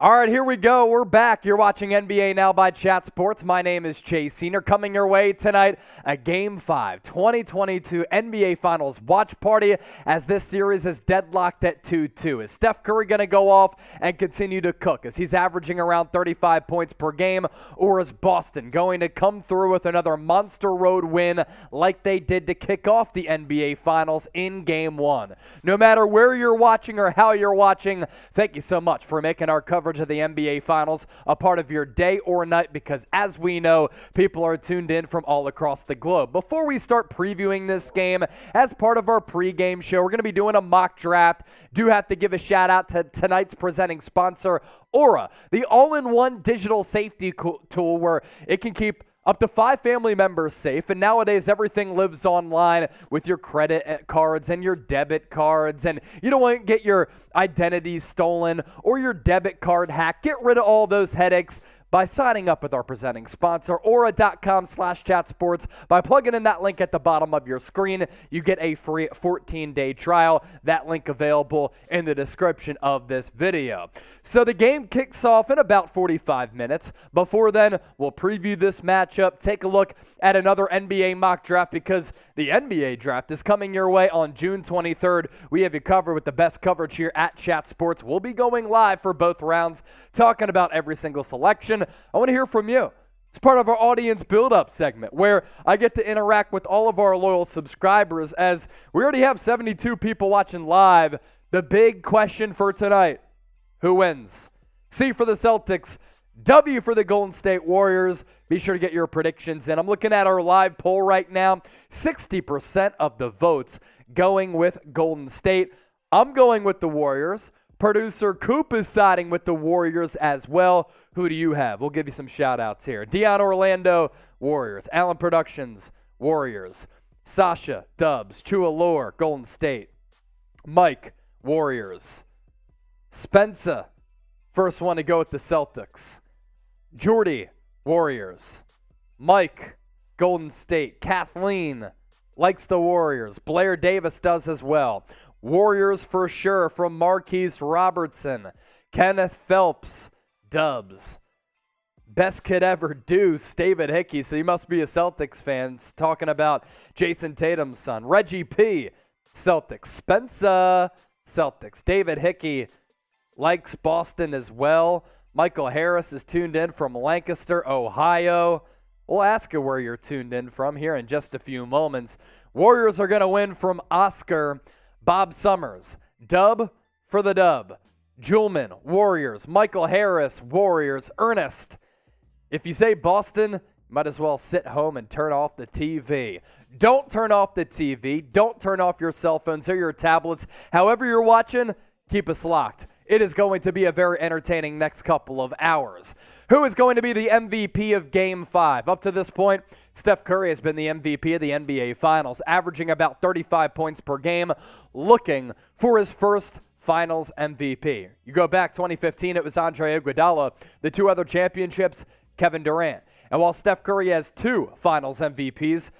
All right, here we go. We're back. You're watching NBA Now by Chat Sports. My name is Chase Senior. Coming your way tonight, a Game 5 2022 NBA Finals watch party as this series is deadlocked at 2-2. Is Steph Curry going to go off and continue to cook as he's averaging around 35 points per game, or is Boston going to come through with another monster road win like they did to kick off the NBA Finals in Game 1? No matter where you're watching or how you're watching, thank you so much for making our coverage of the NBA Finals a part of your day or night, because as we know, people are tuned in from all across the globe. Before we start previewing this game, as part of our pregame show, we're going to be doing a mock draft. Do have to give a shout out to tonight's presenting sponsor, Aura, the all-in-one digital safety tool where it can keep up to 5 family members safe, and nowadays everything lives online with your credit cards and your debit cards, and you don't want to get your identity stolen or your debit card hacked. Get rid of all those headaches by signing up with our presenting sponsor, aura.com/chatsports. By plugging in that link at the bottom of your screen, you get a free 14-day trial. That link available in the description of this video. So the game kicks off in about 45 minutes. Before then, we'll preview this matchup, take a look at another NBA mock draft, because the NBA draft is coming your way on June 23rd. We have you covered with the best coverage here at Chat Sports. We'll be going live for both rounds, talking about every single selection. I want to hear from you. It's part of our audience build-up segment where I get to interact with all of our loyal subscribers, as we already have 72 people watching live. The big question for tonight: who wins? C for the Celtics, W for the Golden State Warriors. Be sure to get your predictions in. I'm looking at our live poll right now. 60% of the votes going with Golden State. I'm going with the Warriors. Producer Coop is siding with the Warriors as well. Who do you have? We'll give you some shout-outs here. Dion Orlando, Warriors. Allen Productions, Warriors. Sasha, Dubs. Chua Lore, Golden State. Mike, Warriors. Spencer, first one to go with the Celtics. Jordy, Warriors. Mike, Golden State. Kathleen likes the Warriors. Blair Davis does as well. Warriors for sure from Marquise Robertson. Kenneth Phelps, Dubs. Best kid ever, Deuce, David Hickey. So you must be a Celtics fan, talking about Jason Tatum's son. Reggie P, Celtics. Spencer, Celtics. David Hickey likes Boston as well. Michael Harris is tuned in from Lancaster, Ohio. We'll ask you where you're tuned in from here in just a few moments. Warriors are going to win from Oscar. Bob Summers, Dub for the Dub. Julman, Warriors. Michael Harris, Warriors. Ernest, if you say Boston, might as well sit home and turn off the TV. Don't turn off the TV. Don't turn off your cell phones or your tablets. However you're watching, keep us locked. It is going to be a very entertaining next couple of hours. Who is going to be the MVP of Game 5? Up to this point, Steph Curry has been the MVP of the NBA Finals, averaging about 35 points per game, looking for his first Finals MVP. You go back 2015, it was Andre Iguodala. The 2 other championships, Kevin Durant. And while Steph Curry has 2 Finals MVPs,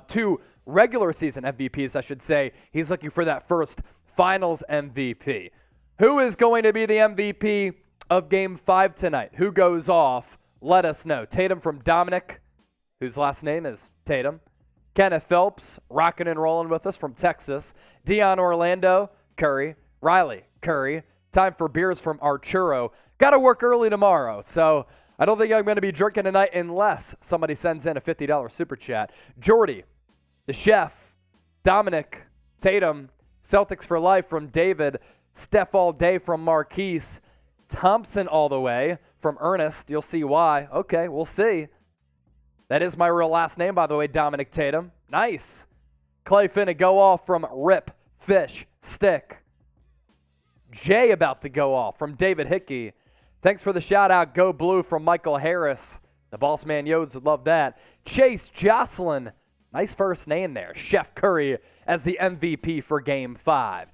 2 regular season MVPs, I should say, he's looking for that first Finals MVP. Who is going to be the MVP of Game 5 tonight? Who goes off? Let us know. Tatum from Dominic, whose last name is Tatum. Kenneth Phelps, rocking and rolling with us from Texas. Dion Orlando, Curry. Riley, Curry. Time for beers from Arturo. Got to work early tomorrow, so I don't think I'm going to be drinking tonight unless somebody sends in a $50 super chat. Jordy, the chef. Dominic, Tatum. Celtics for life from David. Steph all day from Marquise. Thompson all the way from Ernest. You'll see why. Okay, we'll see. That is my real last name, by the way, Dominic Tatum. Nice. Clay finna go off from Rip, Fish, Stick. Jay about to go off from David Hickey. Thanks for the shout-out, Go Blue, from Michael Harris. The Boss Man Yodes would love that. Chase Jocelyn. Nice first name there. Chef Curry as the MVP for Game 5.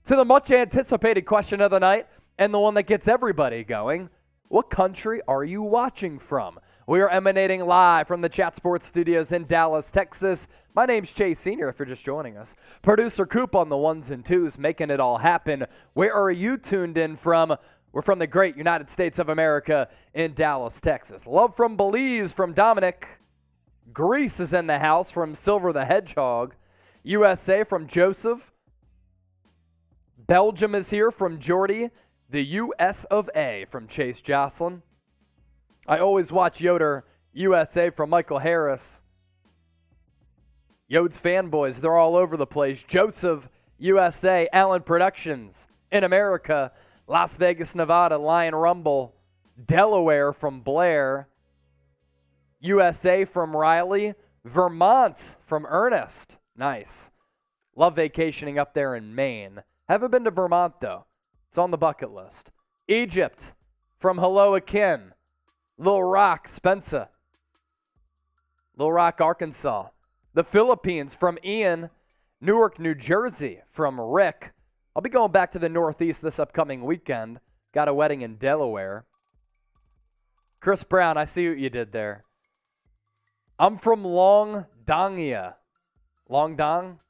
To the much-anticipated question of the night, and the one that gets everybody going, what country are you watching from? We are emanating live from the Chat Sports Studios in Dallas, Texas. My name's Chase Senior, if you're just joining us. Producer Coop on the ones and twos, making it all happen. Where are you tuned in from? We're from the great United States of America in Dallas, Texas. Love from Belize from Dominic. Greece is in the house from Silver the Hedgehog. USA from Joseph. Belgium is here from Jordy. The US of A from Chase Jocelyn. I always watch Yoder USA from Michael Harris. Yode's fanboys, they're all over the place. Joseph USA, Allen Productions in America. Las Vegas, Nevada, Lion Rumble. Delaware from Blair. USA from Riley. Vermont from Ernest. Nice. Love vacationing up there in Maine. Haven't been to Vermont, though. It's on the bucket list. Egypt from Hello Akin. Little Rock, Spencer. Little Rock, Arkansas. The Philippines from Ian. Newark, New Jersey from Rick. I'll be going back to the Northeast this upcoming weekend. Got a wedding in Delaware. Chris Brown, I see what you did there. I'm from Long Dongia. Long Dong?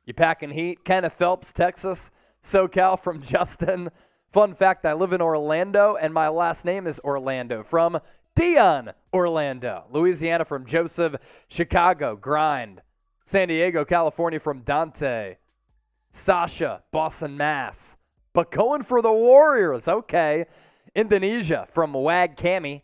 You packing heat? Kenneth Phelps, Texas. SoCal from Justin. Fun fact, I live in Orlando, and my last name is Orlando. From Dion, Orlando. Louisiana from Joseph. Chicago, Grind. San Diego, California from Dante. Sasha, Boston, Mass. But going for the Warriors, okay. Indonesia from Wag Cami.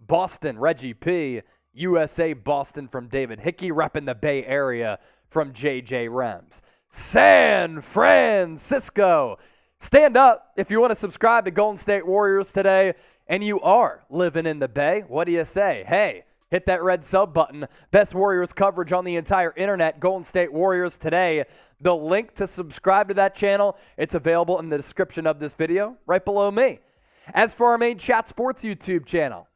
Boston, Reggie P. USA, Boston from David Hickey. Repping the Bay Area from JJ Rems. San Francisco. Stand up if you want to subscribe to Golden State Warriors today and you are living in the Bay. What do you say? Hey, hit that red sub button. Best Warriors coverage on the entire internet. Golden State Warriors today. The link to subscribe to that channel, it's available in the description of this video right below me. As for our main Chat Sports YouTube channel,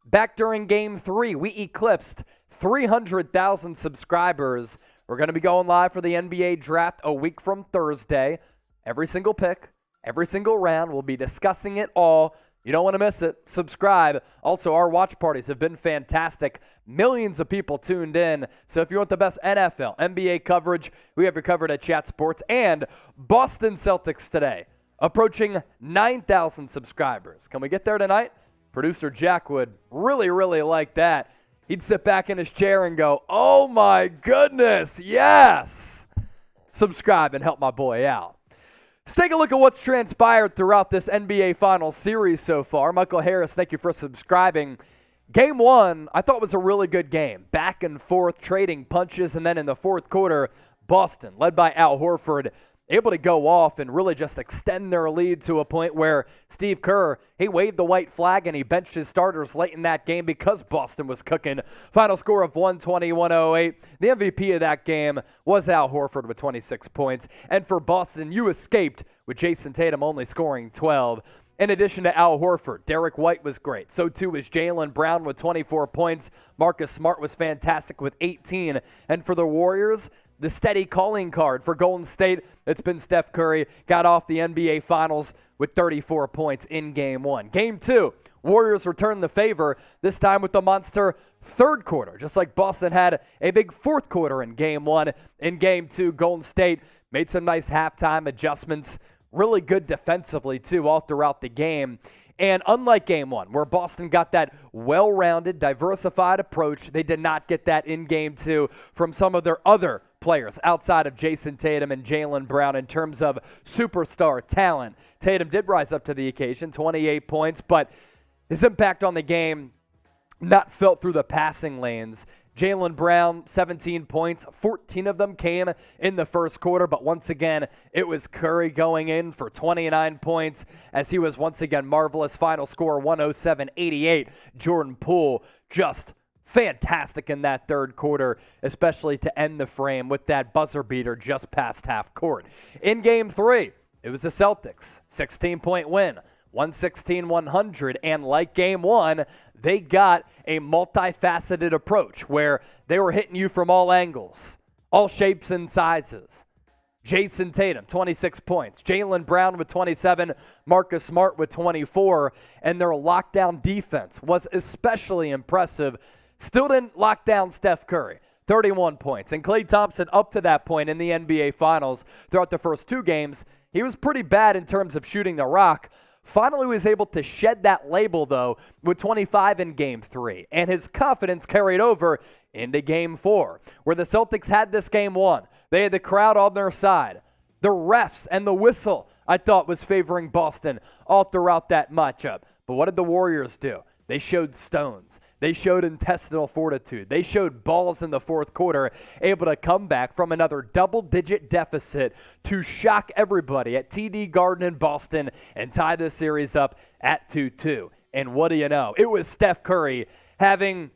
back during Game 3, we eclipsed 300,000 subscribers. We're going to be going live for the NBA Draft a week from Thursday. Every single pick, every single round, we'll be discussing it all. You don't want to miss it. Subscribe. Also, our watch parties have been fantastic. Millions of people tuned in. So if you want the best NFL, NBA coverage, we have you covered at Chat Sports. And Boston Celtics today, approaching 9,000 subscribers. Can we get there tonight? Producer Jack would really, really like that. He'd sit back in his chair and go, oh my goodness, yes! Subscribe and help my boy out. Let's take a look at what's transpired throughout this NBA Finals series so far. Michael Harris, thank you for subscribing. Game 1, I thought was a really good game. Back and forth, trading punches, and then in the fourth quarter, Boston, led by Al Horford, able to go off and really just extend their lead to a point where Steve Kerr, he waved the white flag and he benched his starters late in that game because Boston was cooking. Final score of 120-108. The MVP of that game was Al Horford with 26 points. And for Boston, you escaped with Jason Tatum only scoring 12. In addition to Al Horford, Derek White was great. So too was Jaylen Brown with 24 points. Marcus Smart was fantastic with 18. And for the Warriors, the steady calling card for Golden State, it's been Steph Curry, got off the NBA Finals with 34 points in Game 1. Game 2, Warriors returned the favor, this time with the monster third quarter, just like Boston had a big fourth quarter in Game 1. In Game 2, Golden State made some nice halftime adjustments, really good defensively, too, all throughout the game. And unlike Game 1, where Boston got that well-rounded, diversified approach, they did not get that in Game 2 from some of their other players outside of Jason Tatum and Jaylen Brown in terms of superstar talent. Tatum did rise up to the occasion, 28 points, but his impact on the game not felt through the passing lanes. Jaylen Brown, 17 points, 14 of them came in the first quarter, but once again, it was Curry going in for 29 points as he was once again marvelous. Final score, 107-88. Jordan Poole just fantastic in that third quarter, especially to end the frame with that buzzer beater just past half court. In Game 3, it was the Celtics, 16-point win, 116-100, and like Game 1, they got a multifaceted approach where they were hitting you from all angles, all shapes and sizes. Jason Tatum, 26 points. Jaylen Brown with 27. Marcus Smart with 24. And their lockdown defense was especially impressive. Still didn't lock down Steph Curry, 31 points. And Klay Thompson, up to that point in the NBA Finals, throughout the first two games, He was pretty bad in terms of shooting the rock. Finally was able to shed that label, though, with 25 in Game 3. And his confidence carried over into Game 4, where the Celtics had this game won. They had the crowd on their side. The refs and the whistle, I thought, was favoring Boston all throughout that matchup. But what did the Warriors do? They showed stones. They showed intestinal fortitude. They showed balls in the fourth quarter, able to come back from another double-digit deficit to shock everybody at TD Garden in Boston and tie this series up at 2-2. And what do you know? It was Steph Curry having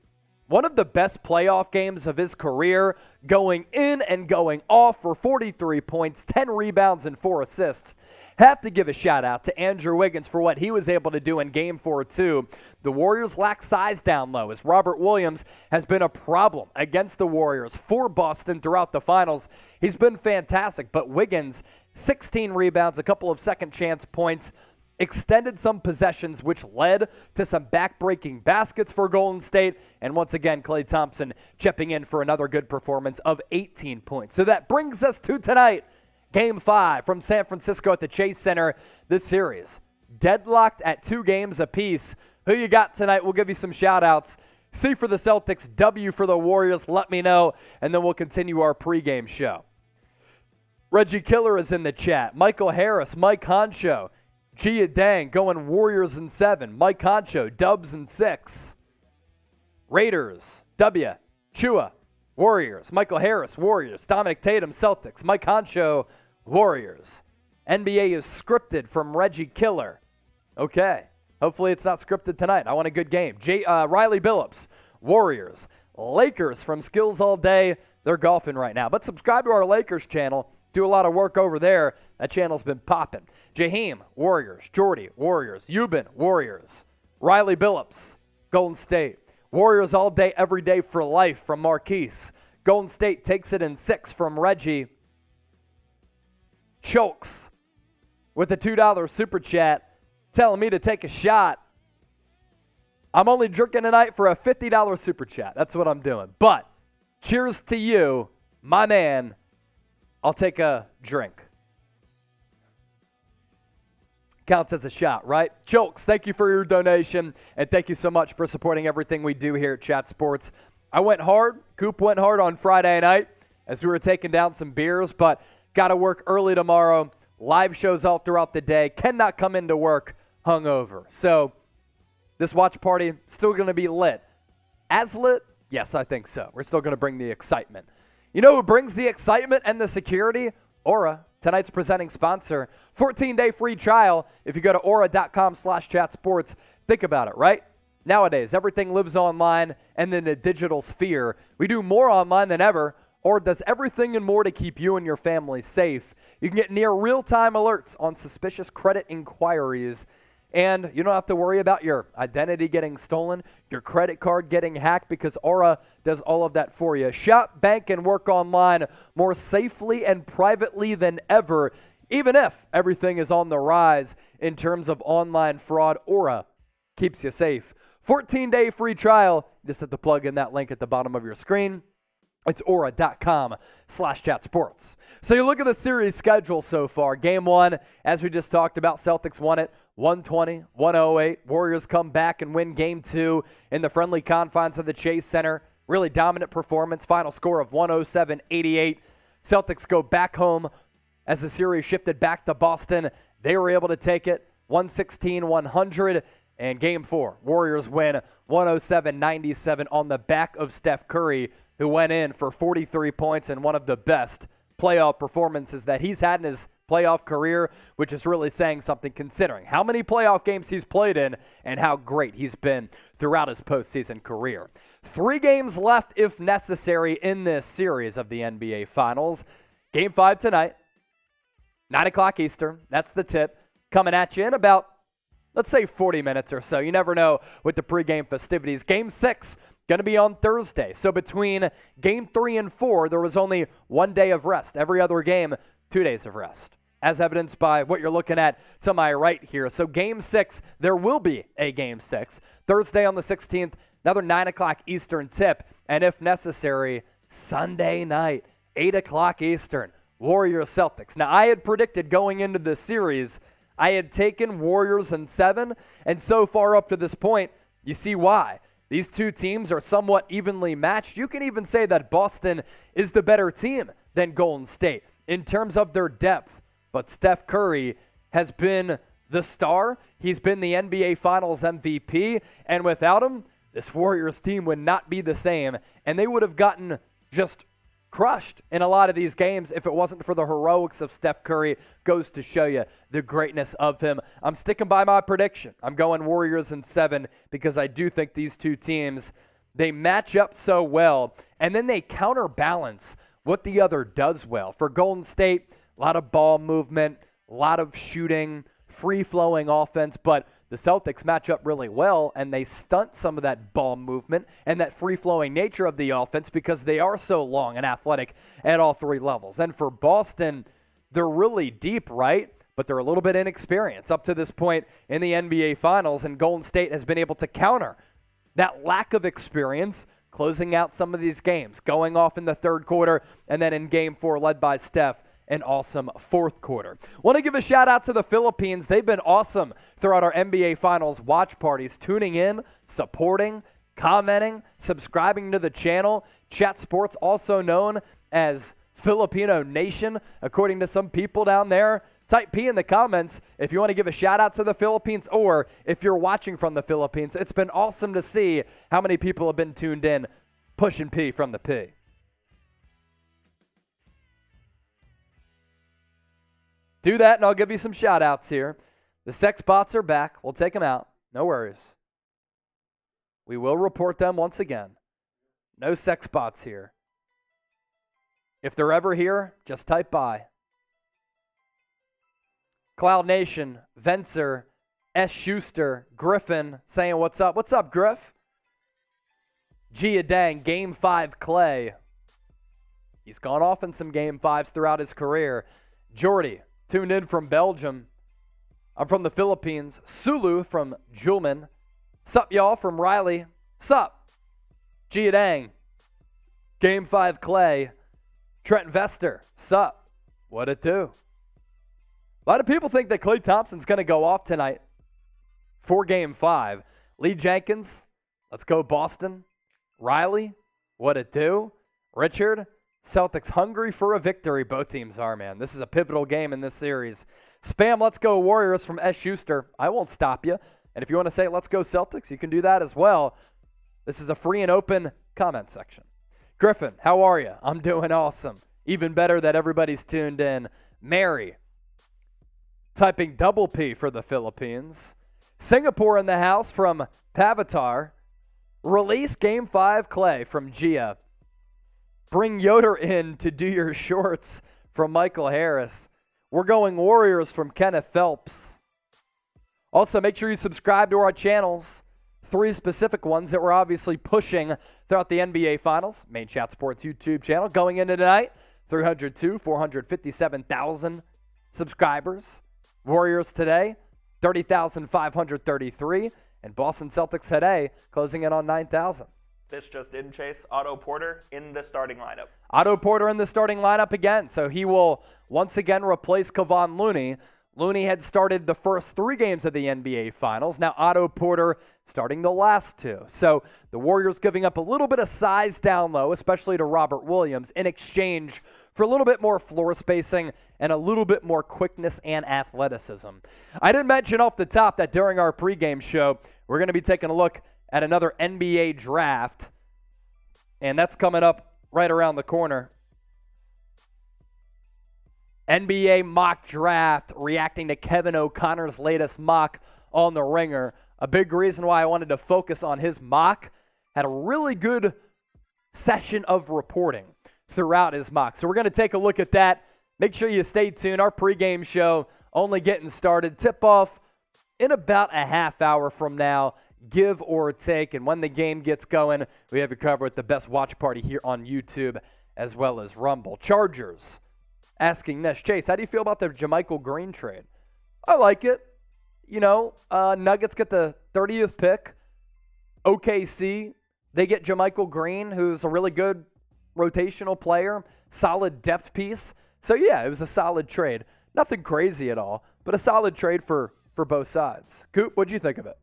one of the best playoff games of his career, going in and going off for 43 points, 10 rebounds, and 4 assists. Have to give a shout out to Andrew Wiggins for what he was able to do in Game 4 too. The Warriors lack size down low, as Robert Williams has been a problem against the Warriors for Boston throughout the finals. He's been fantastic, but Wiggins, 16 rebounds, a couple of second chance points, extended some possessions, which led to some back-breaking baskets for Golden State. And once again, Klay Thompson chipping in for another good performance of 18 points. So that brings us to tonight. Game 5 from San Francisco at the Chase Center. This series deadlocked at 2 games apiece. Who you got tonight? We'll give you some shout-outs. C for the Celtics, W for the Warriors. Let me know, and then we'll continue our pregame show. Reggie Killer is in the chat. Michael Harris, Mike Honcho, Gia Dang going Warriors in 7. Mike Honcho, Dubs in 6. Raiders, W, Chua, Warriors. Michael Harris, Warriors. Dominic Tatum, Celtics. Mike Honcho, Warriors. NBA is scripted from Reggie Killer. Okay. Hopefully it's not scripted tonight. I want a good game. Riley Billups, Warriors. Lakers from Skills All Day. They're golfing right now. But subscribe to our Lakers channel. Do a lot of work over there. That channel's been popping. Jaheim, Warriors. Jordy, Warriors. Euban, Warriors. Riley Billups, Golden State. Warriors all day, every day for life from Marquise. Golden State takes it in 6 from Reggie. Chokes with a $2 super chat telling me to take a shot. I'm only drinking tonight for a $50 super chat. That's what I'm doing. But cheers to you, my man. I'll take a drink. Counts as a shot, right? Chokes, thank you for your donation, and thank you so much for supporting everything we do here at Chat Sports. I went hard. Coop went hard on Friday night as we were taking down some beers, but got to work early tomorrow. Live shows all throughout the day. Cannot come into work hungover. So this watch party still going to be lit. As lit? Yes, I think so. We're still going to bring the excitement. You know who brings the excitement and the security? Aura, tonight's presenting sponsor. 14-day free trial if you go to aura.com/chatsports. Think about it, right? Nowadays, everything lives online and in a digital sphere. We do more online than ever. Aura does everything and more to keep you and your family safe. You can get near real-time alerts on suspicious credit inquiries. And you don't have to worry about your identity getting stolen, your credit card getting hacked, because Aura does all of that for you. Shop, bank, and work online more safely and privately than ever, even if everything is on the rise in terms of online fraud. Aura keeps you safe. 14-day free trial. Just have to plug in that link at the bottom of your screen. It's aura.com/chatsports. So you look at the series schedule so far. Game 1, as we just talked about, Celtics won it 120-108. Warriors come back and win Game 2 in the friendly confines of the Chase Center. Really dominant performance. Final score of 107-88. Celtics go back home as the series shifted back to Boston. They were able to take it 116-100. And Game 4, Warriors win 107-97 on the back of Steph Curry, who went in for 43 points and one of the best playoff performances that he's had in his playoff career, which is really saying something considering how many playoff games he's played in and how great he's been throughout his postseason career. 3 games left, if necessary, in this series of the NBA Finals. Game 5 tonight, 9 o'clock Eastern. That's the tip. Coming at you in about, let's say, 40 minutes or so. You never know with the pregame festivities. Game 6 going to be on Thursday. So between Game 3 and 4, there was only 1 day of rest. Every other game, 2 days of rest, as evidenced by what you're looking at to my right here. So Game 6, there will be a Game 6. Thursday on the 16th, another 9 o'clock Eastern tip. And if necessary, Sunday night, 8 o'clock Eastern. Warriors Celtics. Now, I had predicted going into this series, I had taken Warriors in 7, and so far up to this point, you see why. These two teams are somewhat evenly matched. You can even say that Boston is the better team than Golden State in terms of their depth. But Steph Curry has been the star. He's been the NBA Finals MVP. And without him, this Warriors team would not be the same. And they would have gotten just crushed in a lot of these games if it wasn't for the heroics of Steph Curry. Goes to show you the greatness of him. I'm sticking by my prediction. I'm going Warriors in 7 because I do think these two teams, they match up so well, and then they counterbalance what the other does well. For Golden State, a lot of ball movement, a lot of shooting, free-flowing offense, but the Celtics match up really well, and they stunt some of that ball movement and that free-flowing nature of the offense because they are so long and athletic at all three levels. And for Boston, they're really deep, right? But they're a little bit inexperienced up to this point in the NBA Finals, and Golden State has been able to counter that lack of experience, closing out some of these games, going off in the third quarter, and then in Game 4, led by Steph, an awesome fourth quarter. Want to give a shout out to the Philippines. They've been awesome throughout our NBA Finals watch parties, tuning in, supporting, commenting, subscribing to the channel. Chat Sports, also known as Filipino Nation, according to some people down there. Type P in the comments if you want to give a shout out to the Philippines, or if you're watching from the Philippines. It's been awesome to see how many people have been tuned in, pushing P from the P. Do that, and I'll give you some shout-outs here. The sex bots are back. We'll take them out. No worries. We will report them once again. No sex bots here. If they're ever here, just type by. Cloud Nation, Vencer, S. Schuster, Griffin saying what's up. What's up, Griff? Gia Dang, Game 5 Clay. He's gone off in some Game 5s throughout his career. Jordy, tuned in from Belgium. I'm from the Philippines. Sulu from Julman. Sup, y'all, from Riley. Sup. Gia Dang. Game 5 Clay. Trent Vester. Sup. What it do? A lot of people think that Klay Thompson's going to go off tonight for Game 5. Lee Jenkins. Let's go Boston. Riley. What it do? Richard. Celtics hungry for a victory. Both teams are, man. This is a pivotal game in this series. Spam, let's go Warriors from S. Schuster. I won't stop you. And if you want to say let's go Celtics, you can do that as well. This is a free and open comment section. Griffin, how are you? I'm doing awesome. Even better that everybody's tuned in. Mary, typing double P for the Philippines. Singapore in the house from Pavatar. Release Game 5 Clay from Gia. Bring Yoder in to do your shorts from Michael Harris. We're going Warriors from Kenneth Phelps. Also, make sure you subscribe to our channels. 3 specific ones that we're obviously pushing throughout the NBA Finals. Main Chat Sports YouTube channel. Going into tonight, 457,000 subscribers. Warriors today, 30,533. And Boston Celtics today, closing in on 9,000. This just in, Chase. Otto Porter in the starting lineup. Otto Porter in the starting lineup again. So he will once again replace Kevon Looney. Looney had started the first 3 games of the NBA Finals. Now Otto Porter starting the last 2. So the Warriors giving up a little bit of size down low, especially to Robert Williams, in exchange for a little bit more floor spacing and a little bit more quickness and athleticism. I did mention off the top that during our pregame show, we're going to be taking a look at another NBA draft, and that's coming up right around the corner. NBA mock draft, reacting to Kevin O'Connor's latest mock on the Ringer. A big reason why I wanted to focus on his mock. Had a really good session of reporting throughout his mock. So we're going to take a look at that. Make sure you stay tuned. Our pregame show only getting started. Tip-off in about a half hour from now, give or take. And when the game gets going, we have you covered with the best watch party here on YouTube as well as Rumble. Chargers asking this. Chase, how do you feel about the JaMychal Green trade? I like it. You know, Nuggets get the 30th pick. OKC, they get JaMychal Green, who's a really good rotational player, solid depth piece. So, yeah, it was a solid trade. Nothing crazy at all, but a solid trade for both sides. Coop, what'd you think of it?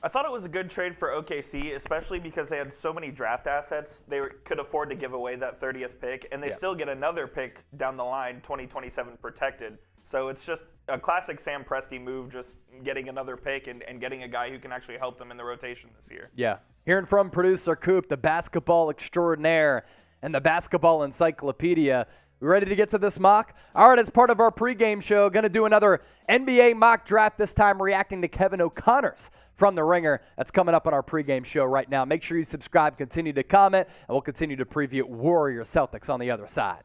I thought it was a good trade for OKC, especially because they had so many draft assets. They could afford to give away that 30th pick, and they still get another pick down the line, 2027 protected. So it's just a classic Sam Presti move, just getting another pick and getting a guy who can actually help them in the rotation this year. Yeah. Hearing from producer Coop, the basketball extraordinaire and the basketball encyclopedia. We ready to get to this mock? All right, as part of our pregame show, going to do another NBA mock draft, this time reacting to Kevin O'Connor's From the Ringer. That's coming up on our pregame show right now. Make sure you subscribe, continue to comment, and we'll continue to preview Warriors Celtics on the other side.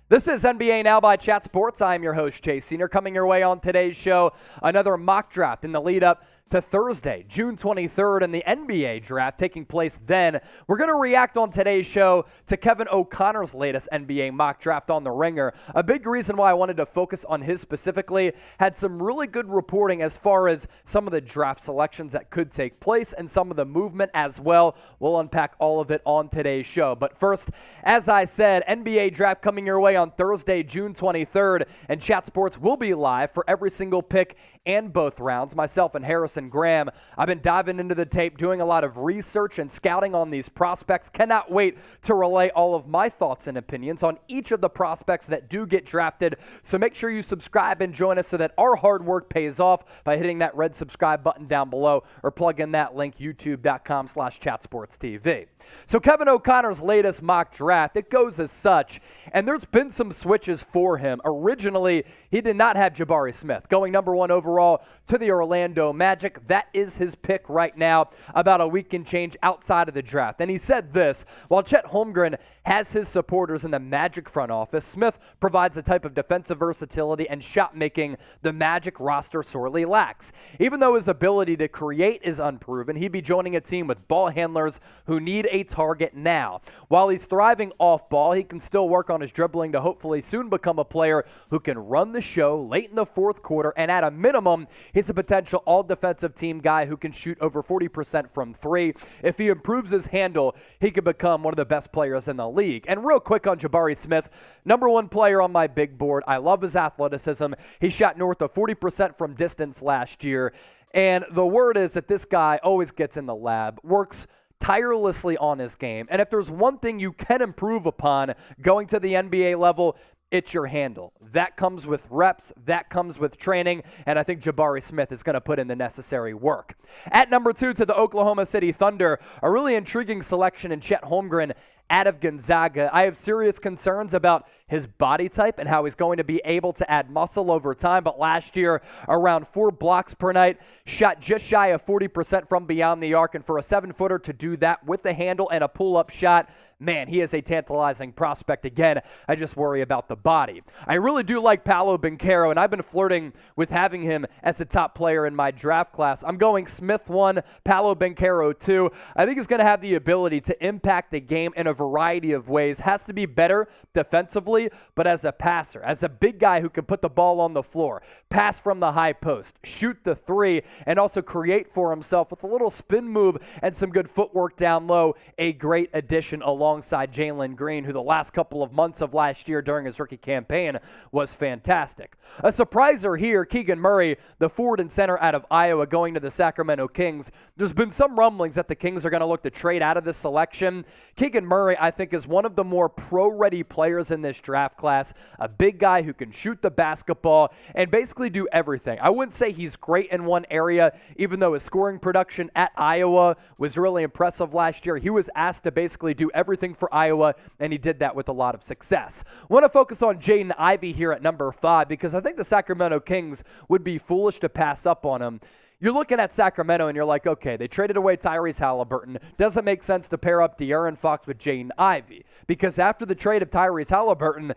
This is NBA Now by Chat Sports. I'm your host, Chase Senior. Coming your way on today's show, another mock draft in the lead up to Thursday, June 23rd, and the NBA draft taking place then. We're going to react on today's show to Kevin O'Connor's latest NBA mock draft on the Ringer. A big reason why I wanted to focus on his specifically, had some really good reporting as far as some of the draft selections that could take place and some of the movement as well. We'll unpack all of it on today's show. But first, as I said, NBA draft coming your way on Thursday, June 23rd, and Chat Sports will be live for every single pick and both rounds. Myself and Harrison Graham, I've been diving into the tape, doing a lot of research and scouting on these prospects. Cannot wait to relay all of my thoughts and opinions on each of the prospects that do get drafted. So make sure you subscribe and join us so that our hard work pays off by hitting that red subscribe button down below or plug in that link, youtube.com/chatsportstv. So Kevin O'Connor's latest mock draft, it goes as such, and there's been some switches for him. Originally, he did not have Jabari Smith going number 1 overall to the Orlando Magic. That is his pick right now, about a week and change outside of the draft. And he said this: while Chet Holmgren has his supporters in the Magic front office, Smith provides a type of defensive versatility and shot making the Magic roster sorely lacks. Even though his ability to create is unproven, he'd be joining a team with ball handlers who need a target now. While he's thriving off ball, he can still work on his dribbling to hopefully soon become a player who can run the show late in the fourth quarter, and at a minimum, he's a potential all-defensive team guy who can shoot over 40% from three. If he improves his handle, he could become one of the best players in the league. And real quick on Jabari Smith, number 1 player on my big board. I love his athleticism. He shot north of 40% from distance last year. And the word is that this guy always gets in the lab, works tirelessly on his game. And if there's one thing you can improve upon going to the NBA level, it's your handle. That comes with reps, that comes with training, and I think Jabari Smith is going to put in the necessary work. At number 2 to the Oklahoma City Thunder, a really intriguing selection in Chet Holmgren out of Gonzaga. I have serious concerns about his body type and how he's going to be able to add muscle over time, but last year, around 4 blocks per night, shot just shy of 40% from beyond the arc, and for a 7-footer to do that with the handle and a pull-up shot, man, he is a tantalizing prospect. Again, I just worry about the body. I really do like Paolo Banchero, and I've been flirting with having him as a top player in my draft class. I'm going Smith 1, Paolo Banchero 2. I think he's going to have the ability to impact the game in a variety of ways. Has to be better defensively, but as a passer, as a big guy who can put the ball on the floor, pass from the high post, shoot the three, and also create for himself with a little spin move and some good footwork down low. A great addition alongside Jalen Green, who the last couple of months of last year during his rookie campaign was fantastic. A surpriser here, Keegan Murray, the forward and center out of Iowa, going to the Sacramento Kings. There's been some rumblings that the Kings are going to look to trade out of this selection. Keegan Murray, I think, is one of the more pro-ready players in this draft class, a big guy who can shoot the basketball and basically do everything. I wouldn't say he's great in one area, even though his scoring production at Iowa was really impressive last year. He was asked to basically do everything for Iowa, and he did that with a lot of success. I want to focus on Jaden Ivey here at number 5 because I think the Sacramento Kings would be foolish to pass up on him. You're looking at Sacramento and you're like, okay, they traded away Tyrese Halliburton. Doesn't make sense to pair up De'Aaron Fox with Jaden Ivey because after the trade of Tyrese Halliburton,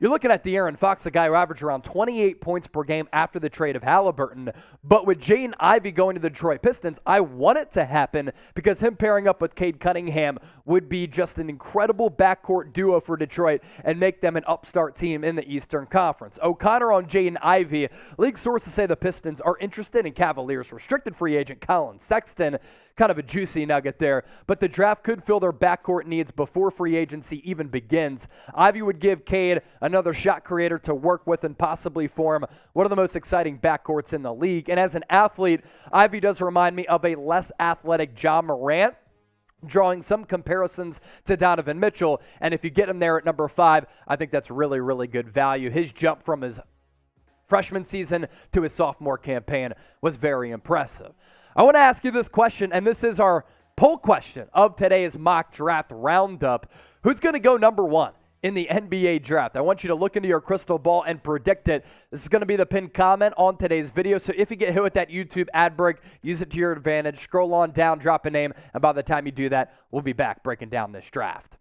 You're looking at De'Aaron Fox, a guy who averaged around 28 points per game after the trade of Halliburton. But with Jaden Ivey going to the Detroit Pistons, I want it to happen because him pairing up with Cade Cunningham would be just an incredible backcourt duo for Detroit and make them an upstart team in the Eastern Conference. O'Connor on Jaden Ivey. League sources say the Pistons are interested in Cavaliers restricted free agent Colin Sexton. Kind of a juicy nugget there, but the draft could fill their backcourt needs before free agency even begins. Ivey would give Cade another shot creator to work with and possibly form one of the most exciting backcourts in the league. And as an athlete, Ivey does remind me of a less athletic Ja Morant, drawing some comparisons to Donovan Mitchell. And if you get him there at number 5, I think that's really, really good value. His jump from his freshman season to his sophomore campaign was very impressive. I want to ask you this question, and this is our poll question of today's mock draft roundup. Who's going to go number 1 in the NBA draft? I want you to look into your crystal ball and predict it. This is going to be the pinned comment on today's video. So if you get hit with that YouTube ad break, use it to your advantage. Scroll on down, drop a name, and by the time you do that, we'll be back breaking down this draft.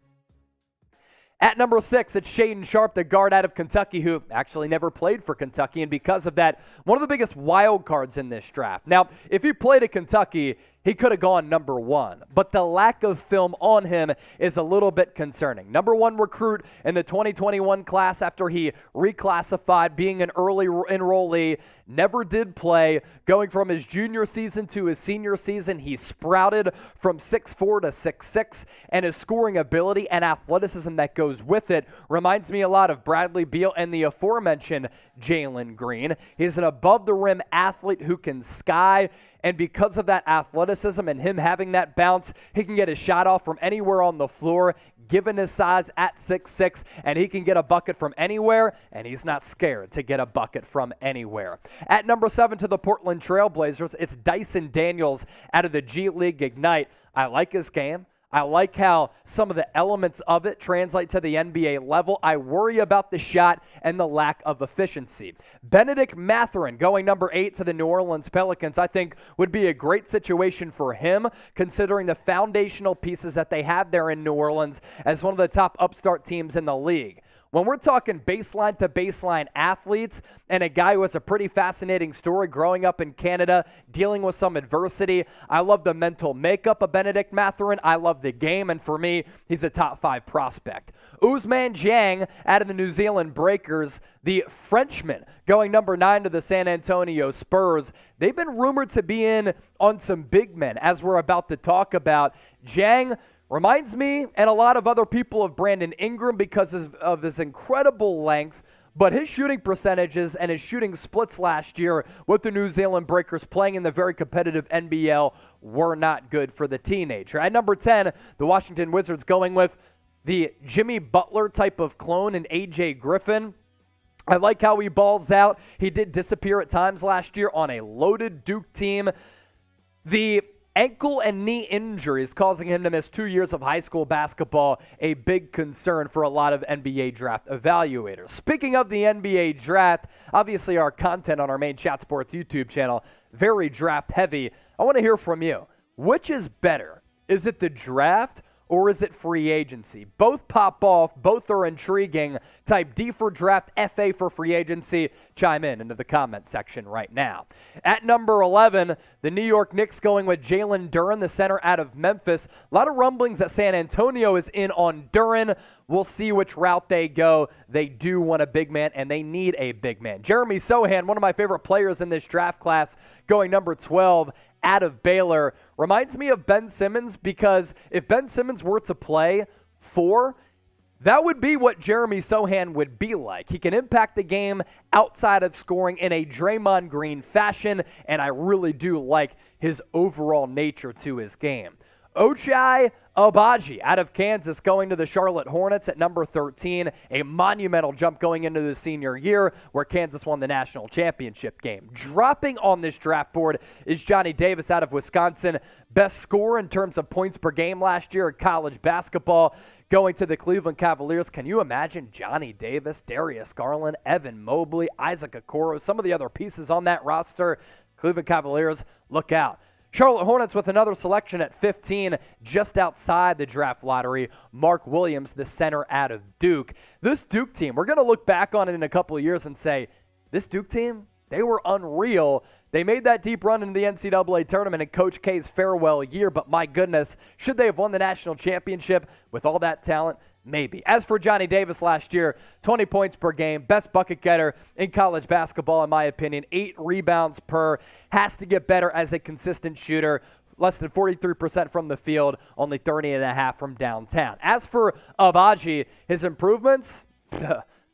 At number 6, it's Shaedon Sharpe, the guard out of Kentucky, who actually never played for Kentucky, and because of that, one of the biggest wild cards in this draft. Now, if he played at Kentucky, he could have gone number 1, but the lack of film on him is a little bit concerning. Number 1 recruit in the 2021 class after he reclassified, being an early enrollee, never did play. Going from his junior season to his senior season, he sprouted from 6'4" to 6'6", and his scoring ability and athleticism that goes with it reminds me a lot of Bradley Beal and the aforementioned Jalen Green. He's an above-the-rim athlete who can sky, and because of that athleticism and him having that bounce, he can get his shot off from anywhere on the floor, given his size at 6'6", and he can get a bucket from anywhere, and he's not scared to get a bucket from anywhere. At number 7 to the Portland Trail Blazers, it's Dyson Daniels out of the G League Ignite. I like his game. I like how some of the elements of it translate to the NBA level. I worry about the shot and the lack of efficiency. Benedict Mathurin going number 8 to the New Orleans Pelicans, I think would be a great situation for him, considering the foundational pieces that they have there in New Orleans as one of the top upstart teams in the league. When we're talking baseline to baseline athletes and a guy who has a pretty fascinating story growing up in Canada, dealing with some adversity, I love the mental makeup of Benedict Mathurin. I love the game, and for me, he's a top 5 prospect. Ousmane Dieng out of the New Zealand Breakers, the Frenchman, going number 9 to the San Antonio Spurs. They've been rumored to be in on some big men, as we're about to talk about. Dieng reminds me and a lot of other people of Brandon Ingram because of his incredible length, but his shooting percentages and his shooting splits last year with the New Zealand Breakers playing in the very competitive NBL were not good for the teenager. At number 10, the Washington Wizards going with the Jimmy Butler type of clone in A.J. Griffin. I like how he balls out. He did disappear at times last year on a loaded Duke team. The ankle and knee injuries causing him to miss 2 years of high school basketball, a big concern for a lot of NBA draft evaluators. Speaking of the NBA draft, obviously our content on our main Chat Sports YouTube channel, very draft heavy. I want to hear from you. Which is better? Is it the draft or is it free agency? Both pop off. Both are intriguing. Type D for draft, FA for free agency. Chime in into the comment section right now. At number 11, the New York Knicks going with Jalen Duren, the center out of Memphis. A lot of rumblings that San Antonio is in on Duren. We'll see which route they go. They do want a big man, and they need a big man. Jeremy Sohan, one of my favorite players in this draft class, going number 12 out of Baylor. Reminds me of Ben Simmons, because if Ben Simmons were to play 4, that would be what Jeremy Sohan would be like. He can impact the game outside of scoring in a Draymond Green fashion, and I really do like his overall nature to his game. Ochai Agbaji out of Kansas going to the Charlotte Hornets at number 13, a monumental jump going into the senior year where Kansas won the national championship game. Dropping on this draft board is Johnny Davis out of Wisconsin, best scorer in terms of points per game last year in college basketball, going to the Cleveland Cavaliers. Can you imagine Johnny Davis, Darius Garland, Evan Mobley, Isaac Okoro, some of the other pieces on that roster? Cleveland Cavaliers, look out. Charlotte Hornets with another selection at 15, just outside the draft lottery. Mark Williams, the center out of Duke. This Duke team, we're going to look back on it in a couple of years and say, this Duke team, they were unreal. They made that deep run into the NCAA tournament in Coach K's farewell year, but my goodness, should they have won the national championship with all that talent? Maybe. As for Johnny Davis last year, 20 points per game, best bucket getter in college basketball in my opinion, 8 rebounds per, has to get better as a consistent shooter. Less than 43% from the field, only 30.5% from downtown. As for Agbaji, his improvements,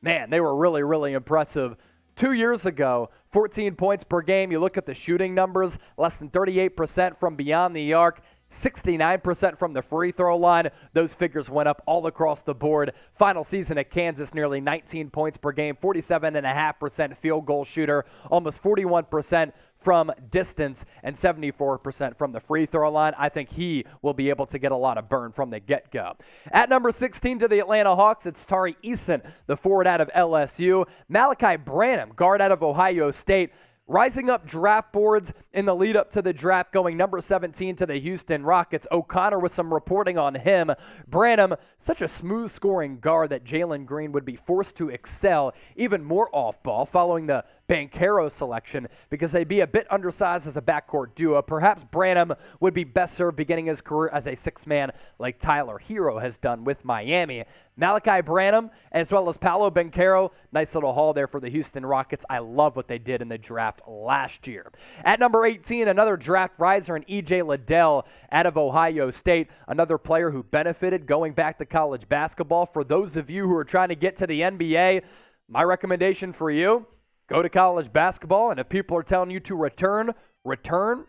man, they were really, really impressive. 2 years ago, 14 points per game. You look at the shooting numbers, less than 38% from beyond the arc, 69% from the free throw line. Those figures went up all across the board. Final season at Kansas, nearly 19 points per game, 47.5% field goal shooter, almost 41% from distance, and 74% from the free throw line. I think he will be able to get a lot of burn from the get-go. At number 16 to the Atlanta Hawks, it's Tari Eason, the forward out of LSU. Malachi Branham, guard out of Ohio State. Rising up draft boards in the lead up to the draft, going number 17 to the Houston Rockets. O'Connor with some reporting on him. Branham, such a smooth scoring guard that Jalen Green would be forced to excel even more off ball following the Banchero selection because they'd be a bit undersized as a backcourt duo. Perhaps Branham would be best served beginning his career as a six-man like Tyler Hero has done with Miami. Malachi Branham as well as Paolo Banchero, nice little haul there for the Houston Rockets. I love what they did in the draft last year. At number 18, another draft riser in E.J. Liddell out of Ohio State, another player who benefited going back to college basketball. For those of you who are trying to get to the NBA, my recommendation for you, go to college basketball, and if people are telling you to return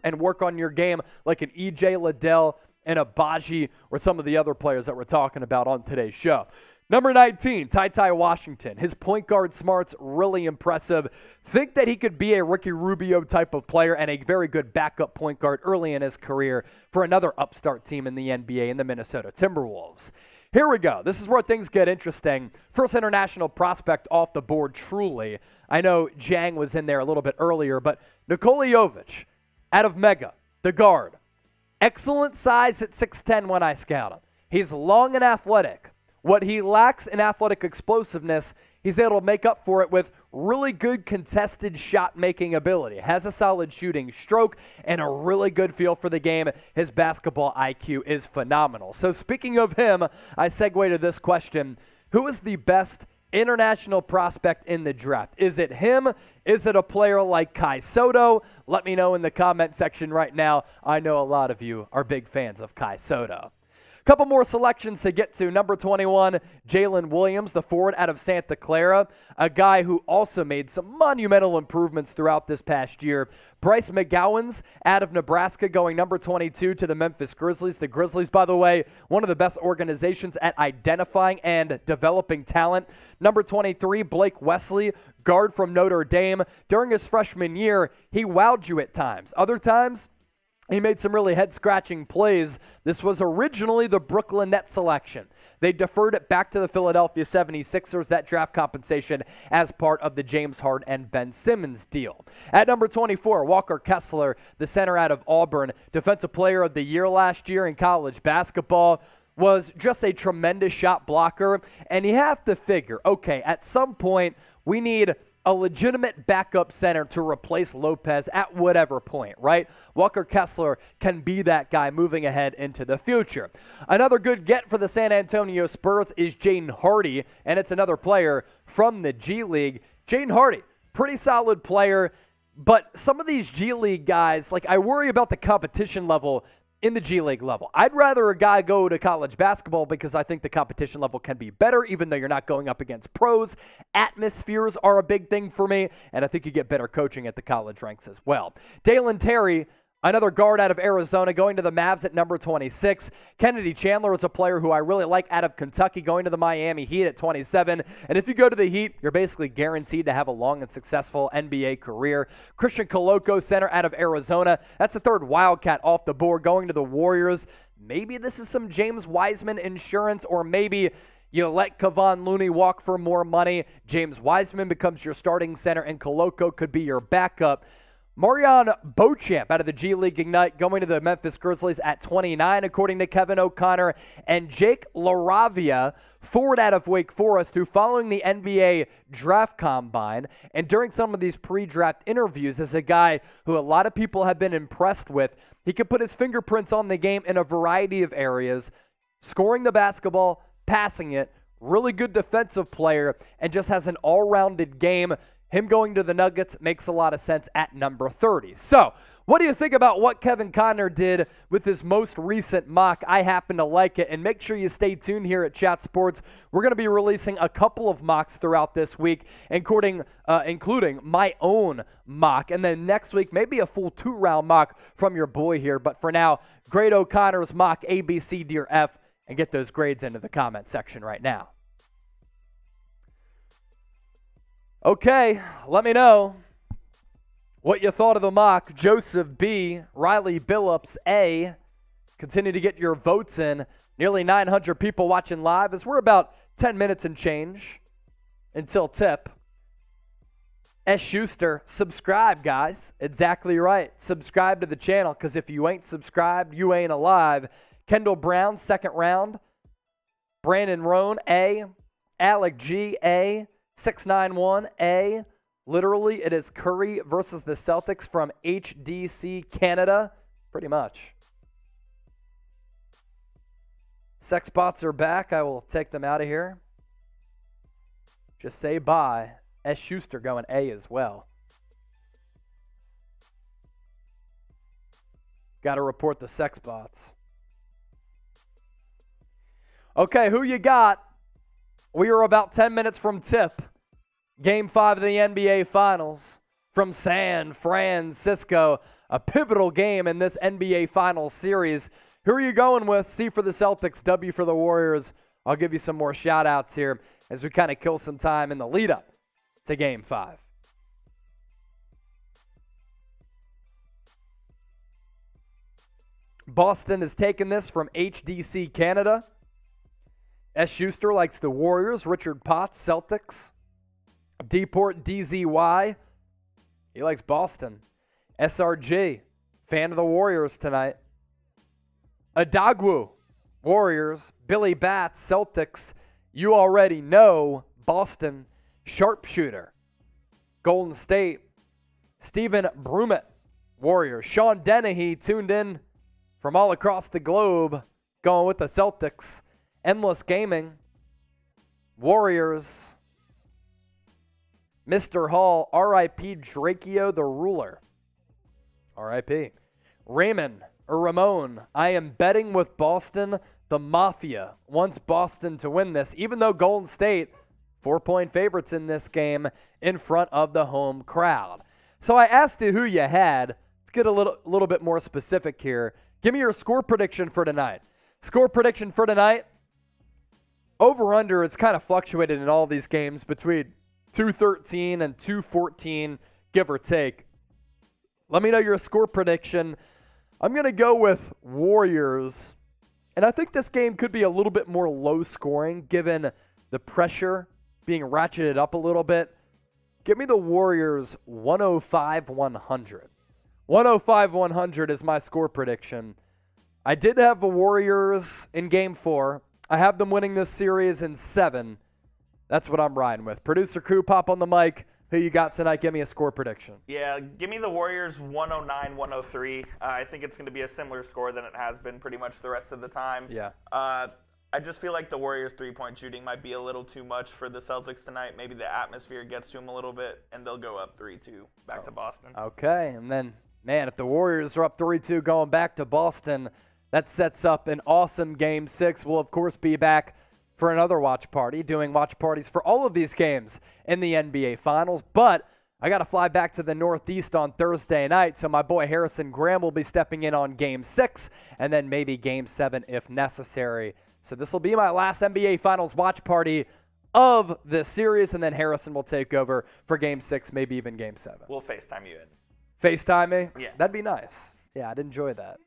and work on your game like an E.J. Liddell and Agbaji or some of the other players that we're talking about on today's show. Number 19, Ty Washington. His point guard smarts really impressive. Think that he could be a Ricky Rubio type of player and a very good backup point guard early in his career for another upstart team in the NBA in the Minnesota Timberwolves. Here we go. This is where things get interesting. First international prospect off the board, truly. I know Jang was in there a little bit earlier, but Nikola Jovic out of Mega, the guard. Excellent size at 6'10" when I scout him. He's long and athletic. What he lacks in athletic explosiveness, he's able to make up for it with really good contested shot-making ability. Has a solid shooting stroke and a really good feel for the game. His basketball IQ is phenomenal. So speaking of him, I segue to this question. Who is the best international prospect in the draft? Is it him? Is it a player like Kai Soto? Let me know in the comment section right now. I know a lot of you are big fans of Kai Soto. Couple more selections to get to. Number 21, Jalen Williams, the forward out of Santa Clara, a guy who also made some monumental improvements throughout this past year. Bryce McGowan's out of Nebraska going number 22 to the Memphis Grizzlies. The Grizzlies, by the way, one of the best organizations at identifying and developing talent. Number 23, Blake Wesley, guard from Notre Dame. During his freshman year, he wowed you at times. Other times, he made some really head-scratching plays. This was originally the Brooklyn Nets selection. They deferred it back to the Philadelphia 76ers, that draft compensation, as part of the James Harden and Ben Simmons deal. At number 24, Walker Kessler, the center out of Auburn, Defensive Player of the Year last year in college basketball, was just a tremendous shot blocker. And you have to figure, okay, at some point, we need a legitimate backup center to replace Lopez at whatever point, right? Walker Kessler can be that guy moving ahead into the future. Another good get for the San Antonio Spurs is Jaden Hardy, and it's another player from the G League. Jaden Hardy, pretty solid player, but some of these G League guys, like I worry about the competition level in the G League level. I'd rather a guy go to college basketball because I think the competition level can be better, even though you're not going up against pros. Atmospheres are a big thing for me, and I think you get better coaching at the college ranks as well. Dalen Terry, another guard out of Arizona, going to the Mavs at number 26. Kennedy Chandler is a player who I really like out of Kentucky, going to the Miami Heat at 27. And if you go to the Heat, you're basically guaranteed to have a long and successful NBA career. Christian Coloco, center out of Arizona. That's the third Wildcat off the board, going to the Warriors. Maybe this is some James Wiseman insurance, or maybe you let Kevon Looney walk for more money. James Wiseman becomes your starting center, and Coloco could be your backup. Marion Beauchamp out of the G League Ignite going to the Memphis Grizzlies at 29, according to Kevin O'Connor. And Jake LaRavia, forward out of Wake Forest, who following the NBA draft combine and during some of these pre-draft interviews is a guy who a lot of people have been impressed with. He can put his fingerprints on the game in a variety of areas, scoring the basketball, passing it, really good defensive player, and just has an all-rounded game. Him going to the Nuggets makes a lot of sense at number 30. So, what do you think about what Kevin Connor did with his most recent mock? I happen to like it, and make sure you stay tuned here at Chat Sports. We're going to be releasing a couple of mocks throughout this week, including my own mock, and then next week, maybe a full 2-round mock from your boy here. But for now, grade O'Connor's mock A, B, C, D, or F, and get those grades into the comment section right now. Okay, let me know what you thought of the mock. Joseph B, Riley Billups A. Continue to get your votes in. Nearly 900 people watching live as we're about 10 minutes and change until tip. S. Schuster, subscribe, guys. Exactly right. Subscribe to the channel, because if you ain't subscribed, you ain't alive. Kendall Brown, second round. Brandon Roan A. Alec G A. 691A. Literally, it is Curry versus the Celtics from HDC Canada. Pretty much. Sex bots are back. I will take them out of here. Just say bye. S. Schuster going A as well. Got to report the sex bots. Okay, who you got? We are about 10 minutes from tip. Game 5 of the NBA Finals from San Francisco. A pivotal game in this NBA Finals series. Who are you going with? C for the Celtics, W for the Warriors. I'll give you some more shout-outs here as we kind of kill some time in the lead-up to Game 5. Boston has taken this from HDC Canada. S. Schuster likes the Warriors. Richard Potts, Celtics. Deport, DZY. He likes Boston. SRG, fan of the Warriors tonight. Adagwu, Warriors. Billy Batts, Celtics. You already know Boston. Sharpshooter, Golden State. Stephen Brummett, Warriors. Sean Dennehy tuned in from all across the globe, going with the Celtics. Endless Gaming, Warriors. Mr. Hall, R.I.P. Drakeo the Ruler. R.I.P. Ramon, I am betting with Boston. The Mafia wants Boston to win this, even though Golden State, 4-point favorites in this game in front of the home crowd. So I asked you who you had. Let's get a little bit more specific here. Give me your score prediction for tonight. Score prediction for tonight. Over-under, it's kind of fluctuated in all these games between 213 and 214, give or take. Let me know your score prediction. I'm going to go with Warriors. And I think this game could be a little bit more low-scoring given the pressure being ratcheted up a little bit. Give me the Warriors 105-100. 105-100 is my score prediction. I did have the Warriors in Game 4. I have them winning this series in 7. That's what I'm riding with. Producer crew, pop on the mic. Who you got tonight? Give me a score prediction. Yeah, give me the Warriors 109-103. I think it's going to be a similar score than it has been pretty much the rest of the time. Yeah. I just feel like the Warriors' three-point shooting might be a little too much for the Celtics tonight. Maybe the atmosphere gets to them a little bit, and they'll go up 3-2 back to Boston. Okay, and then, man, if the Warriors are up 3-2 going back to Boston, that sets up an awesome Game 6. We'll, of course, be back for another watch party, doing watch parties for all of these games in the NBA Finals. But I got to fly back to the Northeast on Thursday night, so my boy Harrison Graham will be stepping in on Game 6 and then maybe Game 7 if necessary. So this will be my last NBA Finals watch party of this series, and then Harrison will take over for Game 6, maybe even Game 7. We'll FaceTime you in. FaceTime me? Yeah. That'd be nice. Yeah, I'd enjoy that.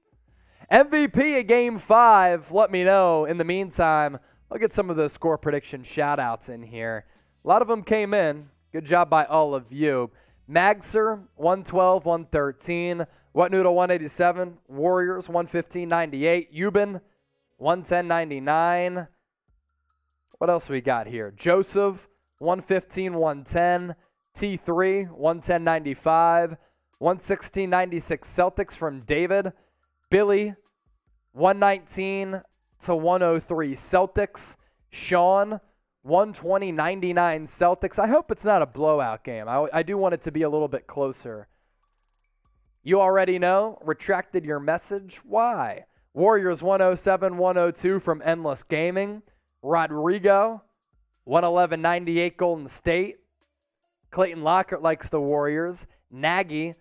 MVP of Game 5, let me know. In the meantime, I'll get some of the score prediction shout-outs in here. A lot of them came in. Good job by all of you. Magser, 112, 113. What Noodle, 187. Warriors, 115.98. Euban, 110.99. What else we got here? Joseph, 115, 110. T3, 110.95. 116.96 Celtics from David. Billy, 119 to 103 Celtics. Sean, 120.99 Celtics. I hope it's not a blowout game. I do want it to be a little bit closer. You already know. Retracted your message. Why? Warriors 107-102 from Endless Gaming. Rodrigo 111.98 Golden State. Clayton Lockhart likes the Warriors. Nagy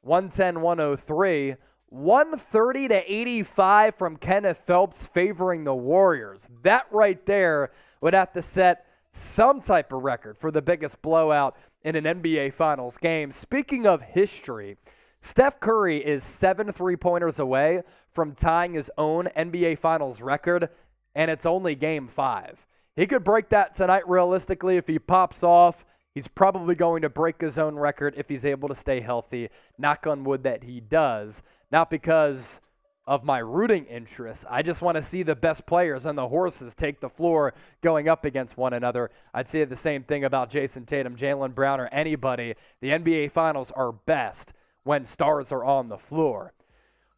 110-103. 130-85 from Kenneth Phelps favoring the Warriors. That right there would have to set some type of record for the biggest blowout in an NBA Finals game. Speaking of history, Steph Curry is 7 3-pointers away from tying his own NBA Finals record, and it's only Game 5. He could break that tonight realistically if he pops off. He's probably going to break his own record if he's able to stay healthy. Knock on wood that he does. Not because of my rooting interests. I just want to see the best players and the horses take the floor going up against one another. I'd say the same thing about Jason Tatum, Jaylen Brown, or anybody. The NBA Finals are best when stars are on the floor.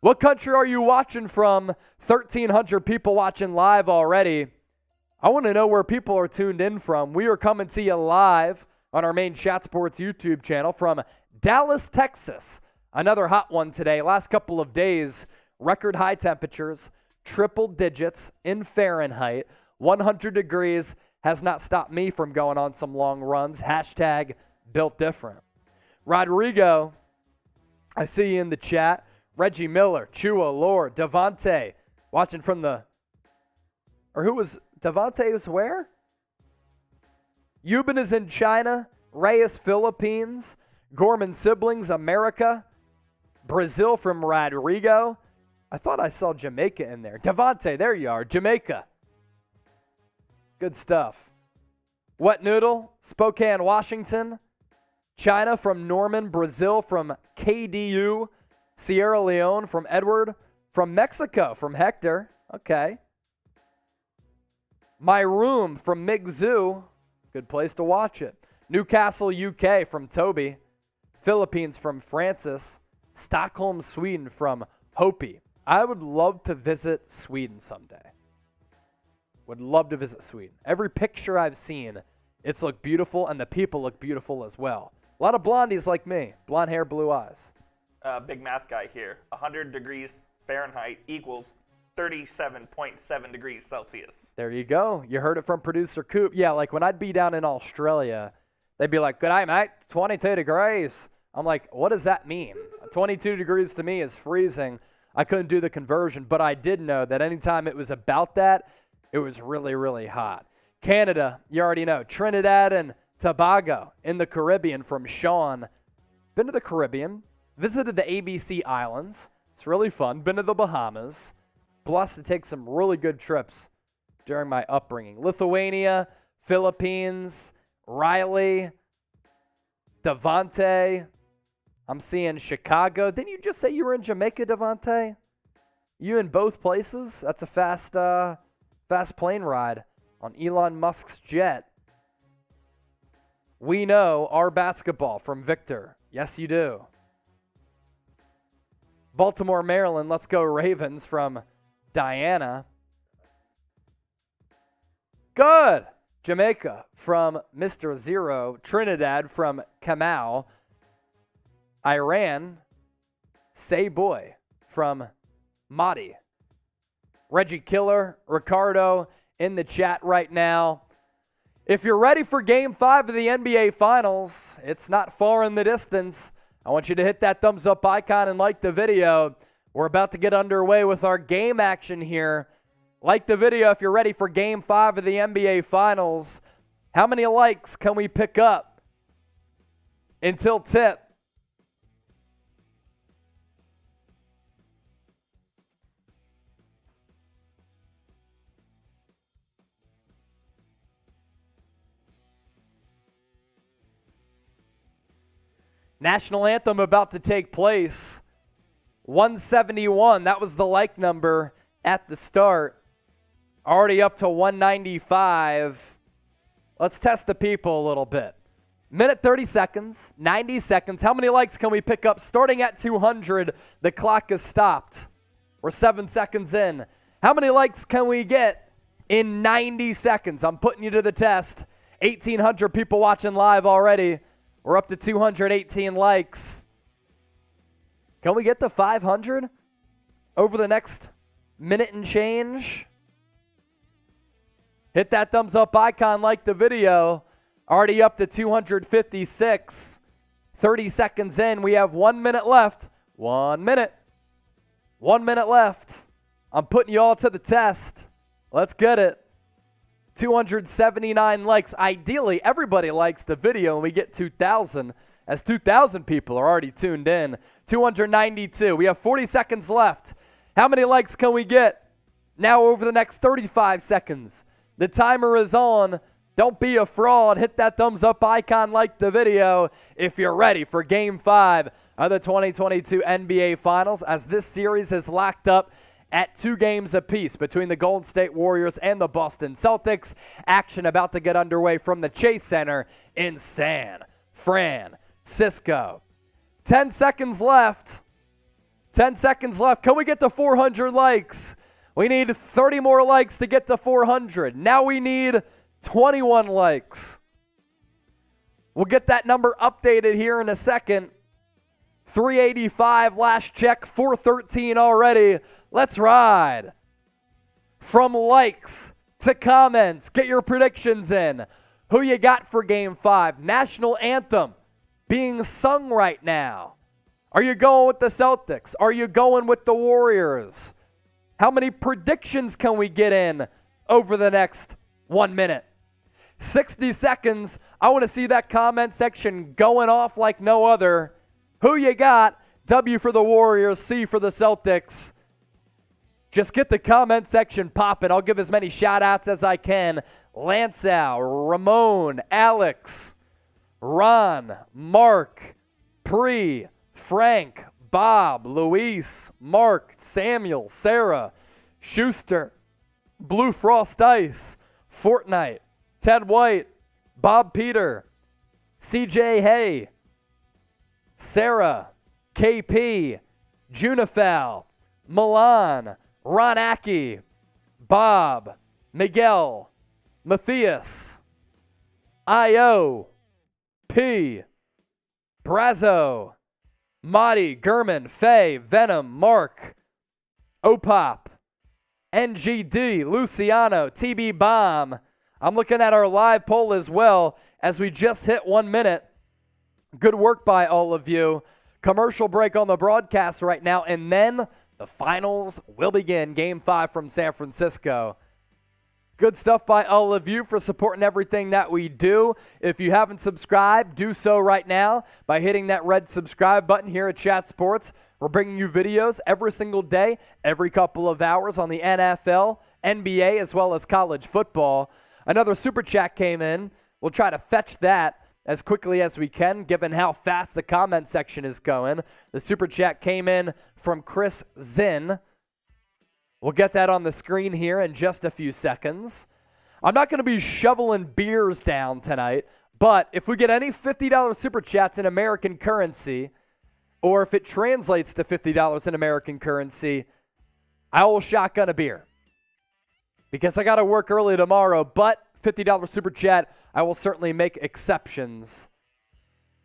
What country are you watching from? 1,300 people watching live already. I want to know where people are tuned in from. We are coming to you live on our main Chat Sports YouTube channel from Dallas, Texas. Another hot one today. Last couple of days, record high temperatures, triple digits in Fahrenheit, 100 degrees has not stopped me from going on some long runs. Hashtag built different. Rodrigo, I see you in the chat. Reggie Miller, Chua, Lord, Devontae, watching from the, or who was, Devontae was where? Euban is in China. Reyes, Philippines. Gorman Siblings, America. Brazil from Rodrigo. I thought I saw Jamaica in there. Devontae, there you are. Jamaica. Good stuff. What Noodle? Spokane, Washington. China from Norman. Brazil from KDU. Sierra Leone from Edward. From Mexico from Hector. Okay. My Room from Migzu. Good place to watch it. Newcastle, UK from Toby. Philippines from Francis. Stockholm, Sweden from Hopi. I would love to visit Sweden someday. Would love to visit Sweden. Every picture I've seen, it's looked beautiful, and the people look beautiful as well. A lot of blondies like me. Blonde hair, blue eyes. Big math guy here. 100 degrees Fahrenheit equals 37.7 degrees Celsius. There you go. You heard it from producer Coop. Yeah, like when I'd be down in Australia, they'd be like, "Good day, mate. 22 degrees." I'm like, what does that mean? 22 degrees to me is freezing. I couldn't do the conversion, but I did know that anytime it was about that, it was really, really hot. Canada, you already know. Trinidad and Tobago in the Caribbean from Sean. Been to the Caribbean. Visited the ABC Islands. It's really fun. Been to the Bahamas. Blessed to take some really good trips during my upbringing. Lithuania, Philippines, Riley, Devontae. I'm seeing Chicago. Didn't you just say you were in Jamaica, Devontae? You in both places? That's a fast plane ride on Elon Musk's jet. We know our basketball from Victor. Yes, you do. Baltimore, Maryland. Let's go Ravens from Diana. Good. Jamaica from Mr. Zero. Trinidad from Kamau. Iran. Say boy from Mahdi. Reggie Killer, Ricardo in the chat right now. If you're ready for Game 5 of the NBA Finals, it's not far in the distance. I want you to hit that thumbs up icon and like the video. We're about to get underway with our game action here. Like the video if you're ready for Game 5 of the NBA Finals. How many likes can we pick up until tip? National anthem about to take place. 171, that was the like number at the start. Already up to 195. Let's test the people a little bit. Minute 30 seconds, 90 seconds. How many likes can we pick up? Starting at 200, the clock is stopped. We're 7 seconds in. How many likes can we get in 90 seconds? I'm putting you to the test. 1,800 people watching live already. We're up to 218 likes. Can we get to 500 over the next minute and change? Hit that thumbs up icon, like the video. Already up to 256. 30 seconds in. We have 1 minute left. 1 minute. 1 minute left. I'm putting you all to the test. Let's get it. 279 likes. Ideally, everybody likes the video and we get 2,000, as 2,000 people are already tuned in. 292. We have 40 seconds left. How many likes can we get? Now over the next 35 seconds. The timer is on. Don't be a fraud. Hit that thumbs up icon, like the video if you're ready for Game 5 of the 2022 NBA Finals, as this series is locked up at 2 games apiece between the Golden State Warriors and the Boston Celtics. Action about to get underway from the Chase Center in San Francisco. 10 seconds left. 10 seconds left. Can we get to 400 likes? We need 30 more likes to get to 400. Now we need 21 likes. We'll get that number updated here in a second. 385 last check, 413 already. Let's ride. From likes to comments, get your predictions in. Who you got for Game 5? National anthem being sung right now. Are you going with the Celtics? Are you going with the Warriors? How many predictions can we get in over the next 1 minute? 60 seconds. I want to see that comment section going off like no other. Who you got? W for the Warriors, C for the Celtics. Just get the comment section popping. I'll give as many shout-outs as I can. Lansau, Ramon, Alex, Ron, Mark, Pre, Frank, Bob, Luis, Mark, Samuel, Sarah, Schuster, Blue Frost Ice, Fortnite, Ted White, Bob Peter, CJ Hay, Sarah, KP, Junifal, Milan, Ron Aki, Bob, Miguel, Matthias, IO, P, Brazo, Marty, Gurman, Faye, Venom, Mark, Opop, NGD, Luciano, TB Bomb. I'm looking at our live poll as well as we just hit 1 minute. Good work by all of you. Commercial break on the broadcast right now, and then the finals will begin. Game 5 from San Francisco. Good stuff by all of you for supporting everything that we do. If you haven't subscribed, do so right now by hitting that red subscribe button here at Chat Sports. We're bringing you videos every single day, every couple of hours on the NFL, NBA, as well as college football. Another super chat came in. We'll try to fetch that as quickly as we can, given how fast the comment section is going. The super chat came in from Chris Zinn. We'll get that on the screen here in just a few seconds. I'm not going to be shoveling beers down tonight, but if we get any $50 super chats in American currency, or if it translates to $50 in American currency, I will shotgun a beer. Because I got to work early tomorrow, but $50 super chat, I will certainly make exceptions.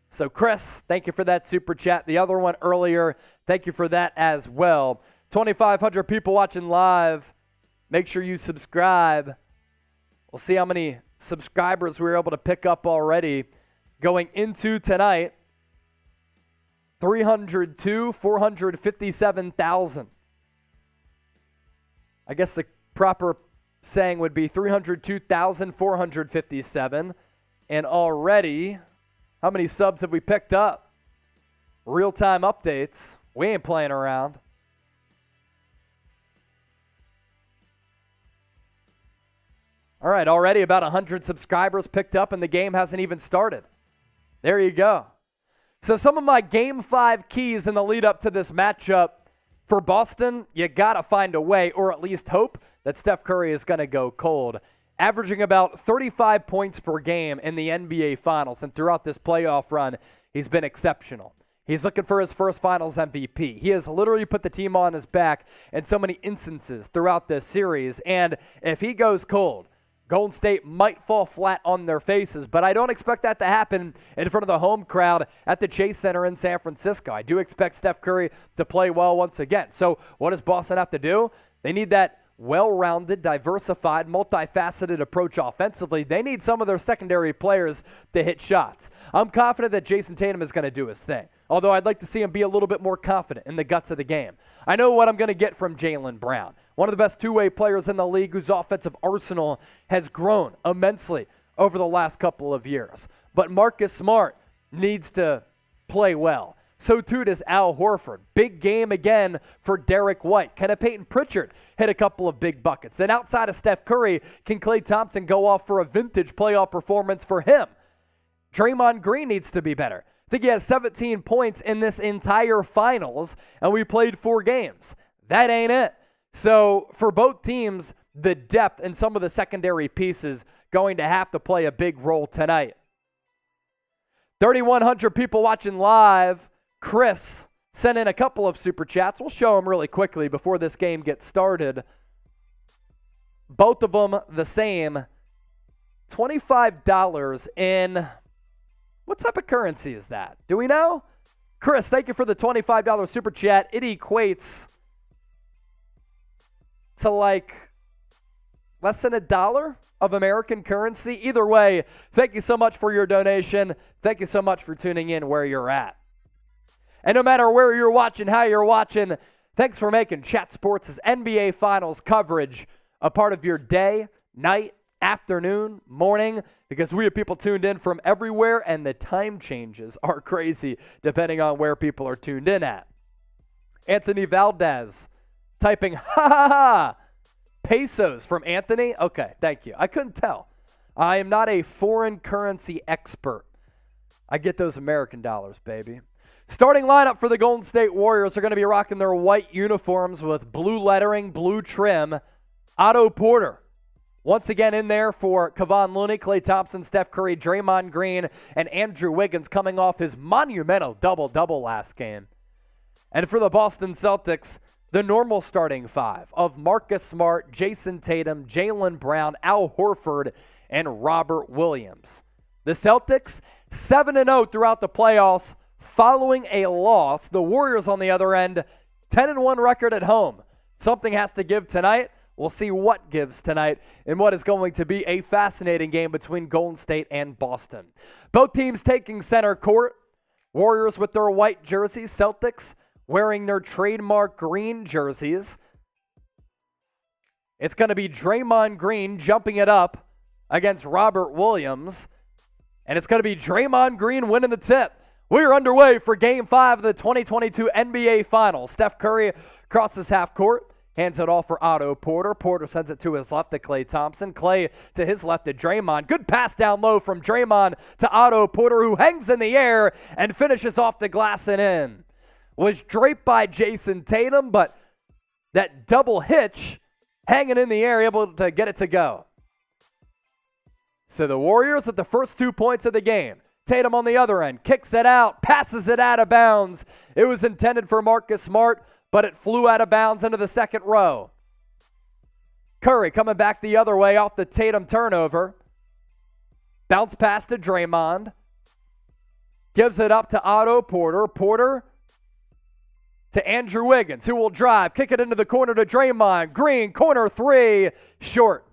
So Chris, thank you for that super chat. The other one earlier, thank you for that as well. 2,500 people watching live. Make sure you subscribe. We'll see how many subscribers we were able to pick up already going into tonight. 302, 457,000. I guess the proper saying would be 302,457. And already, how many subs have we picked up? Real-time updates. We ain't playing around. All right, already about 100 subscribers picked up, and the game hasn't even started. There you go. So some of my Game 5 keys in the lead up to this matchup for Boston, you got to find a way, or at least hope, that Steph Curry is going to go cold. Averaging about 35 points per game in the NBA Finals, and throughout this playoff run, he's been exceptional. He's looking for his first Finals MVP. He has literally put the team on his back in so many instances throughout this series, and if he goes cold, Golden State might fall flat on their faces, but I don't expect that to happen in front of the home crowd at the Chase Center in San Francisco. I do expect Steph Curry to play well once again. So what does Boston have to do? They need that well-rounded, diversified, multifaceted approach offensively. They need some of their secondary players to hit shots. I'm confident that Jason Tatum is going to do his thing, although I'd like to see him be a little bit more confident in the guts of the game. I know what I'm going to get from Jaylen Brown, one of the best two-way players in the league whose offensive arsenal has grown immensely over the last couple of years. But Marcus Smart needs to play well. So too does Al Horford. Big game again for Derek White. Kenneth Payton Pritchard hit a couple of big buckets. And outside of Steph Curry, can Klay Thompson go off for a vintage playoff performance for him? Draymond Green needs to be better. I think he has 17 points in this entire finals, and we played 4 games. That ain't it. So for both teams, the depth and some of the secondary pieces going to have to play a big role tonight. 3,100 people watching live. Chris sent in a couple of super chats. We'll show them really quickly before this game gets started. Both of them the same. $25 in, what type of currency is that? Do we know? Chris, thank you for the $25 super chat. It equates to like less than $1 of American currency. Either way, thank you so much for your donation. Thank you so much for tuning in where you're at. And no matter where you're watching, how you're watching, thanks for making Chat Sports' NBA Finals coverage a part of your day, night, afternoon, morning, because we have people tuned in from everywhere, and the time changes are crazy depending on where people are tuned in at. Anthony Valdez typing, ha ha ha, pesos from Anthony. Okay, thank you. I couldn't tell. I am not a foreign currency expert. I get those American dollars, baby. Starting lineup for the Golden State Warriors are going to be rocking their white uniforms with blue lettering, blue trim. Otto Porter, once again in there for Kevon Looney, Klay Thompson, Steph Curry, Draymond Green, and Andrew Wiggins coming off his monumental double-double last game. And for the Boston Celtics, the normal starting 5 of Marcus Smart, Jason Tatum, Jaylen Brown, Al Horford, and Robert Williams. The Celtics, 7-0 throughout the playoffs, following a loss. The Warriors, on the other end, 10-1 record at home. Something has to give tonight. We'll see what gives tonight in what is going to be a fascinating game between Golden State and Boston. Both teams taking center court. Warriors with their white jerseys. Celtics wearing their trademark green jerseys. It's going to be Draymond Green jumping it up against Robert Williams. And it's going to be Draymond Green winning the tip. We are underway for Game 5 of the 2022 NBA Finals. Steph Curry crosses half court, hands it off for Otto Porter. Porter sends it to his left to Klay Thompson. Klay to his left to Draymond. Good pass down low from Draymond to Otto Porter, who hangs in the air and finishes off the glass and in. Was draped by Jason Tatum, but that double hitch hanging in the air, able to get it to go. So the Warriors with the first 2 points of the game. Tatum on the other end, kicks it out, passes it out of bounds. It was intended for Marcus Smart, but it flew out of bounds into the second row. Curry coming back the other way off the Tatum turnover. Bounce pass to Draymond. Gives it up to Otto Porter. Porter to Andrew Wiggins, who will drive, kick it into the corner to Draymond. Green, corner 3, short.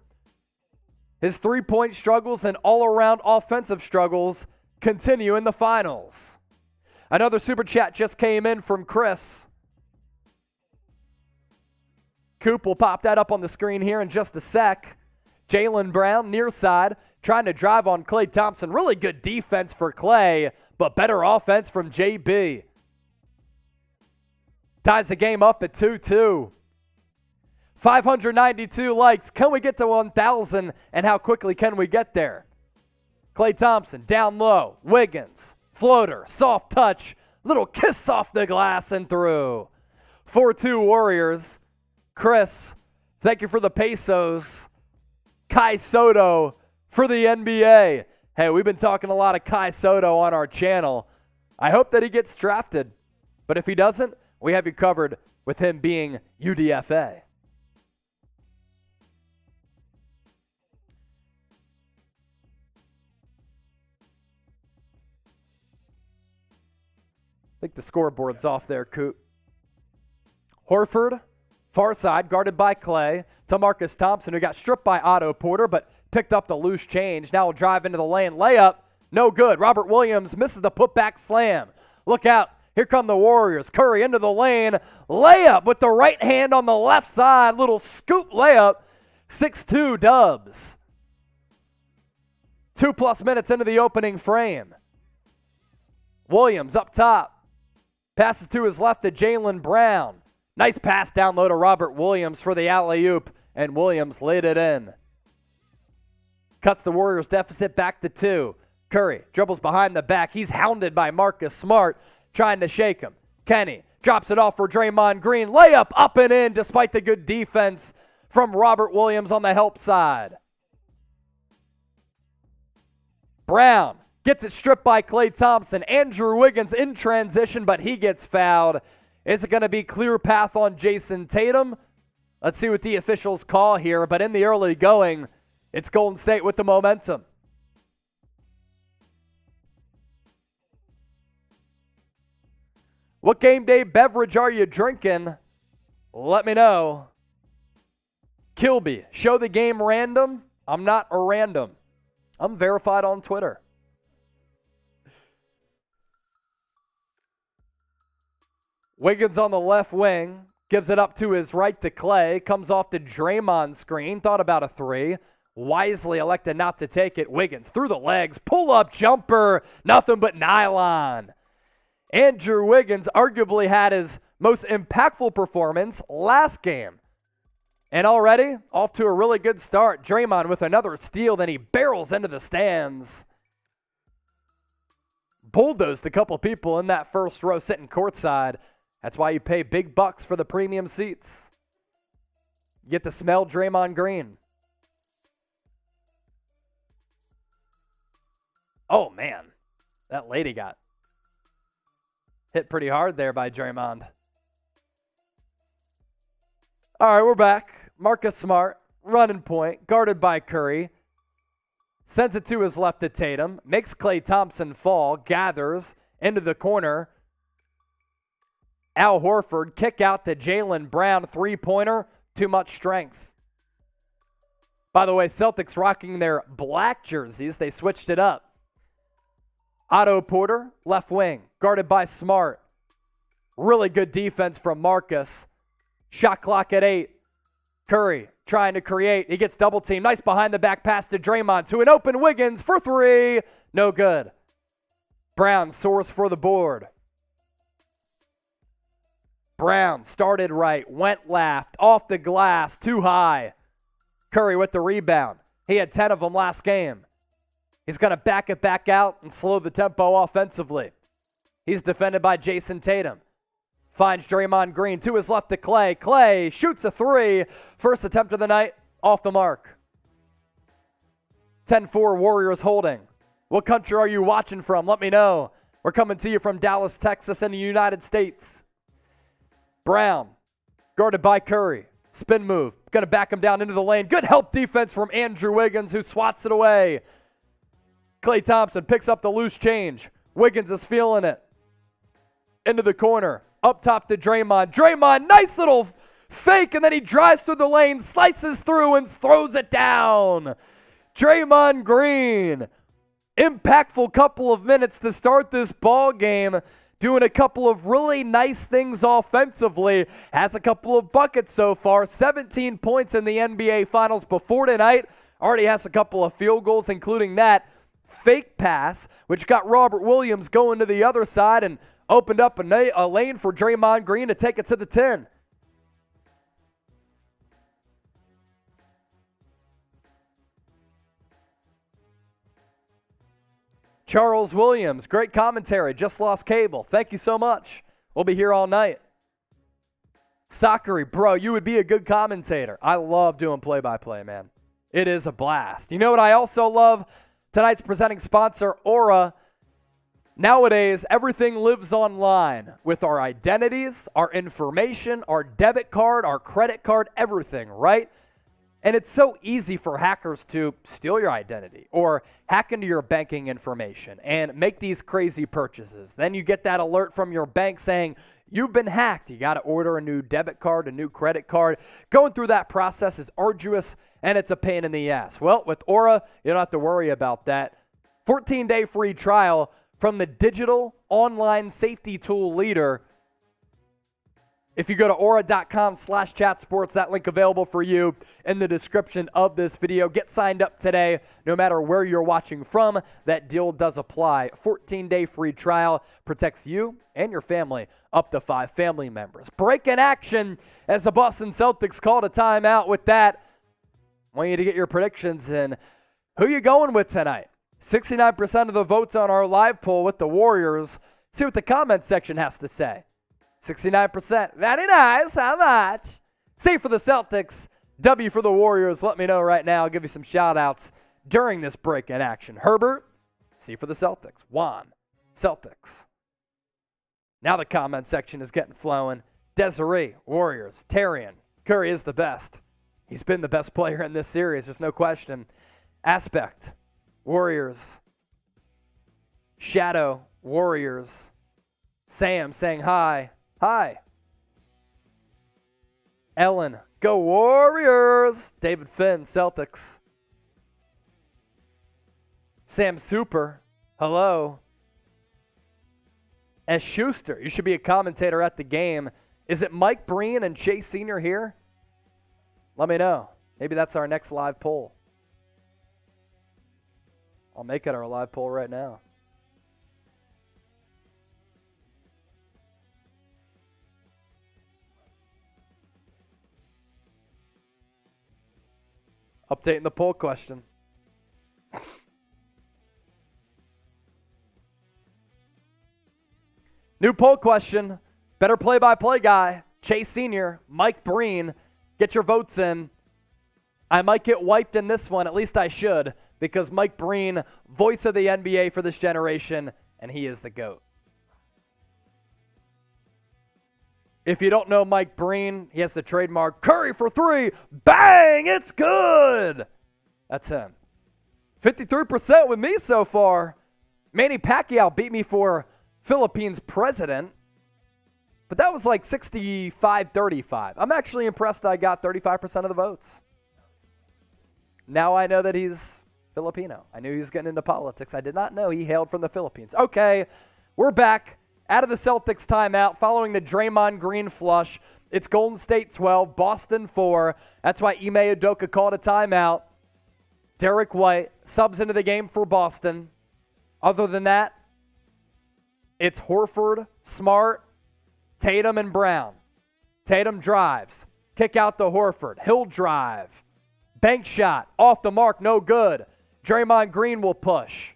His three-point struggles and all-around offensive struggles continue in the finals. Another super chat just came in from Chris. Coop will pop that up on the screen here in just a sec. Jaylen Brown near side trying to drive on Klay Thompson. Really good defense for Klay, but better offense from JB. Ties the game up at 2-2. 592 likes. Can we get to 1,000, and how quickly can we get there? Klay Thompson down low. Wiggins Floater, soft touch, little kiss off the glass and through. 4-2 Warriors. Chris, thank you for the pesos. Kai Soto for the NBA. Hey, we've been talking a lot of Kai Soto on our channel. I hope that he gets drafted. But if he doesn't, we have you covered with him being UDFA. I think the scoreboard's off there, Coot. Horford, far side, guarded by Clay. To Marcus Thompson, who got stripped by Otto Porter, but picked up the loose change. Now will drive into the lane. Layup, no good. Robert Williams misses the putback slam. Look out. Here come the Warriors. Curry into the lane. Layup with the right hand on the left side. Little scoop layup. 6-2 Dubs. 2+ minutes into the opening frame. Williams up top. Passes to his left to Jaylen Brown. Nice pass down low to Robert Williams for the alley-oop, and Williams laid it in. Cuts the Warriors' deficit back to 2. Curry dribbles behind the back. He's hounded by Marcus Smart, trying to shake him. Kenny drops it off for Draymond Green. Layup up and in despite the good defense from Robert Williams on the help side. Brown gets it stripped by Klay Thompson. Andrew Wiggins in transition, but he gets fouled. Is it going to be clear path on Jason Tatum? Let's see what the officials call here. But in the early going, it's Golden State with the momentum. What game day beverage are you drinking? Let me know. Kilby, show the game random. I'm not a random. I'm verified on Twitter. Wiggins on the left wing, gives it up to his right to Clay, comes off the Draymond screen, thought about a 3, wisely elected not to take it. Wiggins through the legs, pull-up jumper, nothing but nylon. Andrew Wiggins arguably had his most impactful performance last game. And already off to a really good start. Draymond with another steal, then he barrels into the stands. Bulldozed a couple people in that first row sitting courtside. That's why you pay big bucks for the premium seats. You get to smell Draymond Green. Oh, man. That lady got hit pretty hard there by Draymond. All right, we're back. Marcus Smart, running point, guarded by Curry. Sends it to his left to Tatum. Makes Klay Thompson fall. Gathers into the corner. Al Horford, kick out to Jaylen Brown, three-pointer, too much strength. By the way, Celtics rocking their black jerseys. They switched it up. Otto Porter, left wing, guarded by Smart. Really good defense from Marcus. Shot clock at 8. Curry trying to create. He gets double teamed. Nice behind the back pass to Draymond to an open Wiggins for 3. No good. Brown soars for the board. Brown started right, went left, off the glass, too high. Curry with the rebound. He had 10 of them last game. He's going to back it back out and slow the tempo offensively. He's defended by Jason Tatum. Finds Draymond Green to his left to Clay. Clay shoots a 3. First attempt of the night, off the mark. 10-4 Warriors holding. What country are you watching from? Let me know. We're coming to you from Dallas, Texas, in the United States. Brown, guarded by Curry. Spin move. Going to back him down into the lane. Good help defense from Andrew Wiggins, who swats it away. Klay Thompson picks up the loose change. Wiggins is feeling it. Into the corner. Up top to Draymond. Draymond, nice little fake, and then he drives through the lane, slices through, and throws it down. Draymond Green. Impactful couple of minutes to start this ball game. Doing a couple of really nice things offensively. Has a couple of buckets so far. 17 points in the NBA Finals before tonight. Already has a couple of field goals, including that fake pass, which got Robert Williams going to the other side and opened up a lane for Draymond Green to take it to the 10. Charles Williams, great commentary. Just lost cable. Thank you so much. We'll be here all night. Sakari, bro, you would be a good commentator. I love doing play-by-play, man. It is a blast. You know what I also love? Tonight's presenting sponsor, Aura. Nowadays, everything lives online with our identities, our information, our debit card, our credit card, everything, right? And it's so easy for hackers to steal your identity or hack into your banking information and make these crazy purchases. Then you get that alert from your bank saying, you've been hacked. You got to order a new debit card, a new credit card. Going through that process is arduous and it's a pain in the ass. Well, with Aura, you don't have to worry about that. 14-day free trial from the digital online safety tool leader. If you go to aura.com/chatsports, that link available for you in the description of this video. Get signed up today, no matter where you're watching from. That deal does apply. 14-day free trial protects you and your family, up to 5 family members. Break in action as the Boston Celtics called a timeout with that. I want you to get your predictions in. Who you going with tonight? 69% of the votes on our live poll with the Warriors. See what the comment section has to say. 69%. Very nice. How much? C for the Celtics. W for the Warriors. Let me know right now. I'll give you some shout-outs during this break in action. Herbert, C for the Celtics. Juan, Celtics. Now the comment section is getting flowing. Desiree, Warriors. Tarian, Curry is the best. He's been the best player in this series. There's no question. Aspect, Warriors. Shadow, Warriors. Sam saying hi. Hi. Ellen, go Warriors. David Finn, Celtics. Sam Super, hello. S. Schuster, you should be a commentator at the game. Is it Mike Breen and Chase Sr. here? Let me know. Maybe that's our next live poll. I'll make it our live poll right now. Updating the poll question. New poll question. Better play-by-play guy. Chase Sr., Mike Breen. Get your votes in. I might get wiped in this one. At least I should. Because Mike Breen, voice of the NBA for this generation, and he is the GOAT. If you don't know Mike Breen, he has the trademark Curry for 3. Bang! It's good! That's him. 53% with me so far. Manny Pacquiao beat me for Philippines president. But that was like 65-35. I'm actually impressed I got 35% of the votes. Now I know that he's Filipino. I knew he was getting into politics. I did not know he hailed from the Philippines. Okay, we're back. Out of the Celtics timeout following the Draymond Green flush. It's Golden State 12, Boston 4. That's why Ime Udoka called a timeout. Derek White subs into the game for Boston. Other than that, it's Horford, Smart, Tatum, and Brown. Tatum drives. Kick out to Horford. He'll drive. Bank shot. Off the mark. No good. Draymond Green will push.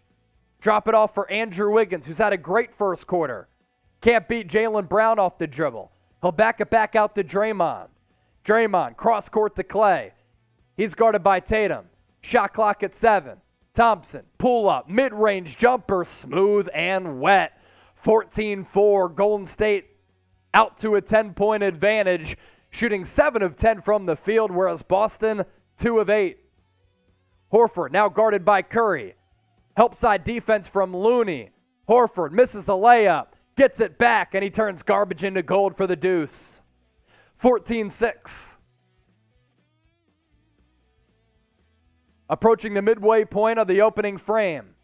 Drop it off for Andrew Wiggins, who's had a great first quarter. Can't beat Jaylen Brown off the dribble. He'll back it back out to Draymond. Draymond, cross court to Clay. He's guarded by Tatum. Shot clock at 7. Thompson, pull up, mid-range jumper, smooth and wet. 14-4, Golden State out to a 10-point advantage, shooting 7 of 10 from the field, whereas Boston, 2 of 8. Horford, now guarded by Curry. Help side defense from Looney. Horford misses the layup. Gets it back, and he turns garbage into gold for the deuce. 14-6. Approaching the midway point of the opening frame.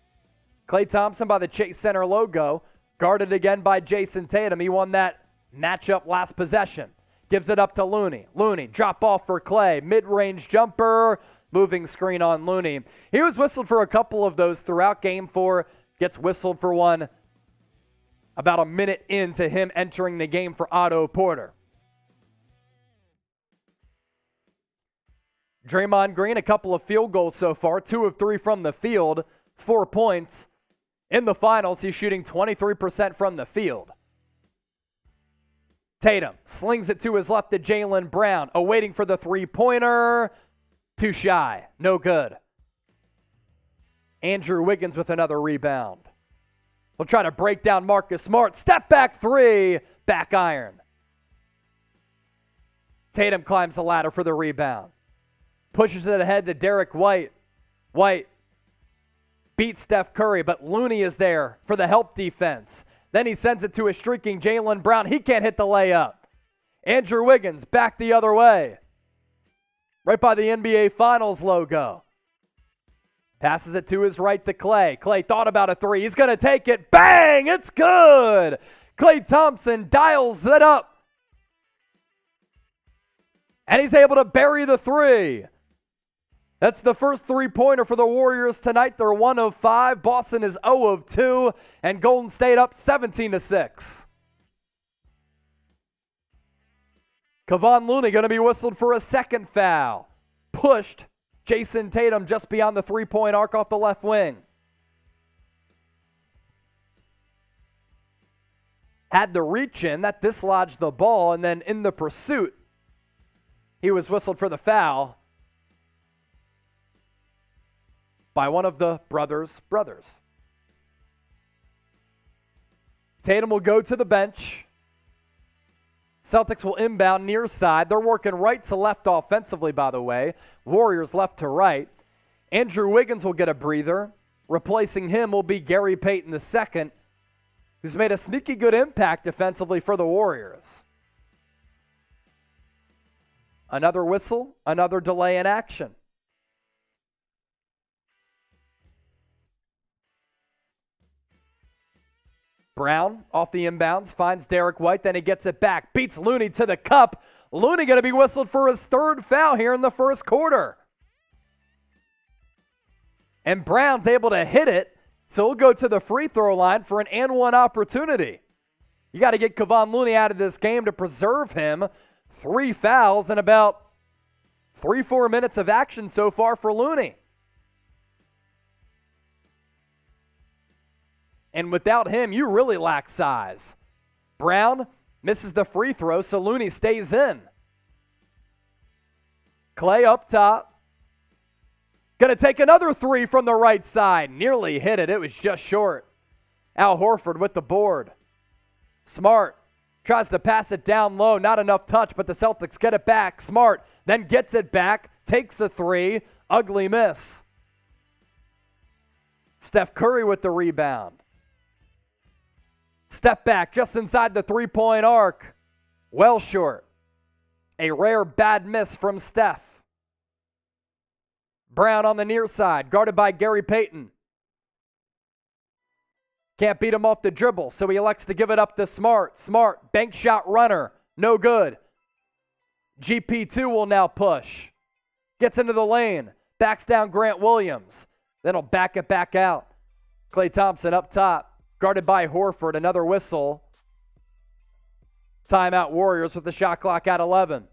Klay Thompson by the Chase Center logo. Guarded again by Jason Tatum. He won that matchup last possession. Gives it up to Looney. Looney, drop off for Klay. Mid-range jumper. Moving screen on Looney. He was whistled for a couple of those throughout Game 4. Gets whistled for one about a minute into him entering the game for Otto Porter. Draymond Green, a couple of field goals so far. 2 of 3 from the field. 4 points. In the finals, he's shooting 23% from the field. Tatum slings it to his left to Jaylen Brown, awaiting for the three-pointer. Too shy. No good. Andrew Wiggins with another rebound. He'll try to break down Marcus Smart. Step back three. Back iron. Tatum climbs the ladder for the rebound. Pushes it ahead to Derek White. White beats Steph Curry, but Looney is there for the help defense. Then he sends it to a streaking Jaylen Brown. He can't hit the layup. Andrew Wiggins back the other way. Right by the NBA Finals logo. Passes it to his right to Klay. Klay thought about a three. He's going to take it. Bang! It's good! Klay Thompson dials it up. And he's able to bury the three. That's the first three-pointer for the Warriors tonight. They're 1 of 5. Boston is 0 of 2. And Golden State up 17-6. Kevon Looney going to be whistled for a second foul. Pushed Jason Tatum just beyond the three-point arc off the left wing. Had the reach in. That dislodged the ball. And then in the pursuit, he was whistled for the foul by one of the brothers' brothers. Tatum will go to the bench. Celtics will inbound near side. They're working right to left offensively, by the way. Warriors left to right. Andrew Wiggins will get a breather. Replacing him will be Gary Payton II, who's made a sneaky good impact defensively for the Warriors. Another whistle, another delay in action. Brown off the inbounds, finds Derek White, then he gets it back, beats Looney to the cup. Looney going to be whistled for his third foul here in the first quarter. And Brown's able to hit it, so he'll go to the free throw line for an and one opportunity. You got to get Kevon Looney out of this game to preserve him. 3 fouls in about 3-4 minutes of action so far for Looney. And without him, you really lack size. Brown misses the free throw, so Looney stays in. Klay up top. Going to take another three from the right side. Nearly hit it. It was just short. Al Horford with the board. Smart tries to pass it down low. Not enough touch, but the Celtics get it back. Smart then gets it back. Takes a three. Ugly miss. Steph Curry with the rebound. Step back just inside the three-point arc. Well short. A rare bad miss from Steph. Brown on the near side, guarded by Gary Payton. Can't beat him off the dribble, so he elects to give it up to Smart. Smart, bank shot runner, no good. GP2 will now push. Gets into the lane, backs down Grant Williams. Then he'll back it back out. Klay Thompson up top. Guarded by Horford, another whistle. Timeout Warriors with the shot clock at 11.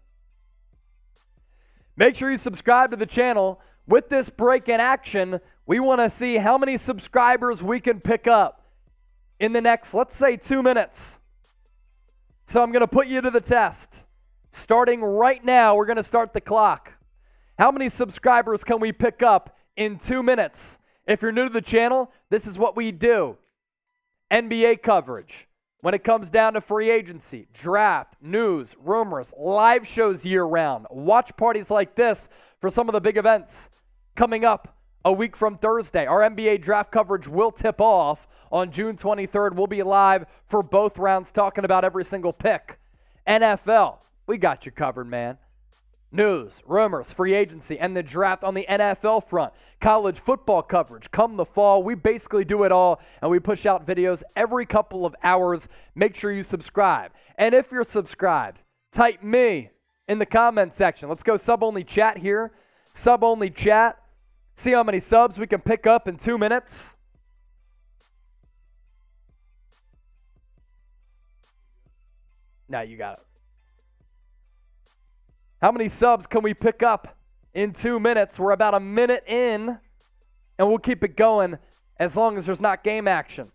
Make sure you subscribe to the channel. With this break in action, we want to see how many subscribers we can pick up in the next, let's say, 2 minutes. So I'm going to put you to the test. Starting right now, we're going to start the clock. How many subscribers can we pick up in 2 minutes? If you're new to the channel, this is what we do. NBA coverage, when it comes down to free agency, draft, news, rumors, live shows year-round, watch parties like this for some of the big events coming up a week from Thursday. Our NBA draft coverage will tip off on June 23rd. We'll be live for both rounds talking about every single pick. NFL, we got you covered, man. News, rumors, free agency, and the draft on the NFL front. College football coverage come the fall. We basically do it all, and we push out videos every couple of hours. Make sure you subscribe. And if you're subscribed, type me in the comment section. Let's go sub-only chat here. Sub-only chat. See how many subs we can pick up in 2 minutes. Now you got it. How many subs can we pick up in 2 minutes? We're about a minute in, and we'll keep it going as long as there's not game action.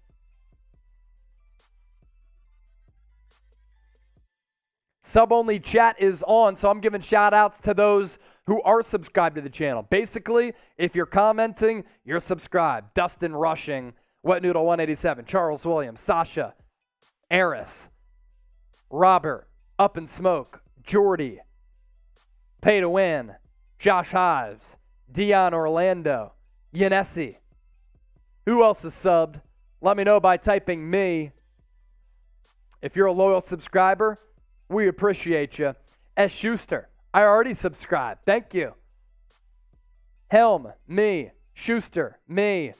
Sub-only chat is on, so I'm giving shout-outs to those who are subscribed to the channel. Basically, if you're commenting, you're subscribed. Dustin Rushing, Wet Noodle 187, Charles Williams, Sasha, Eris, Robert, Up in Smoke, Jordy, Pay to Win, Josh Hives, Dion Orlando, Yanesi. Who else is subbed? Let me know by typing me. If you're a loyal subscriber, we appreciate you. S. Schuster, I already subscribed. Thank you. Helm, me. Schuster, me.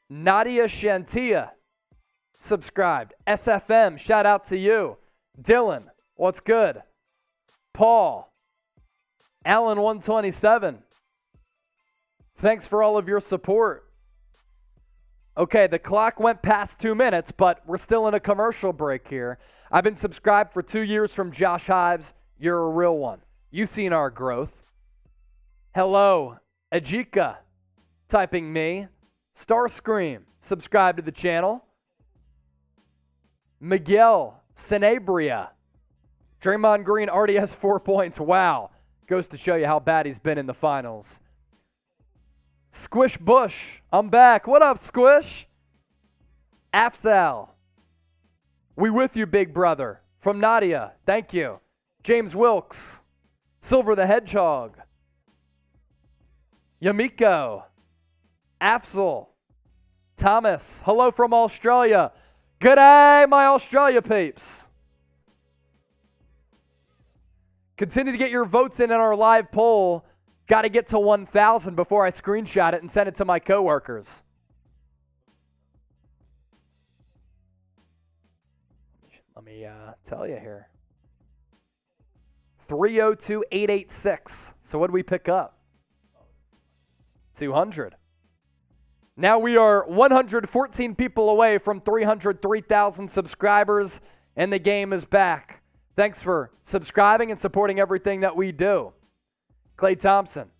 Nadia Shantia, subscribed. SFM, shout out to you. Dylan, what's good? Paul, Allen 127. Thanks for all of your support. Okay, the clock went past 2 minutes, but we're still in a commercial break here. I've been subscribed for 2 years from Josh Hives. You're a real one. You've seen our growth. Hello, Ajika, typing me. Starscream, subscribe to the channel. Miguel Sanabria. Draymond Green already has 4 points. Wow. Goes to show you how bad he's been in the finals. Squish Bush, I'm back. What up, Squish? Afsal, we with you, big brother. From Nadia, thank you. James Wilkes, Silver the Hedgehog. Yamiko, Afsal, Thomas, hello from Australia. Good day, my Australia peeps. Continue to get your votes in our live poll. Got to get to 1,000 before I screenshot it and send it to my coworkers. Let me tell you here. 302,886. So what did we pick up? 200. Now we are 114 people away from 303,000 subscribers, and the game is back. Thanks for subscribing and supporting everything that we do. Klay Thompson,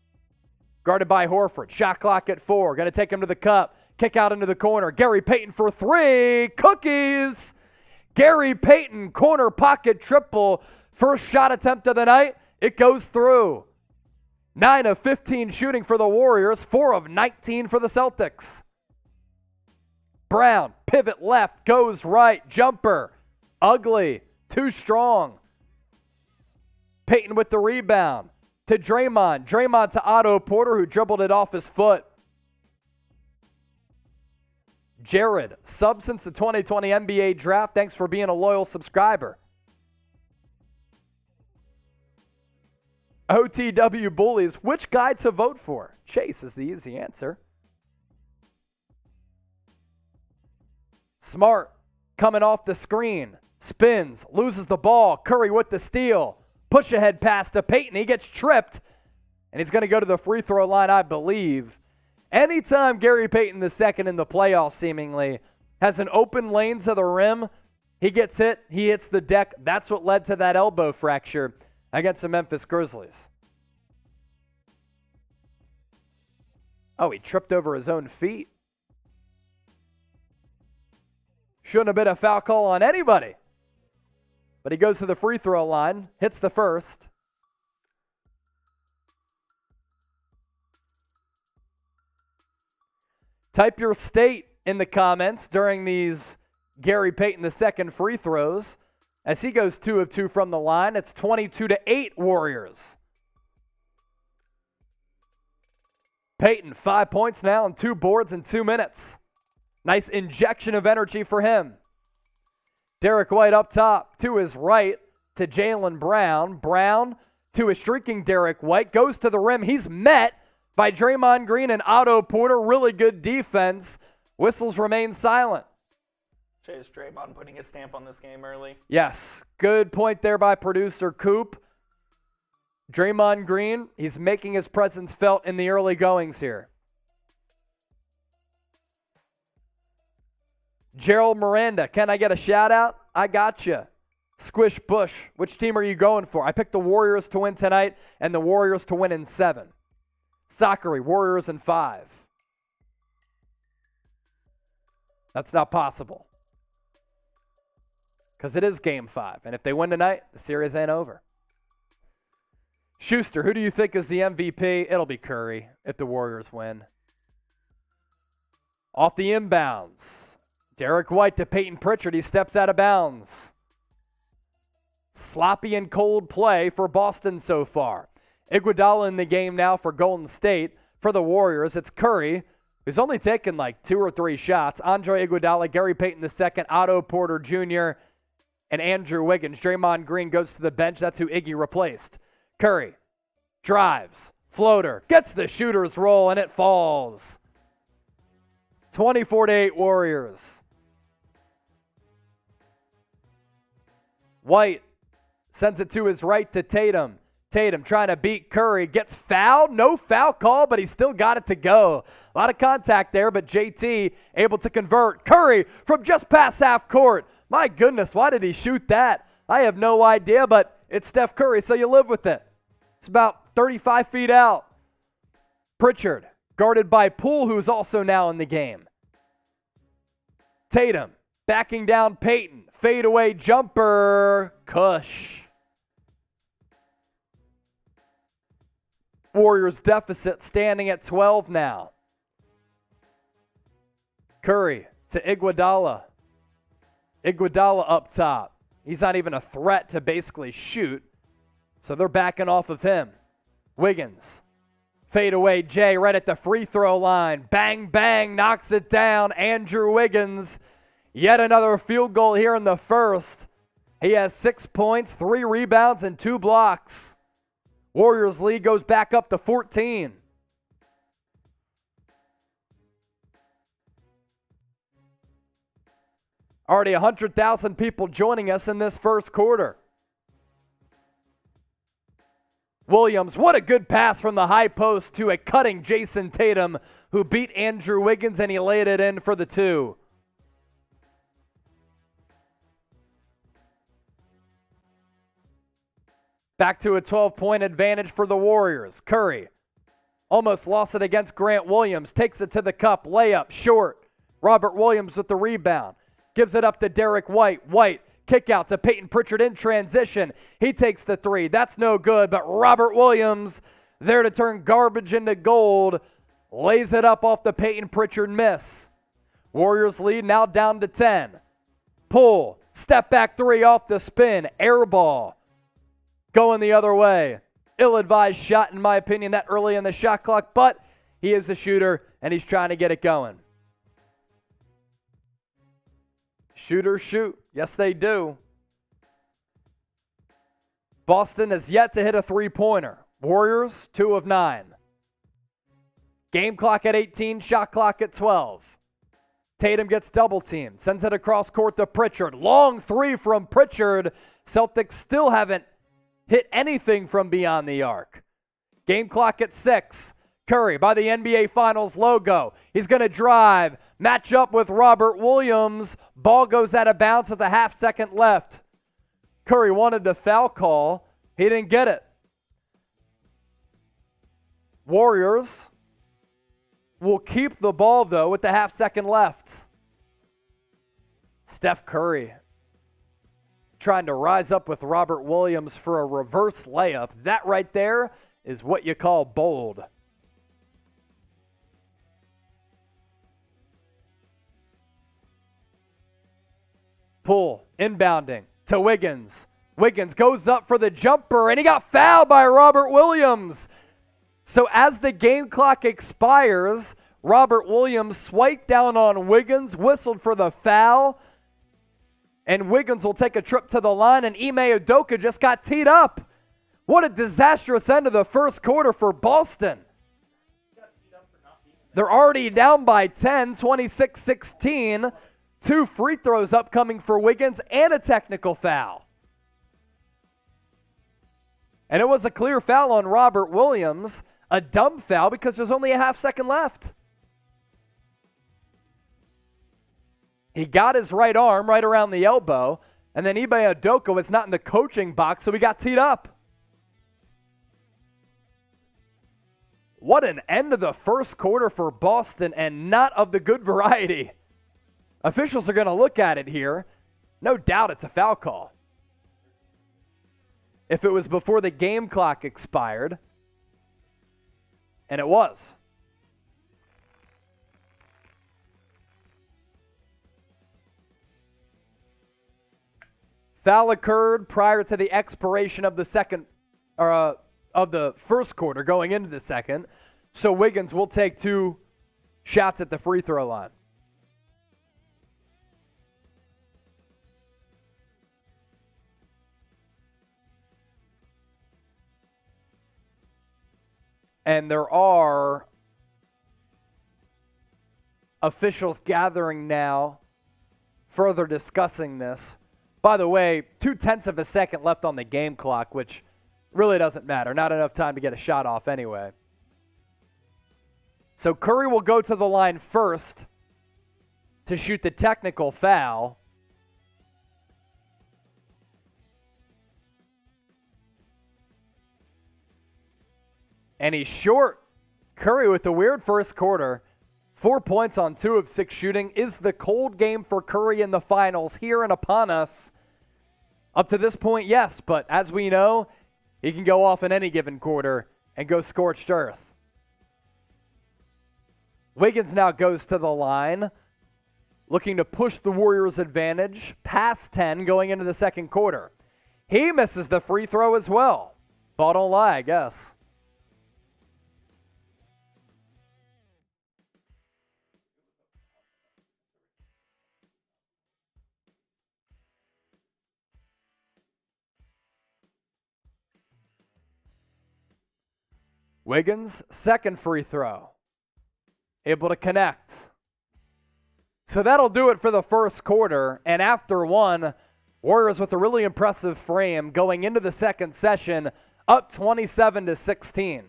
guarded by Horford. Shot clock at 4. Going to take him to the cup. Kick out into the corner. Gary Payton for 3. Cookies. Gary Payton, corner pocket triple. First shot attempt of the night. It goes through. 9 of 15 shooting for the Warriors. 4 of 19 for the Celtics. Brown, pivot left, goes right. Jumper. Ugly. Too strong. Payton with the rebound. To Draymond. Draymond to Otto Porter, who dribbled it off his foot. Jared, sub since the 2020 NBA draft. Thanks for being a loyal subscriber. OTW Bullies, which guy to vote for? Chase is the easy answer. Smart, coming off the screen. Spins, loses the ball. Curry with the steal. Push ahead pass to Payton. He gets tripped, and he's going to go to the free throw line, I believe. Anytime Gary Payton II in the playoffs seemingly has an open lane to the rim, he gets hit, he hits the deck. That's what led to that elbow fracture against the Memphis Grizzlies. Oh, he tripped over his own feet. Shouldn't have been a foul call on anybody. But he goes to the free throw line, hits the first. Type your state in the comments during these Gary Payton II free throws. As he goes 2 of 2 from the line, it's 22-8 Warriors. Payton, 5 points now and 2 boards in 2 minutes. Nice injection of energy for him. Derek White up top to his right to Jaylen Brown. Brown to a streaking Derek White. Goes to the rim. He's met by Draymond Green and Otto Porter. Really good defense. Whistles remain silent. Chase Draymond putting his stamp on this game early. Yes. Good point there by producer Coop. Draymond Green, he's making his presence felt in the early goings here. Gerald Miranda, can I get a shout out? I got you. Squish Bush, which team are you going for? I picked the Warriors to win tonight and the Warriors to win in 7. Sakari, Warriors in 5. That's not possible. Because it is Game 5. And if they win tonight, the series ain't over. Schuster, who do you think is the MVP? It'll be Curry if the Warriors win. Off the inbounds. Derek White to Peyton Pritchard. He steps out of bounds. Sloppy and cold play for Boston so far. Iguodala in the game now for Golden State. For the Warriors, it's Curry, who's only taken like 2 or 3 shots. Andre Iguodala, Gary Payton II, Otto Porter Jr., and Andrew Wiggins. Draymond Green goes to the bench. That's who Iggy replaced. Curry drives, floater, gets the shooter's roll, and it falls. 24-8 Warriors. White sends it to his right to Tatum. Tatum trying to beat Curry. Gets fouled. No foul call, but he still got it to go. A lot of contact there, but JT able to convert. Curry from just past half court. My goodness, why did he shoot that? I have no idea, but it's Steph Curry, so you live with it. It's about 35 feet out. Pritchard guarded by Poole, who's also now in the game. Tatum backing down Peyton. Fadeaway jumper. Cush. Warriors deficit standing at 12 now. Curry to Iguodala. Iguodala up top. He's not even a threat to basically shoot, so they're backing off of him. Wiggins. Fadeaway Jay right at the free throw line. Bang, bang, knocks it down. Andrew Wiggins. Yet another field goal here in the first. He has 6 points, 3 rebounds, and 2 blocks. Warriors lead goes back up to 14. Already 100,000 people joining us in this first quarter. Williams, what a good pass from the high post to a cutting Jason Tatum, who beat Andrew Wiggins, and he laid it in for the 2. Back to a 12-point advantage for the Warriors. Curry almost lost it against Grant Williams. Takes it to the cup. Layup short. Robert Williams with the rebound. Gives it up to Derek White. White, kick out to Peyton Pritchard in transition. He takes the 3. That's no good, but Robert Williams, there to turn garbage into gold, lays it up off the Peyton Pritchard miss. Warriors lead now down to 10. Pull, step back 3 off the spin, air ball. Going the other way. Ill-advised shot, in my opinion, that early in the shot clock, but he is a shooter, and he's trying to get it going. Shooters shoot. Yes, they do. Boston has yet to hit a 3-pointer. Warriors, 2 of 9. Game clock at 18, shot clock at 12. Tatum gets double-teamed, sends it across court to Pritchard. Long 3 from Pritchard. Celtics still haven't hit anything from beyond the arc. Game clock at 6. Curry by the NBA Finals logo. He's going to drive, match up with Robert Williams. Ball goes out of bounds with a half-second left. Curry wanted the foul call. He didn't get it. Warriors will keep the ball, though, with the half-second left. Steph Curry trying to rise up with Robert Williams for a reverse layup. That right there is what you call bold. Pull, inbounding to Wiggins. Wiggins goes up for the jumper, and he got fouled by Robert Williams. So as the game clock expires, Robert Williams swiped down on Wiggins, whistled for the foul, and Wiggins will take a trip to the line, and Ime Udoka just got teed up. What a disastrous end of the first quarter for Boston. They're already down by 10, 26-16. 2 free throws upcoming for Wiggins and a technical foul. And it was a clear foul on Robert Williams, a dumb foul because there's only a half-second left. He got his right arm right around the elbow, and then Ime Udoka was not in the coaching box, so he got teed up. What an end of the first quarter for Boston, and not of the good variety. Officials are going to look at it here. No doubt it's a foul call. If it was before the game clock expired, and it was. Foul occurred prior to the expiration of the first quarter, going into the second. So Wiggins will take 2 shots at the free throw line. And there are officials gathering now, further discussing this. By the way, 0.2 of a second left on the game clock, which really doesn't matter. Not enough time to get a shot off anyway. So Curry will go to the line first to shoot the technical foul. And he's short. Curry with the weird first quarter. 4 points on 2 of 6 shooting. Is the cold game for Curry in the finals here and upon us? Up to this point, yes. But as we know, he can go off in any given quarter and go scorched earth. Wiggins now goes to the line, looking to push the Warriors' advantage past 10 going into the second quarter. He misses the free throw as well. Ball don't lie, I guess. Wiggins, second free throw. Able to connect. So that'll do it for the first quarter. And after one, Warriors with a really impressive frame going into the second session, up 27-16.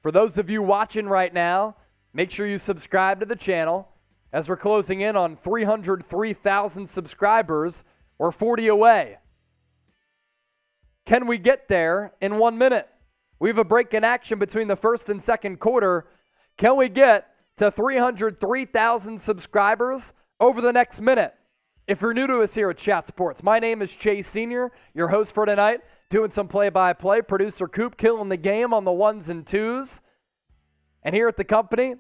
For those of you watching right now, make sure you subscribe to the channel as we're closing in on 303,000 subscribers. We're 40 away. Can we get there in 1 minute? We have a break in action between the first and second quarter. Can we get to 303,000 subscribers over the next minute? If you're new to us here at Chat Sports, my name is Chase Sr., your host for tonight, doing some play-by-play. Producer Coop killing the game on the ones and twos. And here at the company,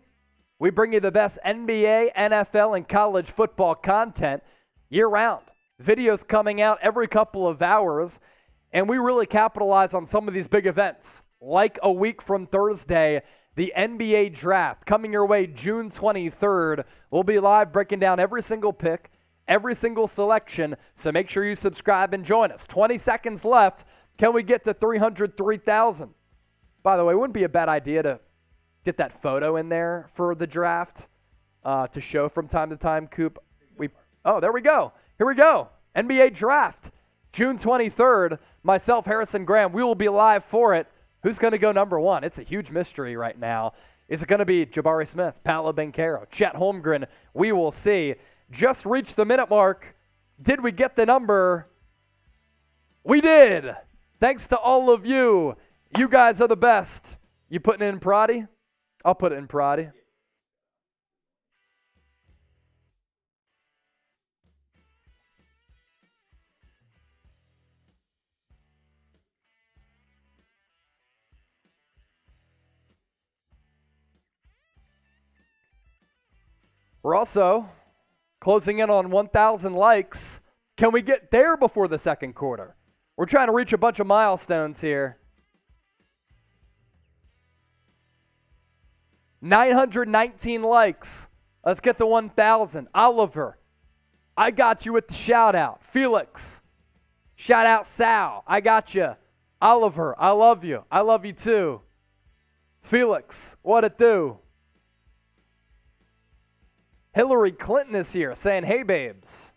we bring you the best NBA, NFL, and college football content year-round. Videos coming out every couple of hours. And we really capitalize on some of these big events. Like a week from Thursday, the NBA Draft coming your way June 23rd. We'll be live breaking down every single pick, every single selection. So make sure you subscribe and join us. 20 seconds left. Can we get to 303,000? By the way, it wouldn't be a bad idea to get that photo in there for the draft to show from time to time, Coop. Oh, there we go. Here we go. NBA Draft. June 23rd, myself, Harrison Graham, we will be live for it. Who's going to go number one? It's a huge mystery right now. Is it going to be Jabari Smith, Paolo Banchero, Chet Holmgren? We will see. Just reached the minute mark. Did we get the number? We did. Thanks to all of you. You guys are the best. You putting it in Prati? I'll put it in Prati. We're also closing in on 1,000 likes. Can we get there before the second quarter? We're trying to reach a bunch of milestones here. 919 likes. Let's get to 1,000. Oliver, I got you with the shout out. Felix, shout out Sal, I got you. Oliver, I love you. I love you too. Felix, what it do? Hillary Clinton is here saying, hey, babes.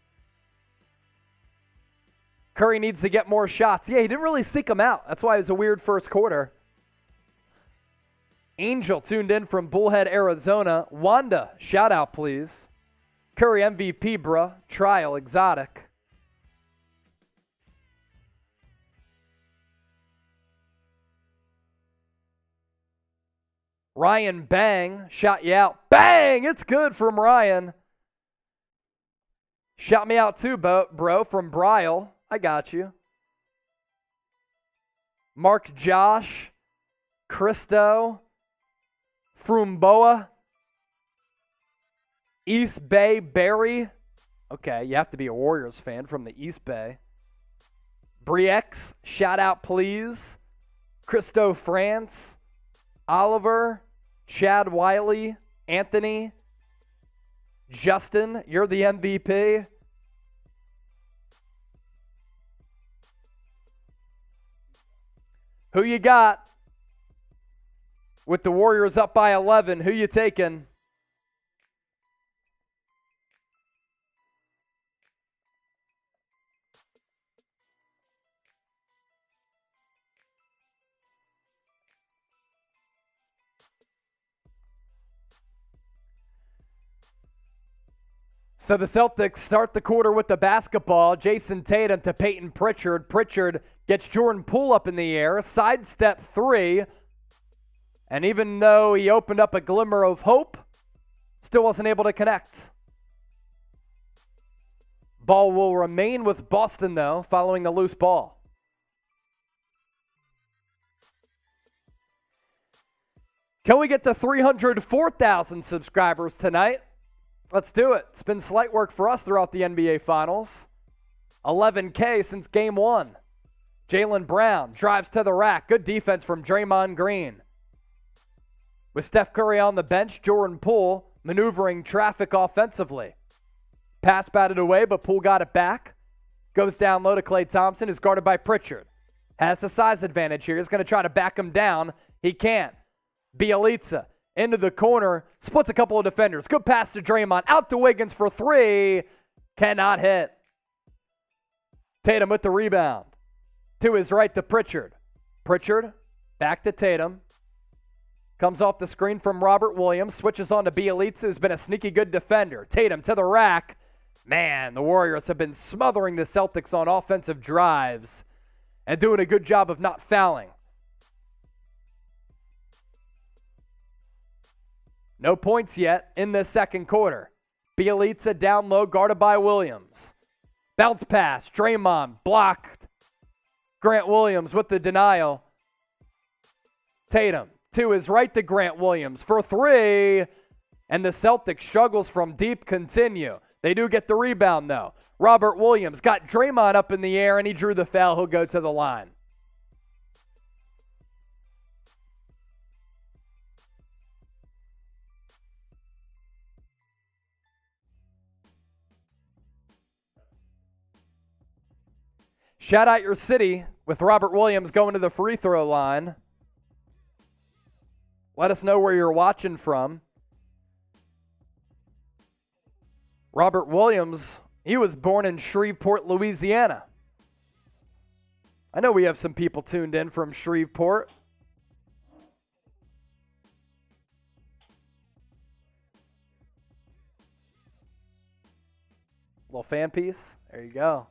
Curry needs to get more shots. Yeah, he didn't really seek them out. That's why it was a weird first quarter. Angel tuned in from Bullhead, Arizona. Wanda, shout out, please. Curry MVP, bruh. Trial, exotic. Ryan Bang, shout you out. Bang! It's good from Ryan. Shout me out too, bro, from Bryle. I got you. Mark Josh, Christo, Frumboa, East Bay Barry. Okay, you have to be a Warriors fan from the East Bay. Briex, shout out please. Christo France, Oliver, Chad Wiley, Anthony, Justin, you're the MVP. Who you got? With the Warriors up by 11, who you taking? So the Celtics start the quarter with the basketball. Jason Tatum to Peyton Pritchard. Pritchard gets Jordan Poole up in the air. Sidestep three. And even though he opened up a glimmer of hope, still wasn't able to connect. Ball will remain with Boston, though, following the loose ball. Can we get to 304,000 subscribers tonight? Let's do it. It's been slight work for us throughout the NBA Finals. 11K since game one. Jaylen Brown drives to the rack. Good defense from Draymond Green. With Steph Curry on the bench, Jordan Poole maneuvering traffic offensively. Pass batted away, but Poole got it back. Goes down low to Klay Thompson, who's guarded by Pritchard. Has the size advantage here. He's going to try to back him down. He can't. Bjelica into the corner, splits a couple of defenders. Good pass to Draymond. Out to Wiggins for three. Cannot hit. Tatum with the rebound. To his right to Pritchard. Pritchard back to Tatum. Comes off the screen from Robert Williams. Switches on to Bjelica, who's been a sneaky good defender. Tatum to the rack. Man, the Warriors have been smothering the Celtics on offensive drives and doing a good job of not fouling. No points yet in this second quarter. Bjelica down low, guarded by Williams. Bounce pass, Draymond blocked. Grant Williams with the denial. Tatum to his right to Grant Williams for three. And the Celtics struggles from deep continue. They do get the rebound though. Robert Williams got Draymond up in the air and he drew the foul. He'll go to the line. Shout out your city with Robert Williams going to the free throw line. Let us know where you're watching from. Robert Williams, he was born in Shreveport, Louisiana. I know we have some people tuned in from Shreveport. Little fan piece. There you go.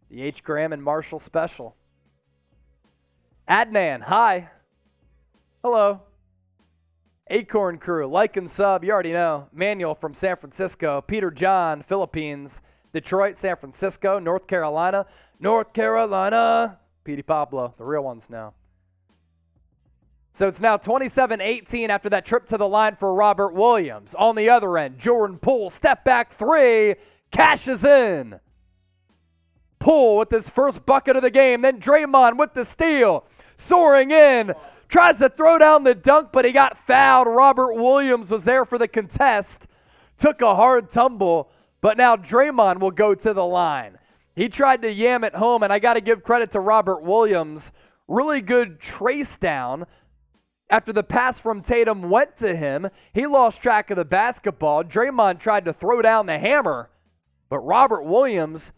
The H. Graham and Marshall special. Adnan, hi. Hello. Acorn Crew, like and sub, you already know. Manuel from San Francisco. Peter John, Philippines. Detroit, San Francisco, North Carolina. North Carolina. Petey Pablo, the real ones now. So it's now 27-18 after that trip to the line for Robert Williams. On the other end, Jordan Poole, step back three, cashes in. Poole with his first bucket of the game. Then Draymond with the steal. Soaring in. Tries to throw down the dunk, but he got fouled. Robert Williams was there for the contest. Took a hard tumble, but now Draymond will go to the line. He tried to yam it home, and I got to give credit to Robert Williams. Really good trace down. After the pass from Tatum went to him, he lost track of the basketball. Draymond tried to throw down the hammer, but Robert Williams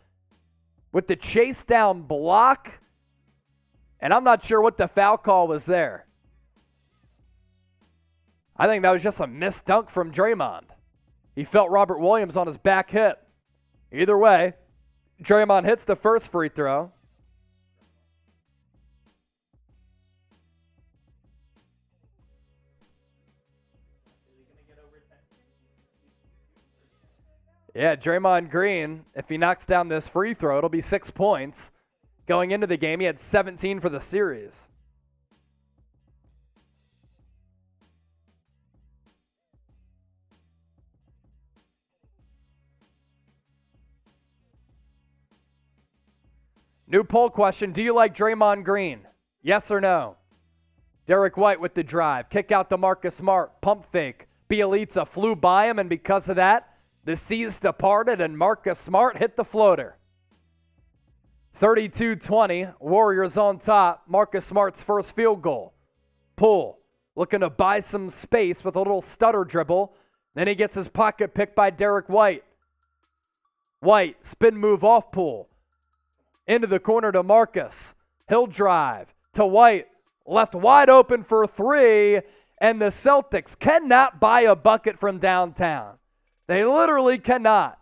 with the chase down block, and I'm not sure what the foul call was there. I think that was just a missed dunk from Draymond. He felt Robert Williams on his back hip. Either way, Draymond hits the first free throw. Yeah, Draymond Green, if he knocks down this free throw, it'll be 6 points. Going into the game, he had 17 for the series. New poll question, do you like Draymond Green? Yes or no? Derek White with the drive. Kick out to Marcus Smart. Pump fake. Bielitsa flew by him, and because of that, the seas departed, and Marcus Smart hit the floater. 32-20, Warriors on top. Marcus Smart's first field goal. Poole looking to buy some space with a little stutter dribble. Then he gets his pocket picked by Derek White. White, spin move off Poole. Into the corner to Marcus. He'll drive to White. Left wide open for three. And the Celtics cannot buy a bucket from downtown. They literally cannot.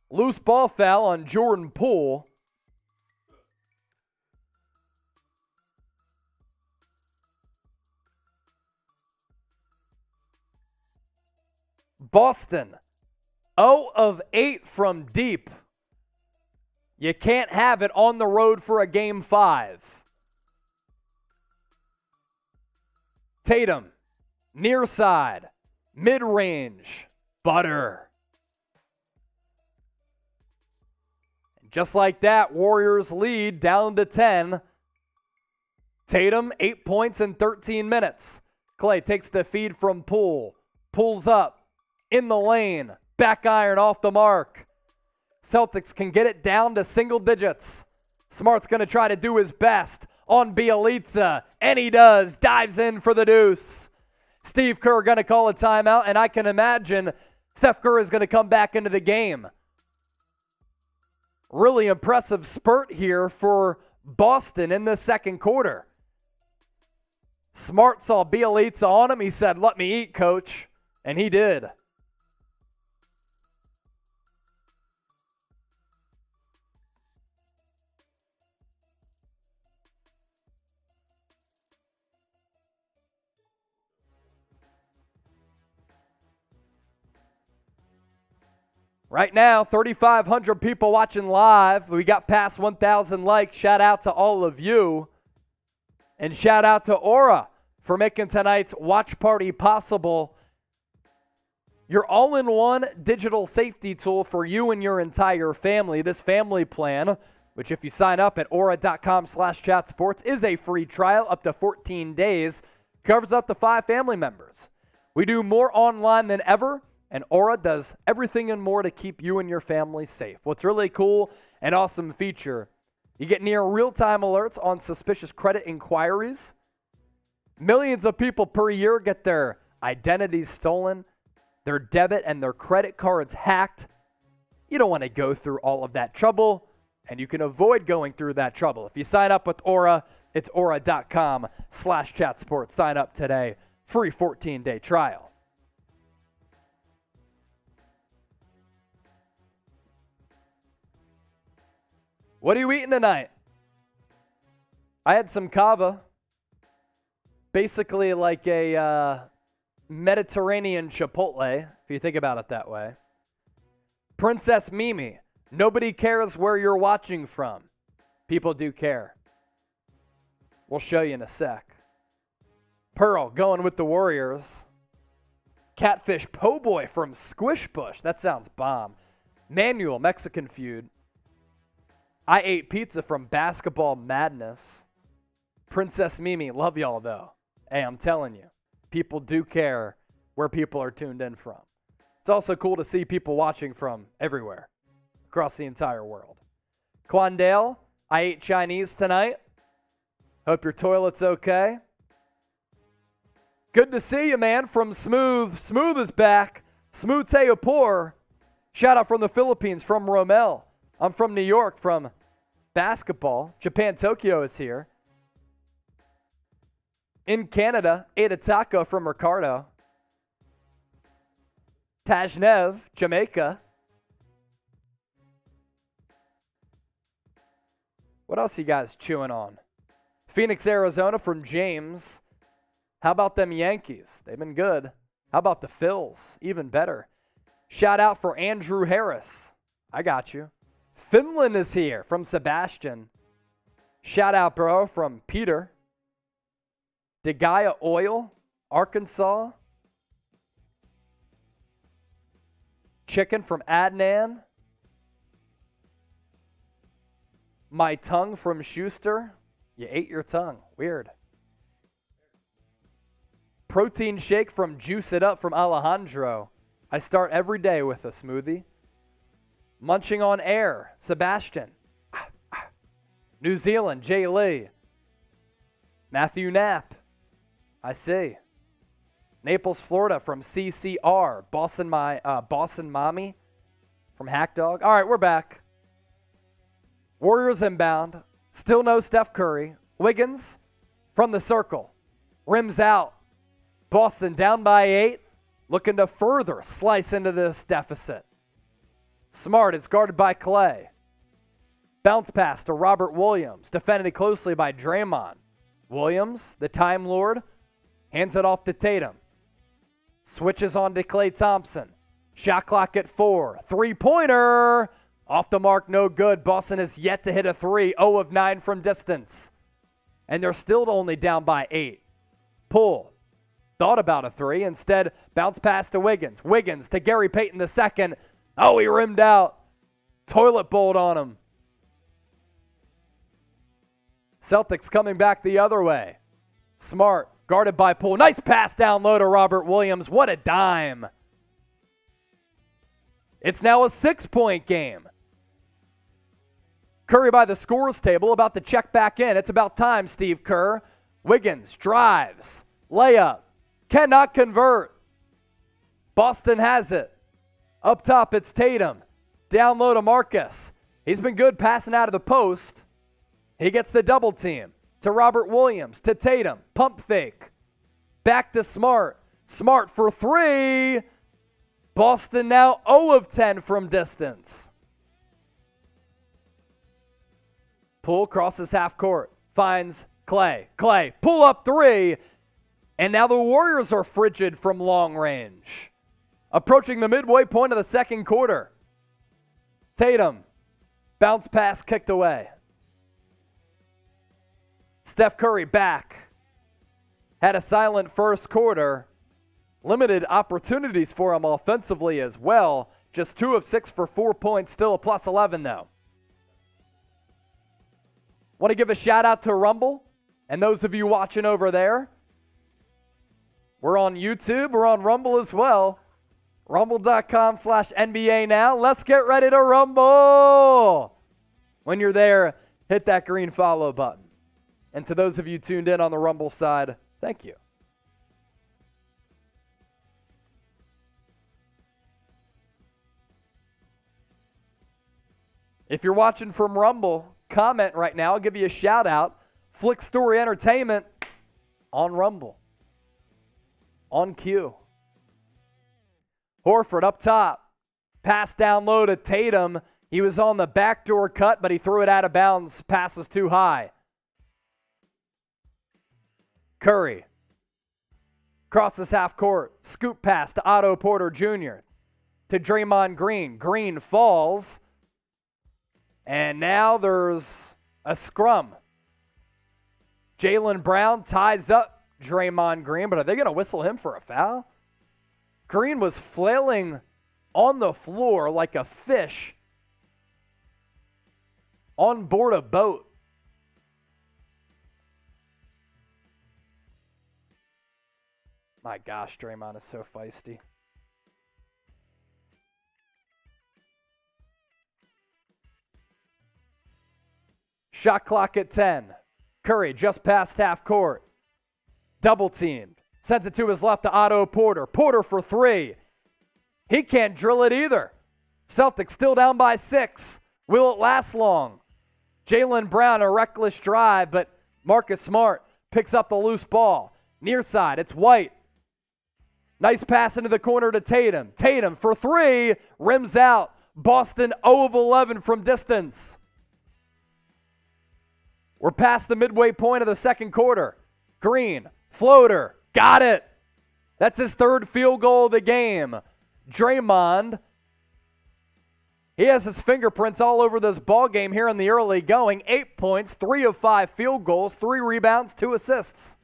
Loose ball foul on Jordan Poole. Boston, 0 of 8 from deep. You can't have it on the road for a game 5. Tatum, near side, mid-range, butter. Just like that, Warriors lead down to 10. Tatum, 8 points in 13 minutes. Clay takes the feed from Poole. Pulls up, in the lane, back iron off the mark. Celtics can get it down to single digits. Smart's going to try to do his best on Bielitsa, and he does. Dives in for the deuce. Steve Kerr going to call a timeout, and I can imagine Steph Curry is going to come back into the game. Really impressive spurt here for Boston in the second quarter. Smart saw Bielitsa on him. He said, "Let me eat, coach," and he did. Right now, 3,500 people watching live. We got past 1,000 likes. Shout out to all of you. And shout out to Aura for making tonight's watch party possible. Your all-in-one digital safety tool for you and your entire family. This family plan, which if you sign up at aura.com/chatsports, is a free trial up to 14 days. Covers up to 5 family members. We do more online than ever. And Aura does everything and more to keep you and your family safe. What's really cool and awesome feature, you get near real-time alerts on suspicious credit inquiries. Millions of people per year get their identities stolen, their debit and their credit cards hacked. You don't want to go through all of that trouble, and you can avoid going through that trouble. If you sign up with Aura, it's aura.com/chatsports. Sign up today. Free 14-day trial. What are you eating tonight? I had some kava. Basically like a Mediterranean Chipotle, if you think about it that way. Princess Mimi. Nobody cares where you're watching from. People do care. We'll show you in a sec. Pearl going with the Warriors. Catfish Po' Boy from Squish Bush. That sounds bomb. Manuel, Mexican feud. I ate pizza from Basketball Madness. Princess Mimi, love y'all though. Hey, I'm telling you, people do care where people are tuned in from. It's also cool to see people watching from everywhere, across the entire world. Quandale, I ate Chinese tonight. Hope your toilet's okay. Good to see you, man, from Smooth. Smooth is back. Smooth Teopor. Shout out from the Philippines, from Romel. I'm from New York, from basketball. Japan Tokyo is here. In Canada, ate a taco from Ricardo. Tajnev, Jamaica. What else you guys chewing on? Phoenix, Arizona from James. How about them Yankees? They've been good. How about the Phils? Even better. Shout out for Andrew Harris. I got you. Finland is here from Sebastian. Shout out, bro, from Peter. DeGaia Oil, Arkansas. Chicken from Adnan. My tongue from Schuster. You ate your tongue. Weird. Protein shake from Juice It Up from Alejandro. I start every day with a smoothie. Munching on air, Sebastian. New Zealand, Jay Lee. Matthew Knapp. I see. Naples, Florida from CCR. Boston Mommy from Hack Dog. All right, we're back. Warriors inbound. Still no Steph Curry. Wiggins from the circle. Rims out. Boston down by 8. Looking to further slice into this deficit. Smart, it's guarded by Clay. Bounce pass to Robert Williams. Defended closely by Draymond. Williams, the Time Lord, hands it off to Tatum. Switches on to Klay Thompson. Shot clock at 4. Three-pointer. Off the mark, no good. Boston has yet to hit a 3. 0 of 9 from distance. And they're still only down by 8. Pull. Thought about a 3. Instead, bounce pass to Wiggins. Wiggins to Gary Payton II. Oh, he rimmed out. Toilet bowled on him. Celtics coming back the other way. Smart, guarded by Poole. Nice pass down low to Robert Williams. What a dime. It's now a 6-point game. Curry by the scores table, about to check back in. It's about time, Steve Kerr. Wiggins drives. Layup. Cannot convert. Boston has it. Up top, it's Tatum. Down low to Marcus. He's been good passing out of the post. He gets the double team. To Robert Williams. To Tatum. Pump fake. Back to Smart. Smart for 3. Boston now 0 of 10 from distance. Poole crosses half court. Finds Clay. Clay. Pull up 3. And now the Warriors are frigid from long range. Approaching the midway point of the second quarter. Tatum. Bounce pass kicked away. Steph Curry back. Had a silent first quarter. Limited opportunities for him offensively as well. Just 2 of 6 for 4 points. Still a plus 11 though. Want to give a shout out to Rumble and those of you watching over there. We're on YouTube. We're on Rumble as well. Rumble.com/NBA now. Let's get ready to rumble. When you're there, hit that green follow button. And to those of you tuned in on the Rumble side, thank you. If you're watching from Rumble, comment right now. I'll give you a shout out. Flick Story Entertainment on Rumble. On cue. Horford up top. Pass down low to Tatum. He was on the backdoor cut, but he threw it out of bounds. Pass was too high. Curry. Crosses half court. Scoop pass to Otto Porter Jr. To Draymond Green. Green falls. And now there's a scrum. Jaylen Brown ties up Draymond Green, but are they going to whistle him for a foul? Green was flailing on the floor like a fish on board a boat. My gosh, Draymond is so feisty. Shot clock at 10. Curry just past half court. Double teamed. Sends it to his left to Otto Porter. Porter for 3. He can't drill it either. Celtics still down by 6. Will it last long? Jaylen Brown, a reckless drive, but Marcus Smart picks up the loose ball. Near side, it's White. Nice pass into the corner to Tatum. Tatum for 3. Rims out. Boston 0 of 11 from distance. We're past the midway point of the second quarter. Green, floater, got it. That's his third field goal of the game. Draymond, he has his fingerprints all over this ball game here in the early going. 8 points, 3 of 5 field goals, 3 rebounds, 2 assists.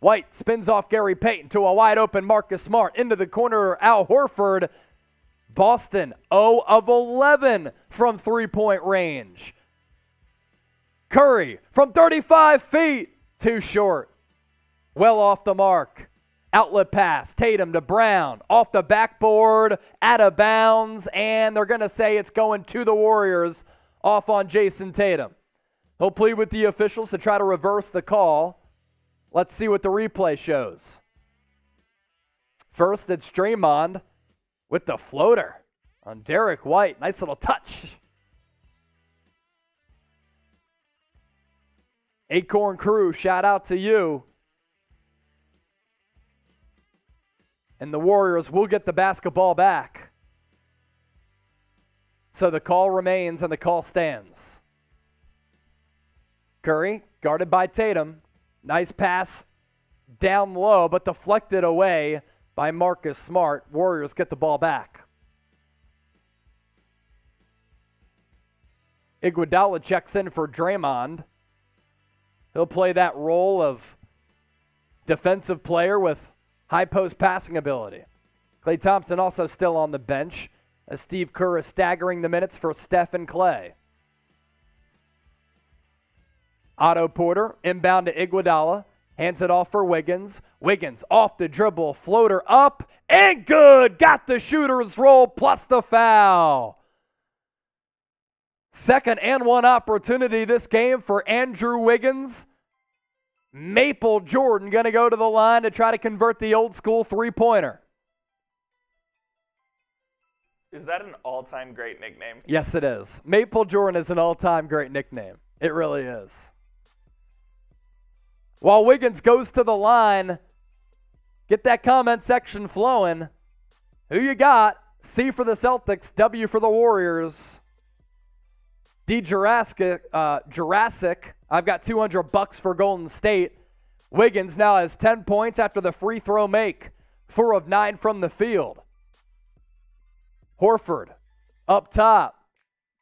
White spins off Gary Payton to a wide open Marcus Smart. Into the corner, Al Horford. Boston 0 of 11 from three-point range. Curry from 35 feet, too short. Well off the mark. Outlet pass, Tatum to Brown, off the backboard, out of bounds, and they're going to say it's going to the Warriors, off on Jason Tatum. He'll plead with the officials to try to reverse the call. Let's see what the replay shows. First, it's Draymond with the floater on Derek White. Nice little touch. Acorn Crew, shout out to you. And the Warriors will get the basketball back. So the call remains and the call stands. Curry, guarded by Tatum. Nice pass down low, but deflected away by Marcus Smart. Warriors get the ball back. Iguodala checks in for Draymond. He'll play that role of defensive player with high post passing ability. Klay Thompson also still on the bench as Steve Kerr is staggering the minutes for Steph and Klay. Otto Porter inbound to Iguodala. Hands it off for Wiggins. Wiggins off the dribble. Floater up and good. Got the shooter's roll plus the foul. Second and one opportunity this game for Andrew Wiggins. Maple Jordan going to go to the line to try to convert the old school three-pointer. Is that an all-time great nickname? Yes, it is. Maple Jordan is an all-time great nickname. It really is. While Wiggins goes to the line, get that comment section flowing. Who you got? C for the Celtics, W for the Warriors. D Jurassic, I've got $200 for Golden State. Wiggins now has 10 points after the free throw make. 4 of 9 from the field. Horford up top.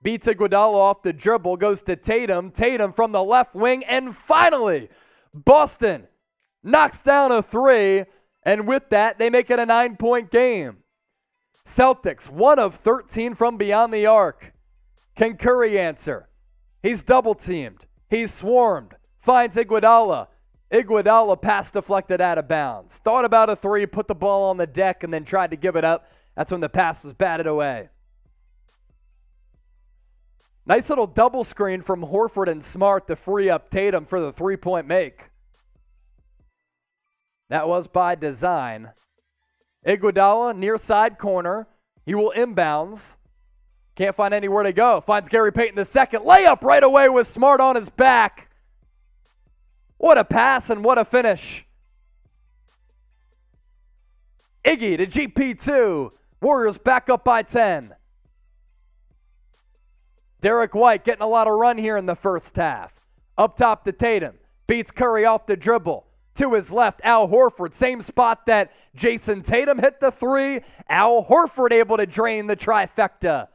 Beats Iguodala off the dribble. Goes to Tatum. Tatum from the left wing. And finally, Boston knocks down a 3. And with that, they make it a 9-point game. Celtics 1 of 13 from beyond the arc. Can Curry answer? He's double-teamed. He's swarmed. Finds Iguodala. Iguodala pass deflected out of bounds. Thought about a 3, put the ball on the deck, and then tried to give it up. That's when the pass was batted away. Nice little double screen from Horford and Smart to free up Tatum for the 3-point make. That was by design. Iguodala, near side corner. He will inbounds. Can't find anywhere to go. Finds Gary Payton the second. Layup right away with Smart on his back. What a pass and what a finish. Iggy to GP2. Warriors back up by 10. Derek White getting a lot of run here in the first half. Up top to Tatum. Beats Curry off the dribble. To his left, Al Horford. Same spot that Jason Tatum hit the 3. Al Horford able to drain the trifecta.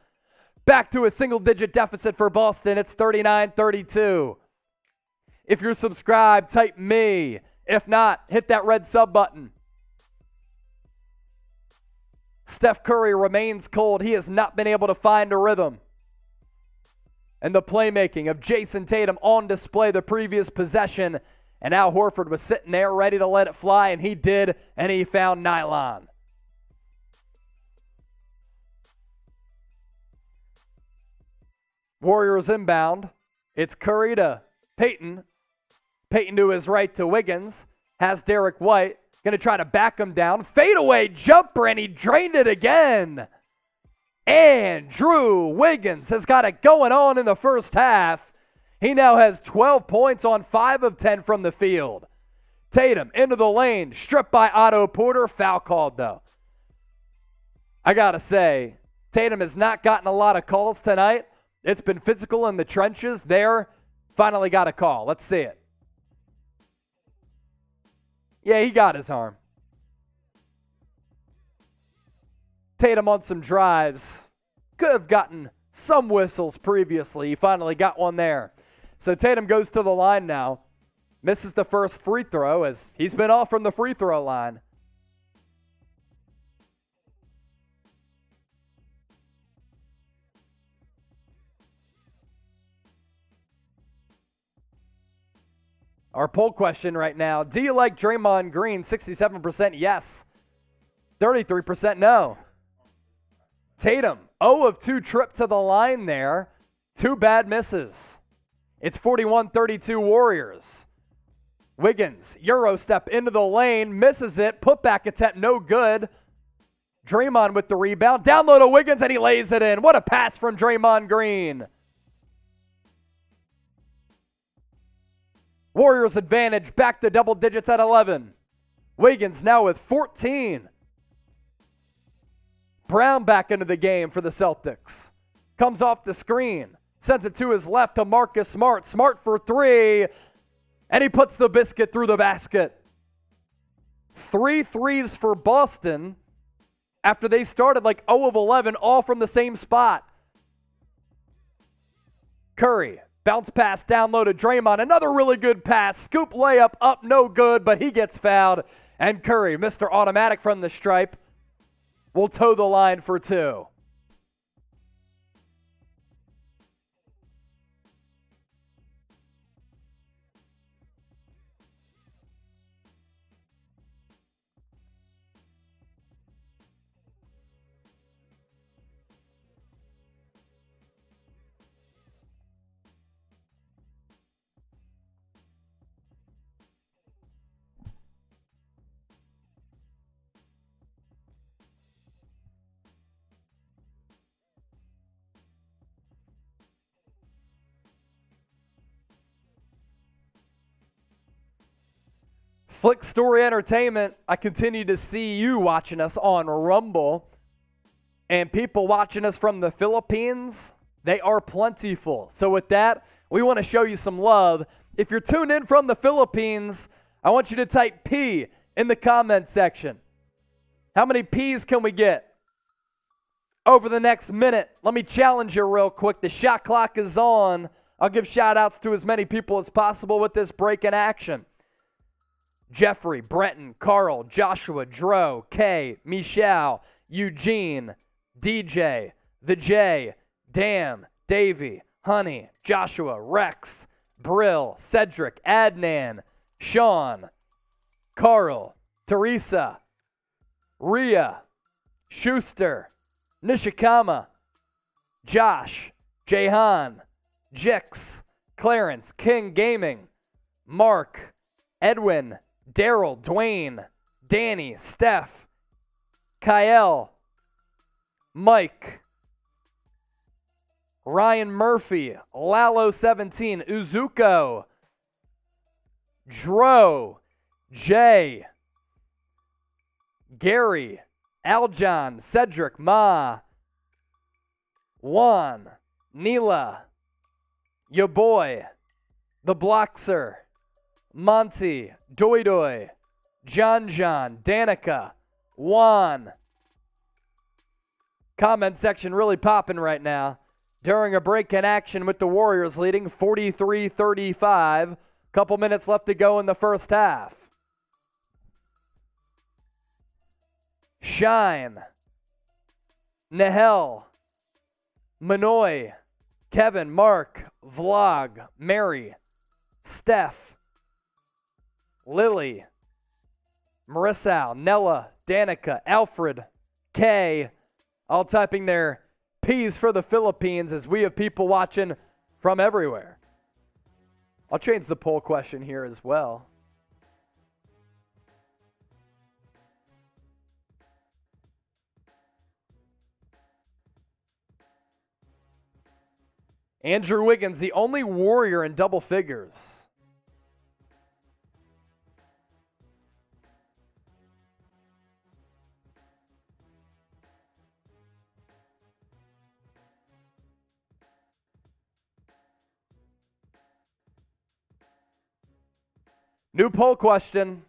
Back to a single-digit deficit for Boston. It's 39-32. If you're subscribed, type me. If not, hit that red sub button. Steph Curry remains cold. He has not been able to find a rhythm. And the playmaking of Jason Tatum on display the previous possession. And Al Horford was sitting there ready to let it fly, and he did, and he found nylon. Warriors inbound. It's Curry to Payton. Payton to his right to Wiggins. Has Derek White. Going to try to back him down. Fadeaway jumper, and he drained it again. Andrew Wiggins has got it going on in the first half. He now has 12 points on 5 of 10 from the field. Tatum into the lane. Stripped by Otto Porter. Foul called, though. I got to say, Tatum has not gotten a lot of calls tonight. It's been physical in the trenches. There, finally got a call. Let's see it. Yeah, he got his arm. Tatum on some drives. Could have gotten some whistles previously. He finally got one there. So Tatum goes to the line now. Misses the first free throw as he's been off from the free throw line. Our poll question right now, do you like Draymond Green? 67% yes. 33% no. Tatum, 0 of 2 trip to the line there. 2 bad misses. It's 41-32 Warriors. Wiggins, Euro step into the lane, misses it. Putback attempt, no good. Draymond with the rebound. Down low to Wiggins, and he lays it in. What a pass from Draymond Green. Warriors advantage back to double digits at 11. Wiggins now with 14. Brown back into the game for the Celtics. Comes off the screen. Sends it to his left to Marcus Smart. Smart for 3. And he puts the biscuit through the basket. 3 threes for Boston after they started like 0 of 11, all from the same spot. Curry. Bounce pass down low to Draymond. Another really good pass. Scoop layup up, no good, but he gets fouled. And Curry, Mr. Automatic from the stripe, will toe the line for 2. Flick Story Entertainment, I continue to see you watching us on Rumble. And people watching us from the Philippines, they are plentiful. So with that, we want to show you some love. If you're tuned in from the Philippines, I want you to type P in the comment section. How many P's can we get over the next minute? Let me challenge you real quick. The shot clock is on. I'll give shout outs to as many people as possible with this break in action. Jeffrey, Brenton, Carl, Joshua, Dro, Kay, Michelle, Eugene, DJ, The J, Dan, Davey, Honey, Joshua, Rex, Brill, Cedric, Adnan, Sean, Carl, Teresa, Ria, Schuster, Nishikama, Josh, Jahan, Jix, Clarence, King Gaming, Mark, Edwin, Daryl, Dwayne, Danny, Steph, Kyle, Mike, Ryan Murphy, Lalo17, Uzuko, Dro, Jay, Gary, Aljon, Cedric, Ma, Juan, Neela, your boy, the Bloxer, Monty, Doi Doi, John, Danica, Juan. Comment section really popping right now. During a break in action with the Warriors leading 43-35. Couple minutes left to go in the first half. Shine, Nahel, Manoy, Kevin, Mark, Vlog, Mary, Steph, Lily, Marissa, Nella, Danica, Alfred, Kay, all typing their P's for the Philippines as we have people watching from everywhere. I'll change the poll question here as well. Andrew Wiggins, the only Warrior in double figures. New poll question.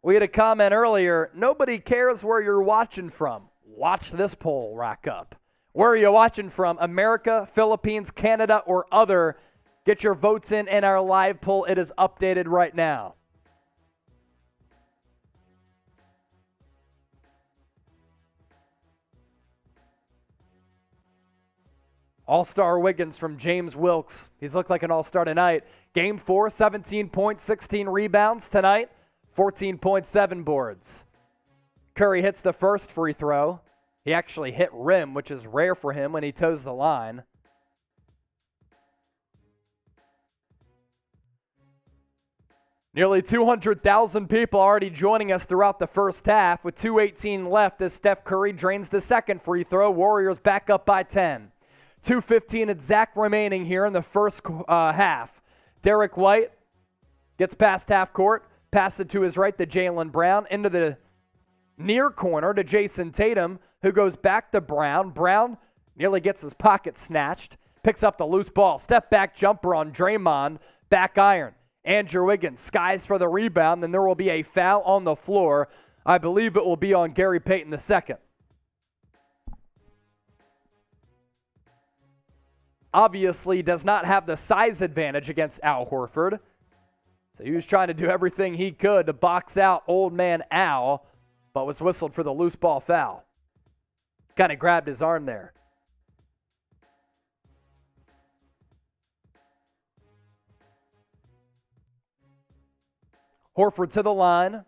We had a comment earlier, nobody cares where you're watching from. Watch this poll rack up. Where are you watching from? America, Philippines, Canada, or other? Get your votes in our live poll. It is updated right now. All-star Wiggins from James Wilkes. He's looked like an all-star tonight. Game 4, 17 points, 16 rebounds tonight, 14.7 boards. Curry hits the first free throw. He actually hit rim, which is rare for him when he toes the line. Nearly 200,000 people already joining us throughout the first half with 2:18 left as Steph Curry drains the second free throw. Warriors back up by 10. 2:15 exact remaining here in the first half. Derek White gets past half court, passes it to his right to Jaylen Brown, into the near corner to Jason Tatum, who goes back to Brown. Brown nearly gets his pocket snatched, picks up the loose ball. Step back jumper on Draymond, back iron. Andrew Wiggins skies for the rebound, and there will be a foul on the floor. I believe it will be on Gary Payton II. Obviously does not have the size advantage against Al Horford. So he was trying to do everything he could to box out old man Al, but was whistled for the loose ball foul. Kind of grabbed his arm there. Horford to the line.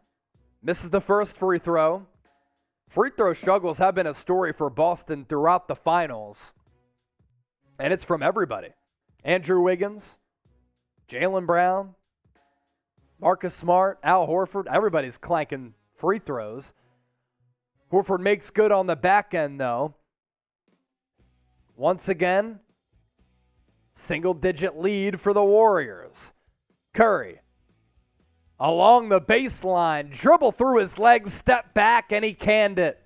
Misses the first free throw. Free throw struggles have been a story for Boston throughout the finals. And it's from everybody. Andrew Wiggins, Jaylen Brown, Marcus Smart, Al Horford. Everybody's clanking free throws. Horford makes good on the back end, though. Once again, single-digit lead for the Warriors. Curry, along the baseline, dribble through his legs, step back, and he canned it.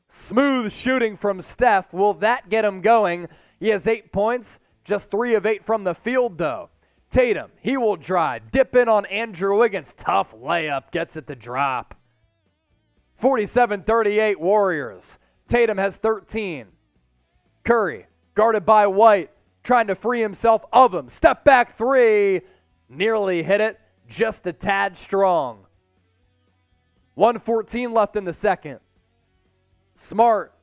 Smooth shooting from Steph. Will that get him going? He has 8 points, just 3 of 8 from the field, though. Tatum, he will drive, dip in on Andrew Wiggins. Tough layup, gets it to drop. 47-38 Warriors. Tatum has 13. Curry, guarded by White, trying to free himself of him. Step back three, nearly hit it, just a tad strong. 1:14 left in the second. Smart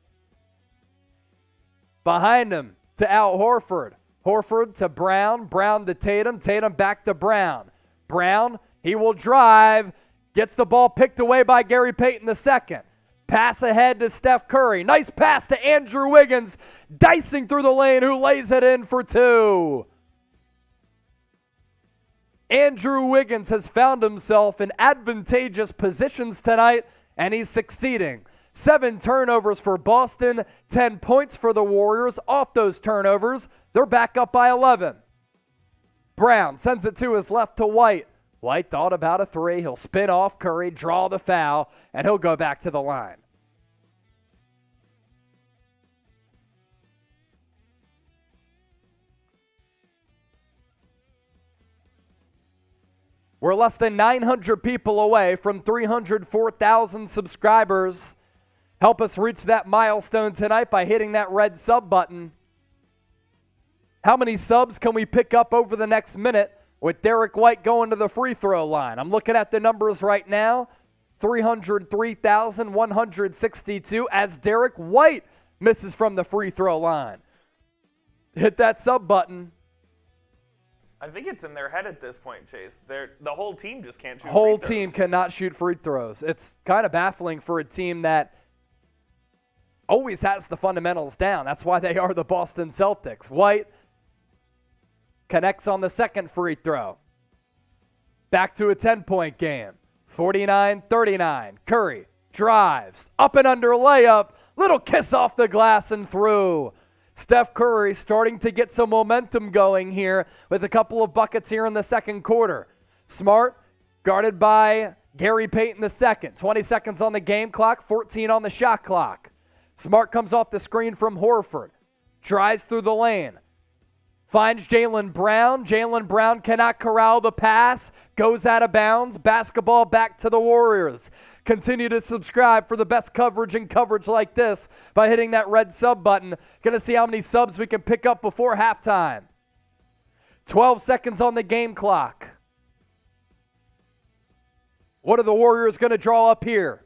behind him to Al Horford. Horford to Brown. Brown to Tatum. Tatum back to Brown. Brown, he will drive. Gets the ball picked away by Gary Payton II. Pass ahead to Steph Curry. Nice pass to Andrew Wiggins. Dicing through the lane, who lays it in for two. Andrew Wiggins has found himself in advantageous positions tonight, and he's succeeding. 7 turnovers for Boston, 10 points for the Warriors. Off those turnovers, they're back up by 11. Brown sends it to his left to White. White thought about a three. He'll spin off Curry, draw the foul, and he'll go back to the line. We're less than 900 people away from 304,000 subscribers. Help us reach that milestone tonight by hitting that red sub button. How many subs can we pick up over the next minute with Derek White going to the free throw line? I'm looking at the numbers right now. 303,162 as Derek White misses from the free throw line. Hit that sub button. I think it's in their head at this point, Chase. The whole team just can't shoot free Whole throws. team cannot shoot free throws. It's kind of baffling for a team that always has the fundamentals down. That's why they are the Boston Celtics. White connects on the second free throw. Back to a 10-point game. 49-39. Curry drives. Up and under layup. Little kiss off the glass and through. Steph Curry starting to get some momentum going here with a couple of buckets here in the second quarter. Smart, guarded by Gary Payton II. 20 seconds on the game clock, 14 on the shot clock. Smart comes off the screen from Horford. Drives through the lane. Finds Jaylen Brown. Jaylen Brown cannot corral the pass. Goes out of bounds. Basketball back to the Warriors. Continue to subscribe for the best coverage and coverage like this by hitting that red sub button. Going to see how many subs we can pick up before halftime. 12 seconds on the game clock. What are the Warriors going to draw up here?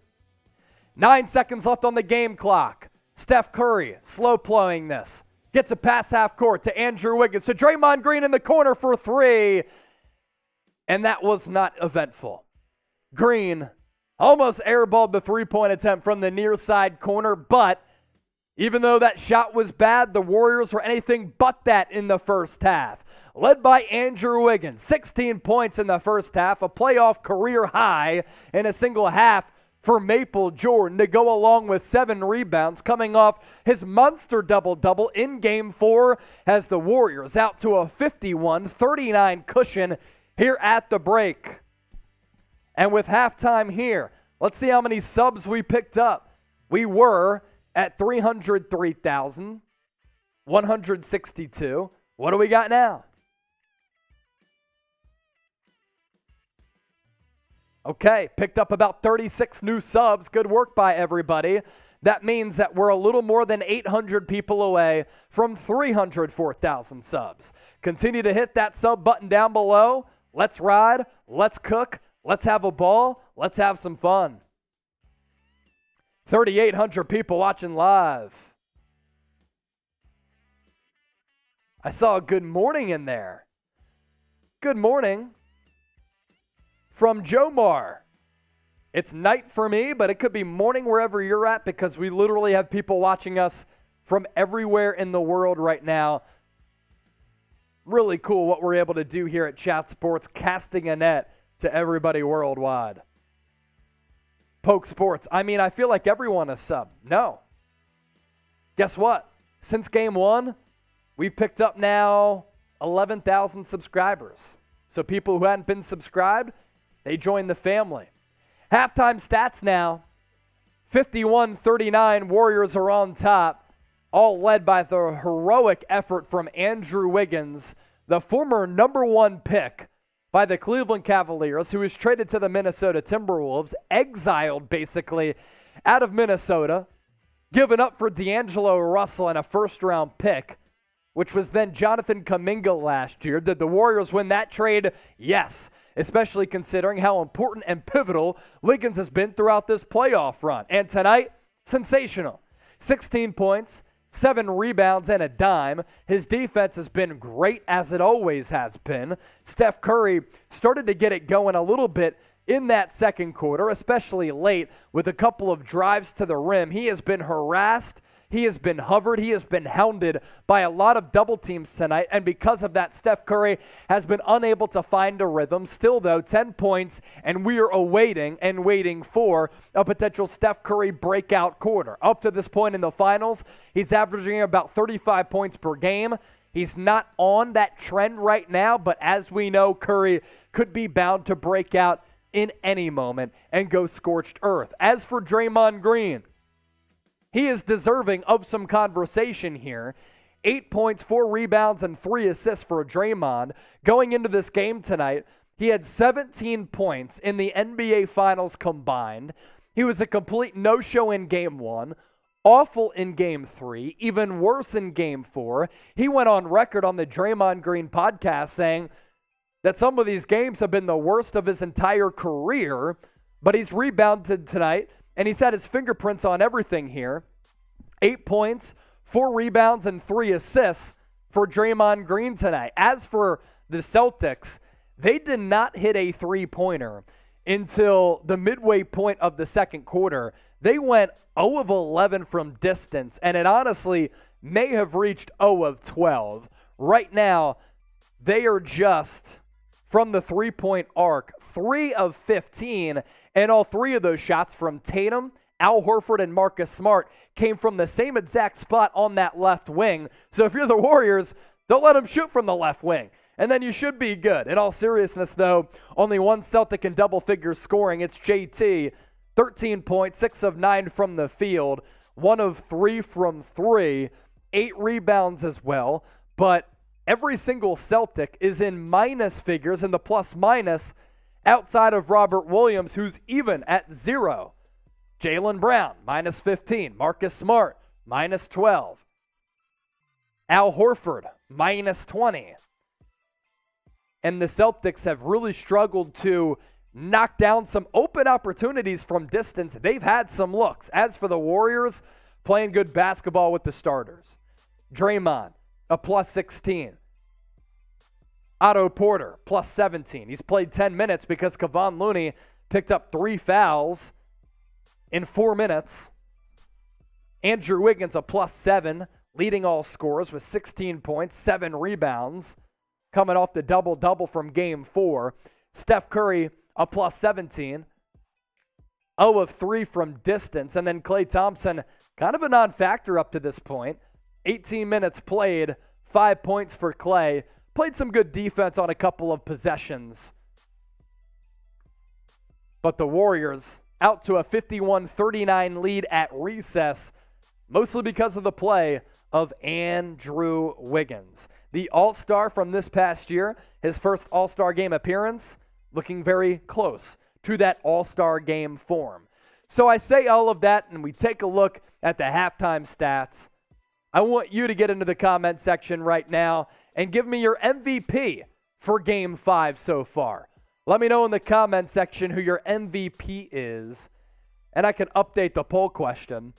9 seconds left on the game clock. Steph Curry slow playing this. Gets a pass half court to Andrew Wiggins. So Draymond Green in the corner for three. And that was not eventful. Green almost airballed the three-point attempt from the near side corner, but even though that shot was bad, the Warriors were anything but that in the first half. Led by Andrew Wiggins, 16 points in the first half, a playoff career high in a single half for Maple Jordan to go along with 7 rebounds, coming off his monster double-double in Game 4 as the Warriors out to a 51-39 cushion here at the break. And with halftime here, let's see how many subs we picked up. We were at 303,162. What do we got now? Okay, picked up about 36 new subs. Good work by everybody. That means that we're a little more than 800 people away from 304,000 subs. Continue to hit that sub button down below. Let's ride. Let's cook. Let's have a ball. Let's have some fun. 3,800 people watching live. I saw a good morning in there. Good morning from Jomar. It's night for me, but it could be morning wherever you're at because we literally have people watching us from everywhere in the world right now. Really cool what we're able to do here at Chat Sports, casting a net to everybody worldwide. Poke Sports. I mean, I feel like everyone is sub. No. Guess what? Since Game 1, we've picked up now 11,000 subscribers. So people who hadn't been subscribed, they joined the family. Halftime stats now. 51-39, Warriors are on top, all led by the heroic effort from Andrew Wiggins, the former number 1 pick by the Cleveland Cavaliers, who was traded to the Minnesota Timberwolves, exiled basically out of Minnesota, given up for D'Angelo Russell and a first-round pick, which was then Jonathan Kuminga last year. Did the Warriors win that trade? Yes, especially considering how important and pivotal Wiggins has been throughout this playoff run. And tonight, sensational. 16 points, 7 rebounds, and a dime. His defense has been great, as it always has been. Steph Curry started to get it going a little bit in that second quarter, especially late, with a couple of drives to the rim. He has been harassed. He has been hovered. He has been hounded by a lot of double teams tonight, and because of that, Steph Curry has been unable to find a rhythm. Still, though, 10 points, and we are awaiting and waiting for a potential Steph Curry breakout quarter. Up to this point in the finals, he's averaging about 35 points per game. He's not on that trend right now, but as we know, Curry could be bound to break out in any moment and go scorched earth. As for Draymond Green, he is deserving of some conversation here. 8 points, 4 rebounds, and 3 assists for Draymond. Going into this game tonight, he had 17 points in the NBA Finals combined. He was a complete no-show in Game 1, awful in Game 3, even worse in Game 4. He went on record on the Draymond Green podcast saying that some of these games have been the worst of his entire career, but he's rebounded tonight. And he's had his fingerprints on everything here. 8 points, 4 rebounds, and 3 assists for Draymond Green tonight. As for the Celtics, they did not hit a three-pointer until the midway point of the second quarter. They went 0 of 11 from distance, and it honestly may have reached 0 of 12. Right now, they are just from the three-point arc, 3 of 15, and all 3 of those shots from Tatum, Al Horford, and Marcus Smart came from the same exact spot on that left wing. So if you're the Warriors, don't let them shoot from the left wing, and then you should be good. In all seriousness, though, only one Celtic in double figures scoring. It's JT, 13 points, 6 of 9 from the field, 1 of 3 from 3, 8 rebounds as well. But Every single Celtic is in minus figures in the plus-minus outside of Robert Williams, who's even at 0. Jaylen Brown, minus 15. Marcus Smart, minus 12. Al Horford, minus 20. And the Celtics have really struggled to knock down some open opportunities from distance. They've had some looks. As for the Warriors, playing good basketball with the starters. Draymond, a plus 16. Otto Porter, plus 17. He's played 10 minutes because Kevon Looney picked up 3 fouls in 4 minutes. Andrew Wiggins, a plus 7, leading all scorers with 16 points, 7 rebounds, coming off the double-double from Game 4. Steph Curry, a plus 17, 0 of 3 from distance. And then Klay Thompson, kind of a non-factor up to this point. 18 minutes played, 5 points for Klay. Played some good defense on a couple of possessions. But the Warriors out to a 51-39 lead at recess, mostly because of the play of Andrew Wiggins. The All-Star from this past year, his first All-Star game appearance, looking very close to that All-Star game form. So I say all of that, and we take a look at the halftime stats. I want you to get into the comment section right now and give me your MVP for Game 5 so far. Let me know in the comment section who your MVP is, and I can update the poll question,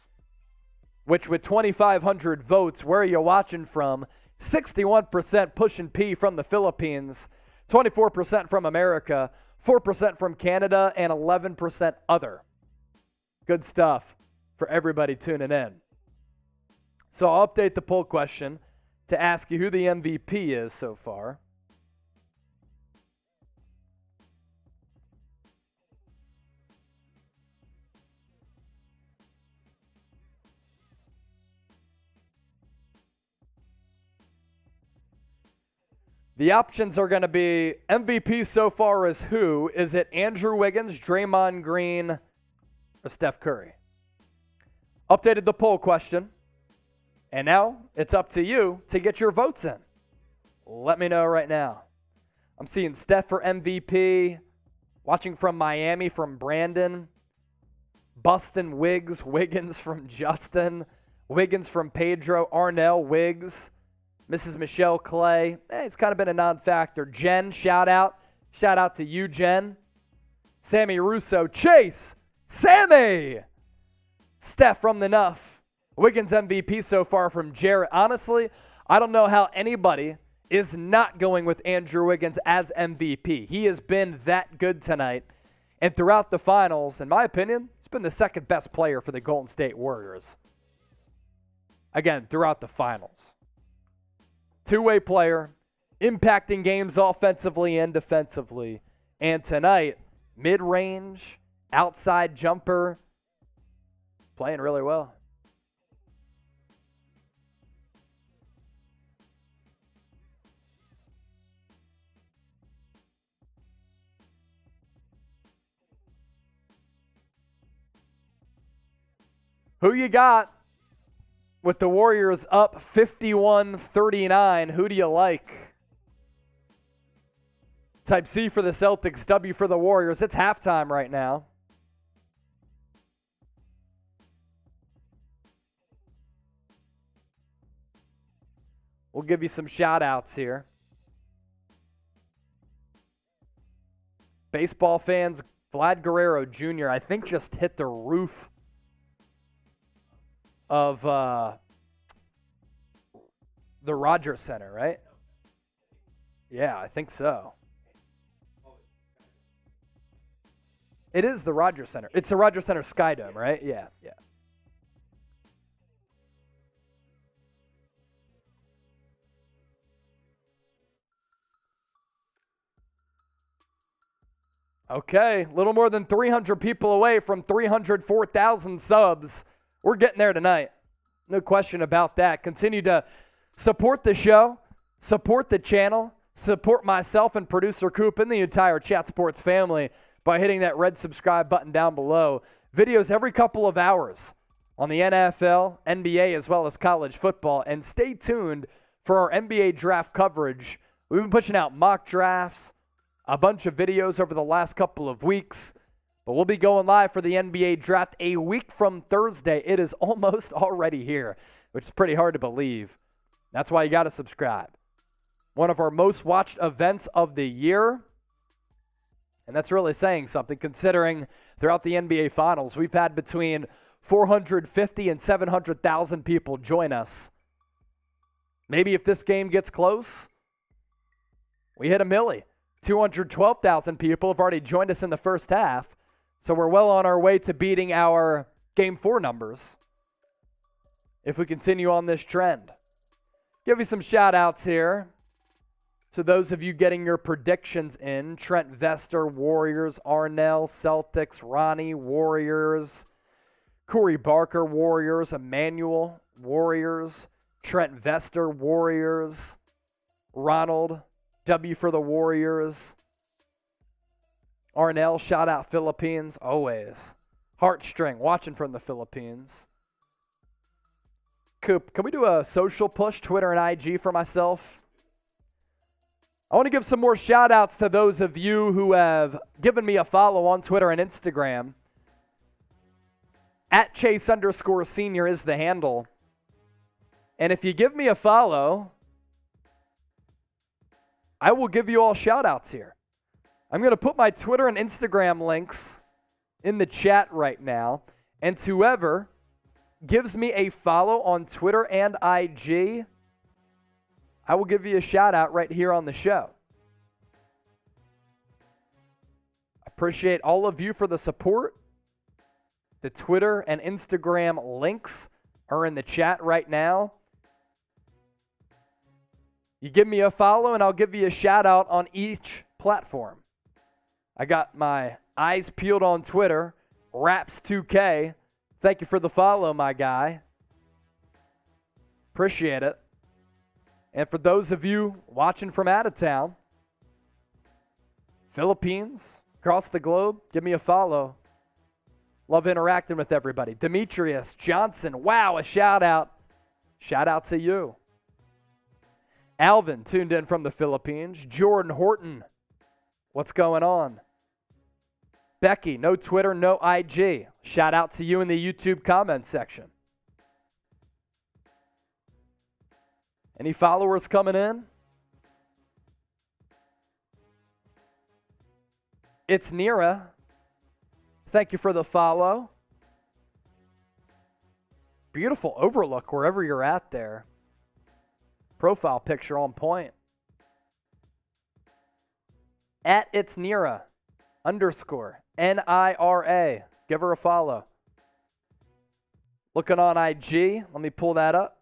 which with 2,500 votes, where are you watching from? 61% pushing P from the Philippines, 24% from America, 4% from Canada, and 11% other. Good stuff for everybody tuning in. So I'll update the poll question to ask you who the MVP is so far. The options are going to be MVP so far is who? Is it Andrew Wiggins, Draymond Green, or Steph Curry? Updated the poll question. And now it's up to you to get your votes in. Let me know right now. I'm seeing Steph for MVP. Watching from Miami from Brandon. Bustin Wiggins from Justin. Wiggins from Pedro. Arnell Wiggs. Mrs. Michelle Clay. It's kind of been a non-factor. Jen, shout out. Shout out to you, Jen. Sammy Russo. Chase. Sammy. Steph from the Nuff. Wiggins MVP so far from Jarrett. Honestly, I don't know how anybody is not going with Andrew Wiggins as MVP. He has been that good tonight. And throughout the finals, in my opinion, he's been the second best player for the Golden State Warriors. Again, throughout the finals. Two-way player, impacting games offensively and defensively. And tonight, mid-range, outside jumper, playing really well. Who you got with the Warriors up 51-39? Who do you like? Type C for the Celtics, W for the Warriors. It's halftime right now. We'll give you some shout-outs here. Baseball fans, Vlad Guerrero Jr., I think just hit the roof of the Rogers Center, right? Yeah, I think so. It is the Rogers Center. It's the Rogers Center Skydome, right? Yeah. Okay, a little more than 300 people away from 304,000 subs. We're getting there tonight. No question about that. Continue to support the show, support the channel, support myself and producer Coop and the entire Chat Sports family by hitting that red subscribe button down below. Videos every couple of hours on the NFL, NBA, as well as college football. And stay tuned for our NBA draft coverage. We've been pushing out mock drafts, a bunch of videos over the last couple of weeks, but we'll be going live for the NBA draft a week from Thursday. It is almost already here, which is pretty hard to believe. That's why you got to subscribe. One of our most watched events of the year, and that's really saying something considering throughout the NBA Finals, we've had between 450 and 700,000 people join us. Maybe if this game gets close, we hit a milli. 212,000 people have already joined us in the first half, so we're well on our way to beating our Game 4 numbers if we continue on this trend. Give you some shout-outs here to those of you getting your predictions in. Trent Vester, Warriors. Arnell, Celtics. Ronnie, Warriors. Corey Barker, Warriors. Emmanuel, Warriors. Trent Vester, Warriors. Ronald, W for the Warriors. Arnell, shout out Philippines, always. Heartstring, watching from the Philippines. Coop, can we do a social push, Twitter and IG for myself? I want to give some more shout outs to those of you who have given me a follow on Twitter and Instagram. At Chase_senior is the handle. And if you give me a follow, I will give you all shout outs here. I'm going to put my Twitter and Instagram links in the chat right now. And whoever gives me a follow on Twitter and IG, I will give you a shout out right here on the show. Appreciate all of you for the support. The Twitter and Instagram links are in the chat right now. You give me a follow and I'll give you a shout out on each platform. I got my eyes peeled on Twitter, Raps2K. Thank you for the follow, my guy. Appreciate it. And for those of you watching from out of town, Philippines, across the globe, give me a follow. Love interacting with everybody. Demetrius Johnson, wow, a shout out. Shout out to you. Alvin tuned in from the Philippines. Jordan Horton, what's going on? Becky, no Twitter, no IG. Shout out to you in the YouTube comment section. Any followers coming in? It's Nira. Thank you for the follow. Beautiful overlook wherever you're at there. Profile picture on point. At It's Nira _ NIRA. Give her a follow. Looking on IG. Let me pull that up.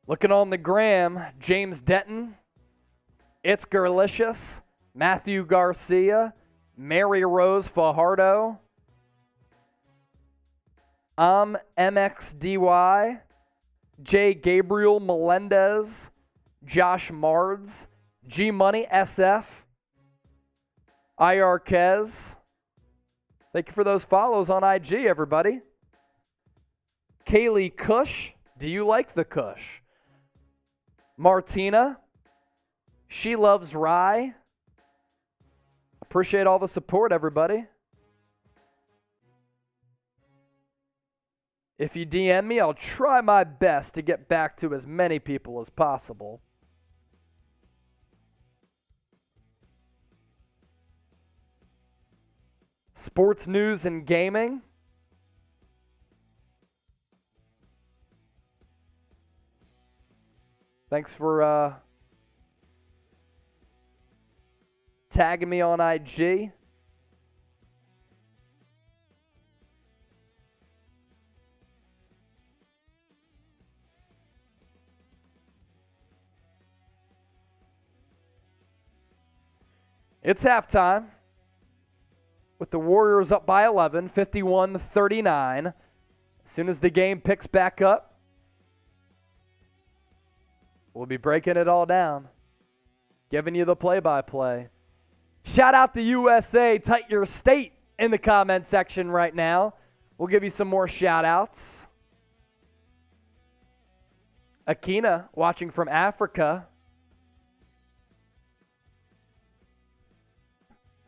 Looking on the gram, James Denton, It's Girlicious, Matthew Garcia, Mary Rose Fajardo, MXDY, J. Gabriel Melendez, Josh Mards, G Money SF, IRKez. Thank you for those follows on IG, everybody. Kaylee Cush, do you like the Kush? Martina, She Loves Rye. Appreciate all the support, everybody. If you DM me, I'll try my best to get back to as many people as possible. Sports news and gaming. Thanks for tagging me on IG. It's halftime with the Warriors up by 11, 51-39. As soon as the game picks back up, we'll be breaking it all down, giving you the play-by-play. Shout out to USA, tight your state in the comment section right now. We'll give you some more shout-outs. Akina watching from Africa.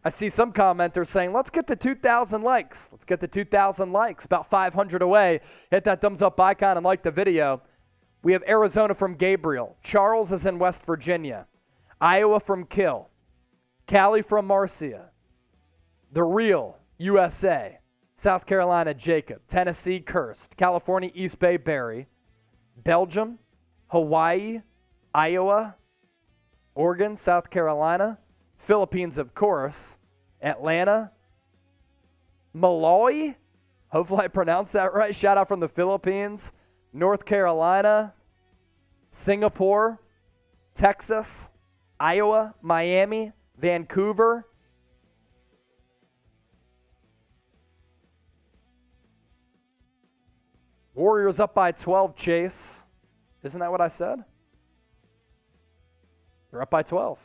I see some commenters saying, let's get to 2,000 likes. Let's get to 2,000 likes, about 500 away. Hit that thumbs up icon and like the video. We have Arizona from Gabriel. Charles is in West Virginia. Iowa from Kill. Cali from Marcia. The Real, USA. South Carolina, Jacob. Tennessee, Cursed. California, East Bay, Barry. Belgium, Hawaii, Iowa, Oregon, South Carolina. Philippines, of course. Atlanta. Malawi. Hopefully I pronounced that right. Shout out from the Philippines. North Carolina. Singapore. Texas. Iowa. Miami. Vancouver. Warriors up by 12, Chase. Isn't that what I said? They're up by 12.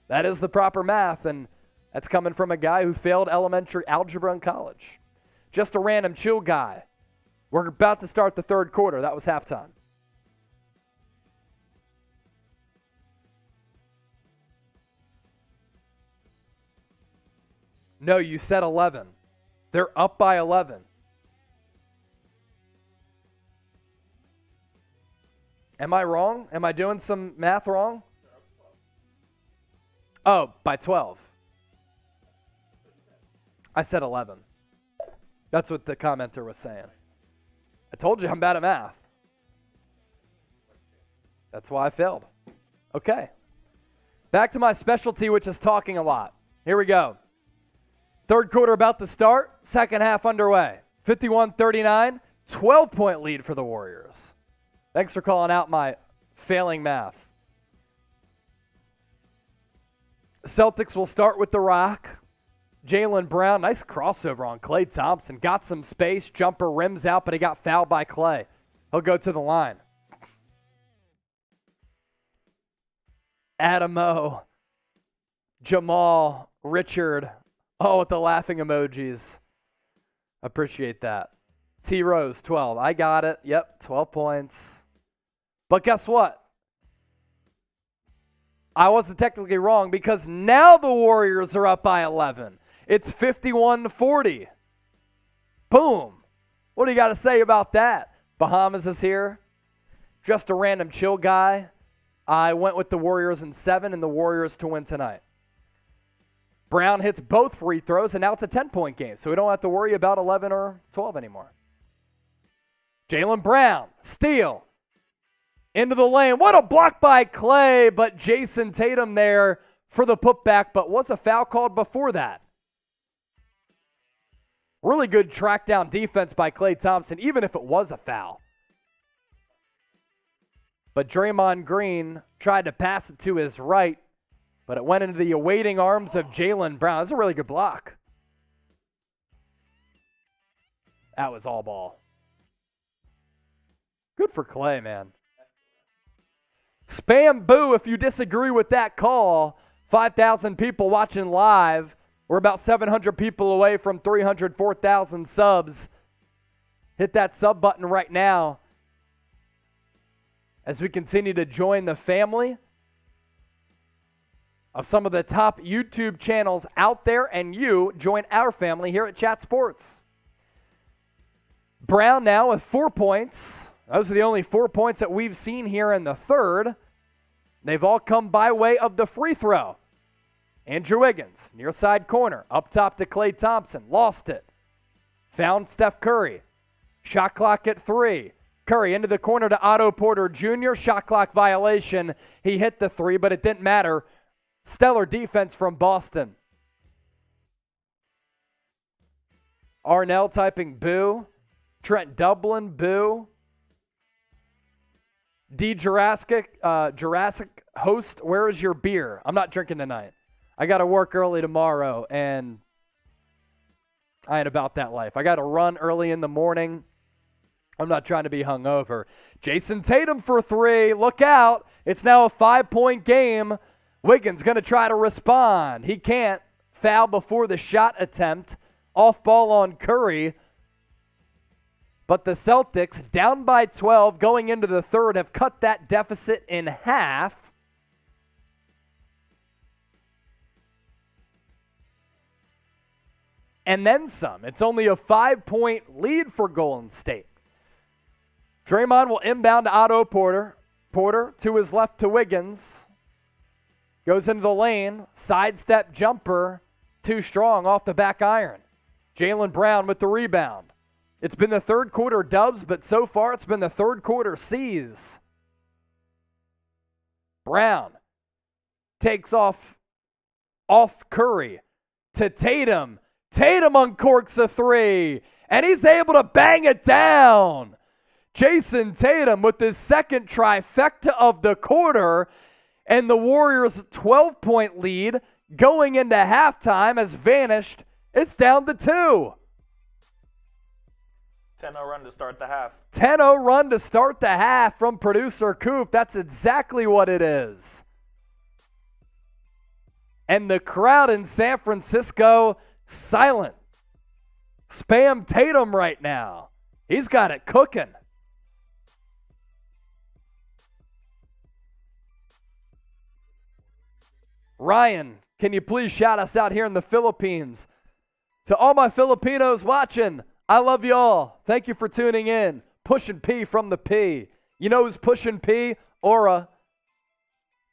That is the proper math, and that's coming from a guy who failed elementary algebra in college. Just a random chill guy. We're about to start the third quarter. That was halftime. No, you said 11. They're up by 11. Am I wrong? Am I doing some math wrong? Oh, by 12. I said 11. That's what the commenter was saying. I told you I'm bad at math. That's why I failed. Okay. Back to my specialty, which is talking a lot. Here we go. Third quarter about to start. Second half underway. 51-39. 12-point lead for the Warriors. Thanks for calling out my failing math. Celtics will start with the rock. Jaylen Brown, nice crossover on Klay Thompson. Got some space, jumper rims out, but he got fouled by Klay. He'll go to the line. Adamo, Jamal, Richard. Oh, with the laughing emojis. Appreciate that. T. Rose, 12. I got it. Yep, 12 points. But guess what? I wasn't technically wrong because now the Warriors are up by 11. It's 51-40. Boom. What do you got to say about that? Bahamas is here. Just a random chill guy. I went with the Warriors in 7 and the Warriors to win tonight. Brown hits both free throws, and now it's a 10-point game, so we don't have to worry about 11 or 12 anymore. Jaylen Brown, steal. Into the lane. What a block by Klay, but Jason Tatum there for the putback, but was a foul called before that? Really good track down defense by Klay Thompson, even if it was a foul. But Draymond Green tried to pass it to his right, but it went into the awaiting arms of Jaylen Brown. That's a really good block. That was all ball. Good for Klay, man. Spam boo if you disagree with that call. 5,000 people watching live. We're about 700 people away from 304,000 subs. Hit that sub button right now as we continue to join the family of some of the top YouTube channels out there, and you join our family here at Chat Sports. Brown now with 4 points. Those are the only 4 points that we've seen here in the third. They've all come by way of the free throw. Andrew Wiggins, near side corner, up top to Klay Thompson, lost it. Found Steph Curry. Shot clock at 3. Curry into the corner to Otto Porter Jr., shot clock violation. He hit the 3, but it didn't matter. Stellar defense from Boston. Arnell typing boo. Trent Dublin, boo. Jurassic host, where is your beer? I'm not drinking tonight. I got to work early tomorrow, and I ain't about that life. I got to run early in the morning. I'm not trying to be hungover. Jason Tatum for 3. Look out. It's now a 5-point game. Wiggins going to try to respond. He can't. foul before the shot attempt. Off ball on Curry. But the Celtics, down by 12 going into the third, have cut that deficit in half. And then some. It's only a 5-point lead for Golden State. Draymond will inbound to Otto Porter. Porter to his left to Wiggins. Goes into the lane. Sidestep jumper. Too strong off the back iron. Jaylen Brown with the rebound. It's been the third quarter dubs, but so far it's been the third quarter C's. Brown takes off Curry to Tatum. Tatum uncorks a three, and he's able to bang it down. Jason Tatum with his second trifecta of the quarter, and the Warriors' 12-point lead going into halftime has vanished. It's down to 2. 10-0 run to start the half. 10-0 run to start the half from producer Coop. That's exactly what it is. And the crowd in San Francisco, silent. Spam Tatum right now. He's got it cooking. Ryan, can you please shout us out here in the Philippines? To all my Filipinos watching, I love you all. Thank you for tuning in. Pushing P from the P. You know who's pushing P? Aura,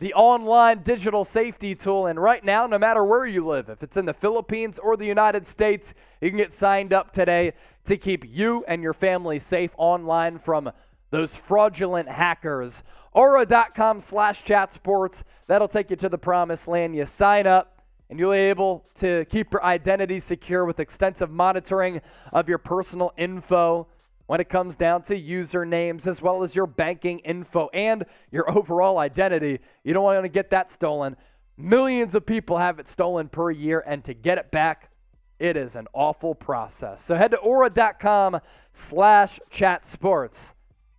the online digital safety tool. And right now, no matter where you live, if it's in the Philippines or the United States, you can get signed up today to keep you and your family safe online from those fraudulent hackers. Aura.com/chatsports. That'll take you to the promised land. You sign up, and you'll be able to keep your identity secure with extensive monitoring of your personal info when it comes down to usernames, as well as your banking info and your overall identity. You don't want to get that stolen. Millions of people have it stolen per year, and to get it back, it is an awful process. So head to aura.com/chatsports.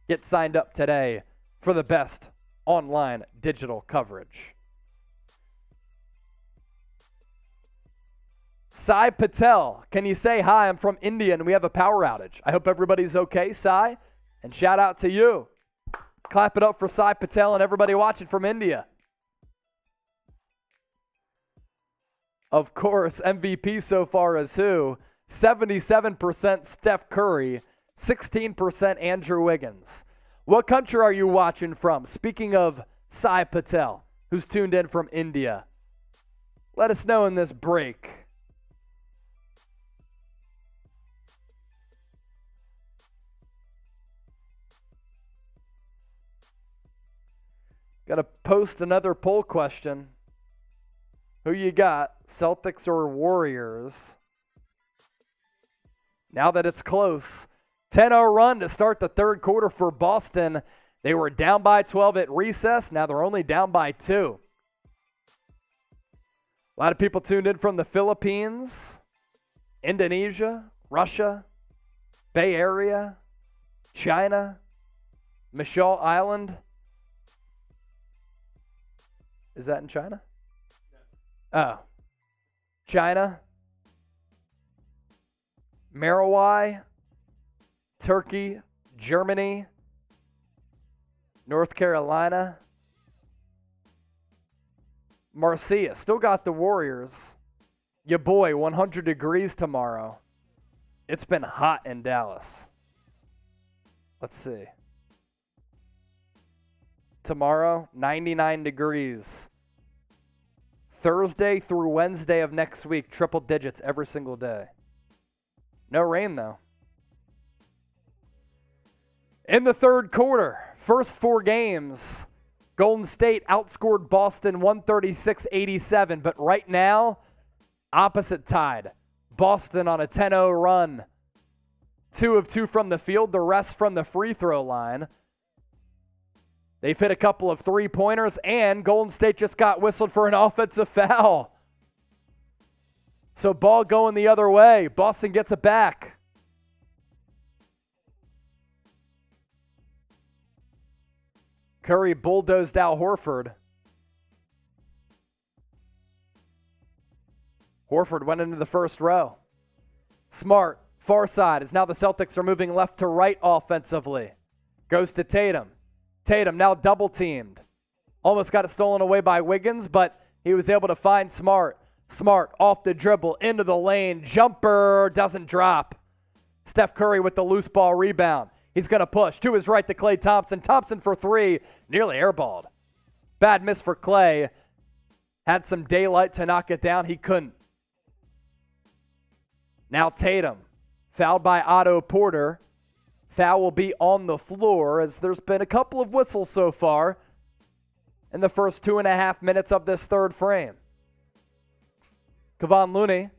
Get signed up today for the best online digital coverage. Sai Patel, can you say hi? I'm from India and we have a power outage. I hope everybody's okay, Sai. And shout out to you. Clap it up for Sai Patel and everybody watching from India. Of course, MVP so far is who? 77% Steph Curry, 16% Andrew Wiggins. What country are you watching from? Speaking of Sai Patel, who's tuned in from India, let us know in this break. Got to post another poll question. Who you got, Celtics or Warriors? Now that it's close. 10-0 run to start the third quarter for Boston. They were down by 12 at recess. Now they're only down by 2. A lot of people tuned in from the Philippines, Indonesia, Russia, Bay Area, China, Marshall Island. Is that in China? Oh. China, Paraguay, Turkey, Germany, North Carolina, Marcia. Still got the Warriors. Your boy, 100 degrees tomorrow. It's been hot in Dallas. Let's see. Tomorrow, 99 degrees. Thursday through Wednesday of next week, triple digits every single day. No rain, though. In the third quarter, first 4 games, Golden State outscored Boston 136-87, but right now, opposite tide. Boston on a 10-0 run. 2 of 2 from the field, the rest from the free throw line. They've hit a couple of three-pointers, and Golden State just got whistled for an offensive foul. So ball going the other way. Boston gets it back. Curry bulldozed Al Horford. Horford went into the first row. Smart, far side, as now the Celtics are moving left to right offensively. Goes to Tatum. Tatum now double teamed. Almost got it stolen away by Wiggins, but he was able to find Smart. Smart off the dribble, into the lane. Jumper doesn't drop. Steph Curry with the loose ball rebound. He's going to push to his right to Klay Thompson. Thompson for three, nearly airballed. Bad miss for Klay. Had some daylight to knock it down. He couldn't. Now Tatum, fouled by Otto Porter. Foul will be on the floor as there's been a couple of whistles so far in the first 2.5 minutes of this third frame. Kevon Looney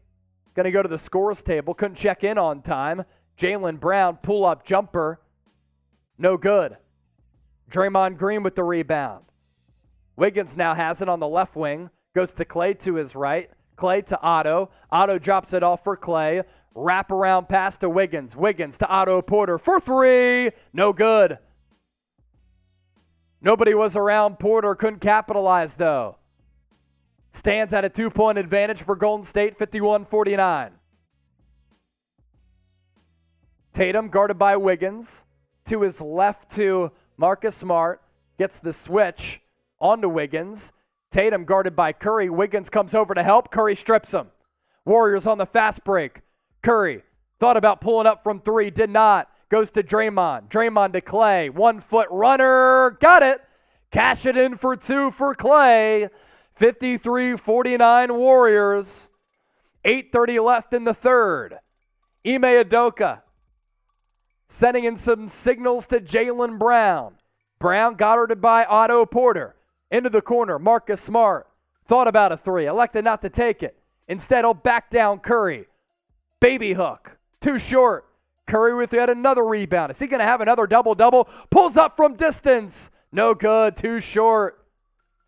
going to go to the scores table. Couldn't check in on time. Jaylen Brown, pull-up jumper. No good. Draymond Green with the rebound. Wiggins now has it on the left wing. Goes to Klay to his right. Klay to Otto. Otto drops it off for Klay. Wrap around pass to Wiggins. Wiggins to Otto Porter for three. No good. Nobody was around Porter. Couldn't capitalize though. Stands at a 2-point advantage for Golden State, 51-49. Tatum guarded by Wiggins. To his left to Marcus Smart. Gets the switch onto Wiggins. Tatum guarded by Curry. Wiggins comes over to help. Curry strips him. Warriors on the fast break. Curry thought about pulling up from three. Did not. Goes to Draymond. Draymond to Klay. 1 foot runner. Got it. Cash it in for two for Klay. 53-49 Warriors. 8:30 left in the third. Ime Udoka sending in some signals to Jaylen Brown. Brown guarded by Otto Porter. Into the corner, Marcus Smart. Thought about a three, elected not to take it. Instead, he'll back down Curry. Baby hook, too short. Curry with yet another rebound. Is he going to have another double-double? Pulls up from distance. No good, too short.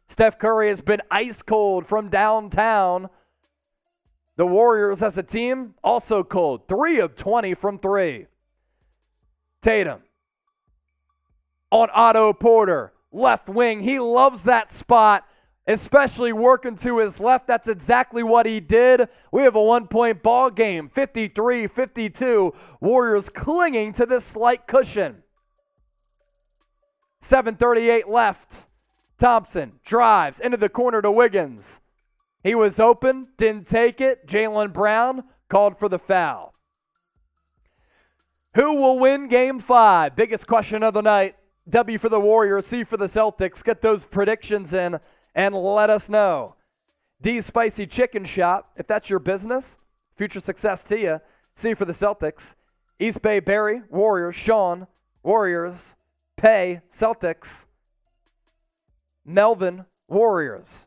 Steph Curry has been ice cold from downtown. The Warriors as a team, also cold. 3 of 20 from three. Tatum on Otto Porter. Left wing, he loves that spot, especially working to his left. That's exactly what he did. We have a 1-point ball game, 53-52. Warriors clinging to this slight cushion. 7:38 left. Thompson drives into the corner to Wiggins. He was open, didn't take it. Jaylen Brown called for the foul. Who will win Game 5? Biggest question of the night. W for the Warriors, C for the Celtics. Get those predictions in and let us know. D's Spicy Chicken Shop, if that's your business, future success to you. C for the Celtics. East Bay Barry, Warriors. Sean, Warriors. Pay, Celtics. Melvin, Warriors.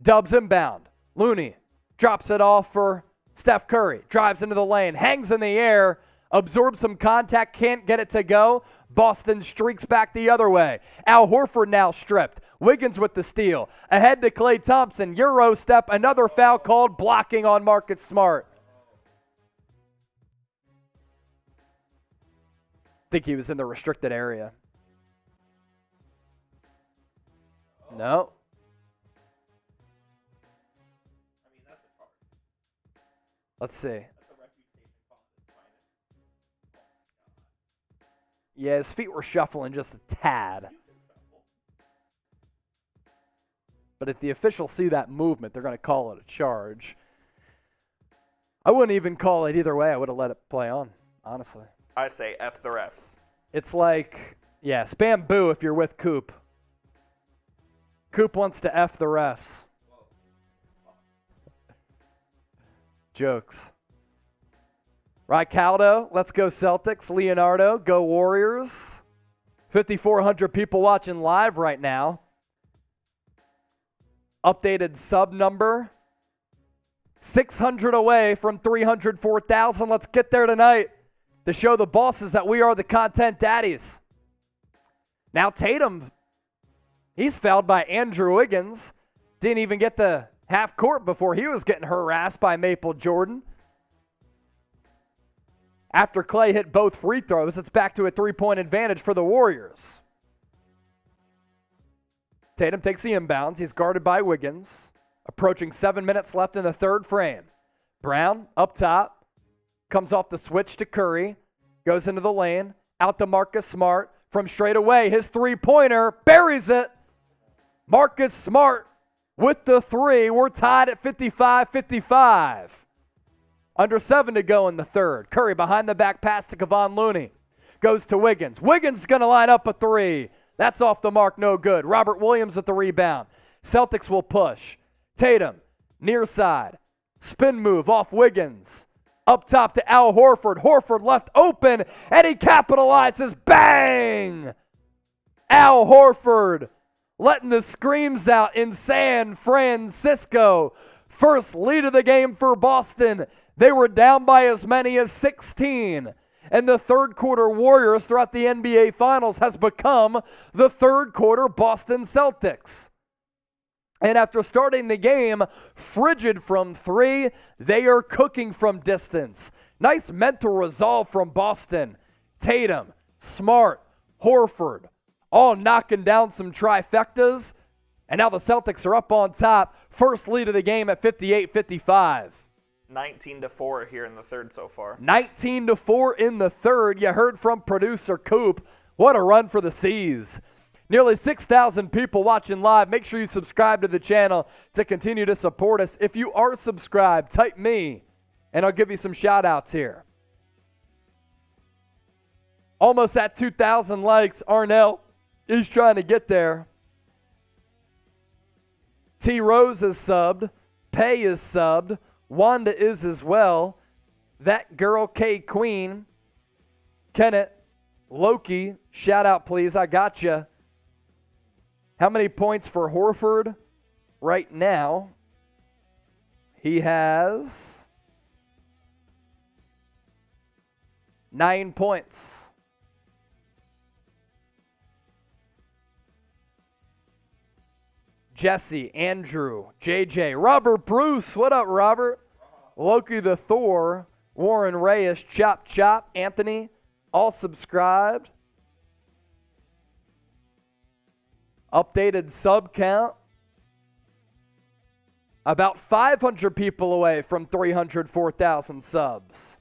Dubs inbound. Looney drops it off for Steph Curry. Drives into the lane, hangs in the air, absorbs some contact, can't get it to go. Boston streaks back the other way. Al Horford now stripped. Wiggins with the steal. Ahead to Klay Thompson. Euro step. Another foul called, blocking on Marcus Smart. I think he was in the restricted area. No. Let's see. Yeah, his feet were shuffling just a tad. But if the officials see that movement, they're going to call it a charge. I wouldn't even call it either way. I would have let it play on, honestly. I say F the refs. It's like, yeah, spam boo if you're with Coop. Coop wants to F the refs. Jokes. Ricaldo, let's go Celtics. Leonardo, go Warriors. 5,400 people watching live right now. Updated sub number. 600 away from 304,000. Let's get there tonight to show the bosses that we are the content daddies. Now Tatum, he's fouled by Andrew Wiggins. Didn't even get the half court before he was getting harassed by Maple Jordan. After Klay hit both free throws, it's back to a 3-point advantage for the Warriors. Tatum takes the inbounds. He's guarded by Wiggins. Approaching 7 minutes left in the third frame. Brown up top. Comes off the switch to Curry. Goes into the lane. Out to Marcus Smart. From straight away, his three-pointer. Buries it. Marcus Smart with the three. We're tied at 55-55. Under 7 to go in the third. Curry behind the back pass to Kevon Looney. Goes to Wiggins. Wiggins is going to line up a three. That's off the mark, no good. Robert Williams with the rebound. Celtics will push. Tatum, near side. Spin move off Wiggins. Up top to Al Horford. Horford left open, and he capitalizes. Bang! Al Horford letting the screams out in San Francisco. First lead of the game for Boston. They were down by as many as 16. And the third quarter Warriors throughout the NBA Finals has become the third quarter Boston Celtics. And after starting the game frigid from three, they are cooking from distance. Nice mental resolve from Boston. Tatum, Smart, Horford, all knocking down some trifectas. And now the Celtics are up on top. First lead of the game at 58-55. 19-4 here in the third so far. 19-4 in the third. You heard from producer Coop. What a run for the C's. Nearly 6,000 people watching live. Make sure you subscribe to the channel to continue to support us. If you are subscribed, type me, and I'll give you some shout-outs here. Almost at 2,000 likes. Arnell is trying to get there. T. Rose is subbed. Pay is subbed. Wanda is as well. That girl K Queen. Kenneth. Loki. Shout out please. I got you. How many points for Horford right now? He has 9 points. Jesse, Andrew, JJ, Robert Bruce. What up, Robert? Loki the Thor, Warren Reyes, Chop Chop, Anthony, all subscribed. Updated sub count. About 500 people away from 304,000 subs.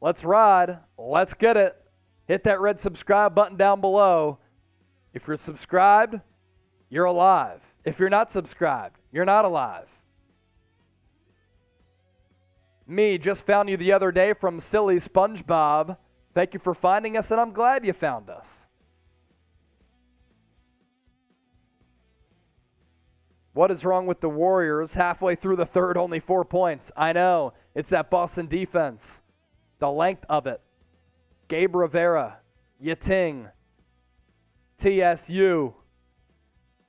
Let's ride. Let's get it. Hit that red subscribe button down below. If you're subscribed, you're alive. If you're not subscribed, you're not alive. Me just found you the other day from Silly SpongeBob. Thank you for finding us, and I'm glad you found us. What is wrong with the Warriors? Halfway through the third, only 4 points. I know. It's that Boston defense. The length of it. Gabe Rivera. Yating. TSU.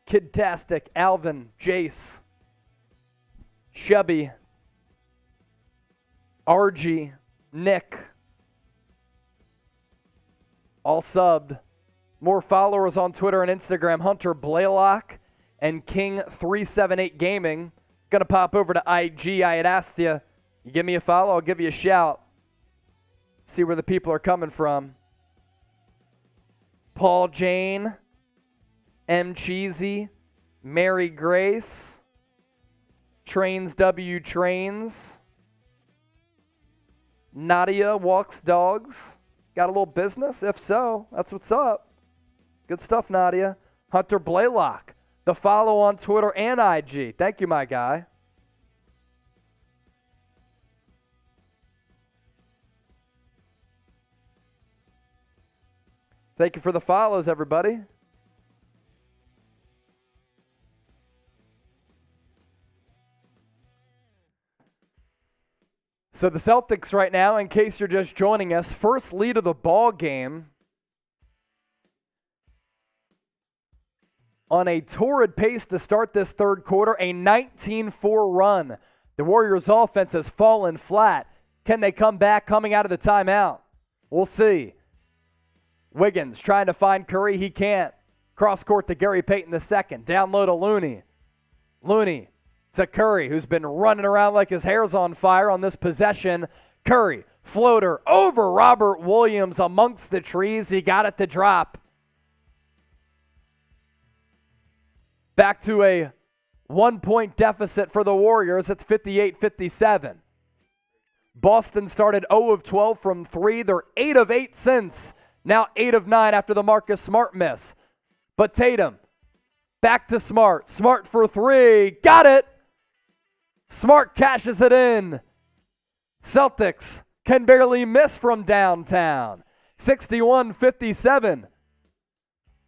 Kidtastic. Alvin. Jace. Chubby. RG. Nick. All subbed. More followers on Twitter and Instagram. Hunter Blaylock and King378 Gaming. Gonna pop over to IG. I had asked you. You give me a follow, I'll give you a shout. See where the people are coming from. Paul Jane. M. Cheesy. Mary Grace. Trains W. Trains. Nadia Walks Dogs. Got a little business? If so, that's what's up. Good stuff, Nadia. Hunter Blaylock. The follow on Twitter and IG. Thank you, my guy. Thank you for the follows, everybody. So the Celtics right now, in case you're just joining us, first lead of the ball game. On a torrid pace to start this third quarter, a 19-4 run. The Warriors' offense has fallen flat. Can they come back coming out of the timeout? We'll see. Wiggins trying to find Curry. He can't. Cross court to Gary Payton II. Down low to Looney. Looney to Curry, who's been running around like his hair's on fire on this possession. Curry, floater over Robert Williams amongst the trees. He got it to drop. Back to a 1 point deficit for the Warriors. It's 58-57. Boston started 0 of 12 from 3. They're 8 of 8 since. Now 8 of 9 after the Marcus Smart miss. But Tatum, back to Smart. Smart for 3. Got it! Smart cashes it in. Celtics can barely miss from downtown. 61-57.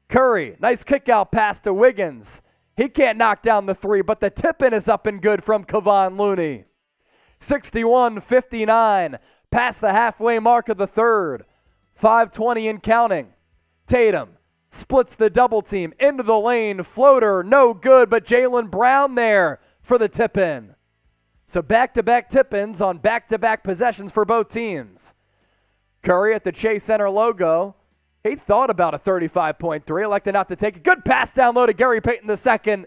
Curry, nice kick-out pass to Wiggins. He can't knock down the 3, but the tip-in is up and good from Kevon Looney. 61-59, past the halfway mark of the third. 5:20 and counting. Tatum splits the double team into the lane. Floater, no good, but Jaylen Brown there for the tip-in. So back-to-back tip-ins on back-to-back possessions for both teams. Curry at the Chase Center logo. He thought about a 35-point three, elected not to take it. Good pass down low to Gary Payton II,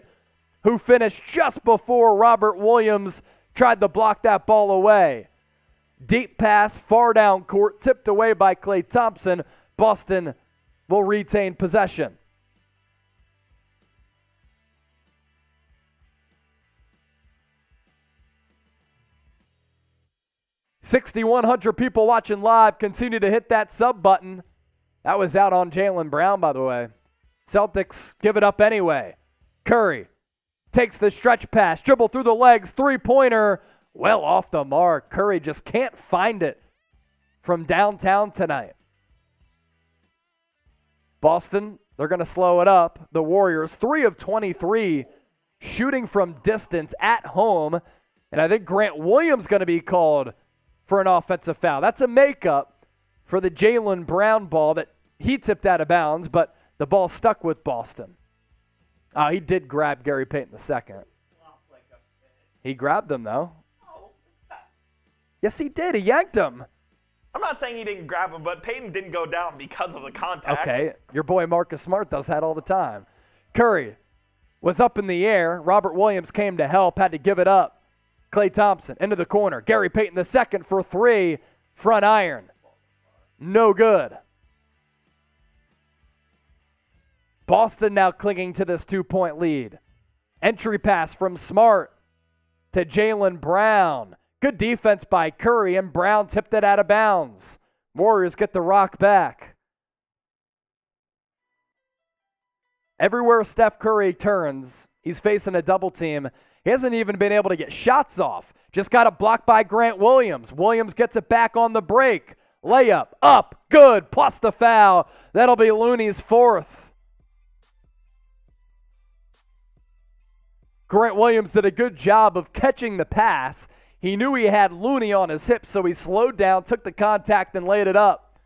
who finished just before Robert Williams tried to block that ball away. Deep pass, far down court, tipped away by Klay Thompson. Boston will retain possession. $6,100 people watching live. Continue to hit that sub button. That was out on Jaylen Brown, by the way. Celtics give it up anyway. Curry takes the stretch pass, dribble through the legs, three-pointer, well off the mark. Curry just can't find it from downtown tonight. Boston, they're going to slow it up. The Warriors, 3 of 23, shooting from distance at home. And I think Grant Williams going to be called for an offensive foul. That's a makeup for the Jaylen Brown ball that he tipped out of bounds, but the ball stuck with Boston. He did grab Gary Payton II. He grabbed him, though. Yes, he did. He yanked him. I'm not saying he didn't grab him, but Payton didn't go down because of the contact. Okay, your boy Marcus Smart does that all the time. Curry was up in the air. Robert Williams came to help, had to give it up. Klay Thompson into the corner. Gary Payton II for 3, front iron. No good. Boston now clinging to this 2-point lead. Entry pass from Smart to Jaylen Brown. Good defense by Curry, and Brown tipped it out of bounds. Warriors get the rock back. Everywhere Steph Curry turns, he's facing a double team. He hasn't even been able to get shots off. Just got a block by Grant Williams. Williams gets it back on the break. Layup, up, good, plus the foul. That'll be Looney's 4th. Grant Williams did a good job of catching the pass. He knew he had Looney on his hips, so he slowed down, took the contact, and laid it up.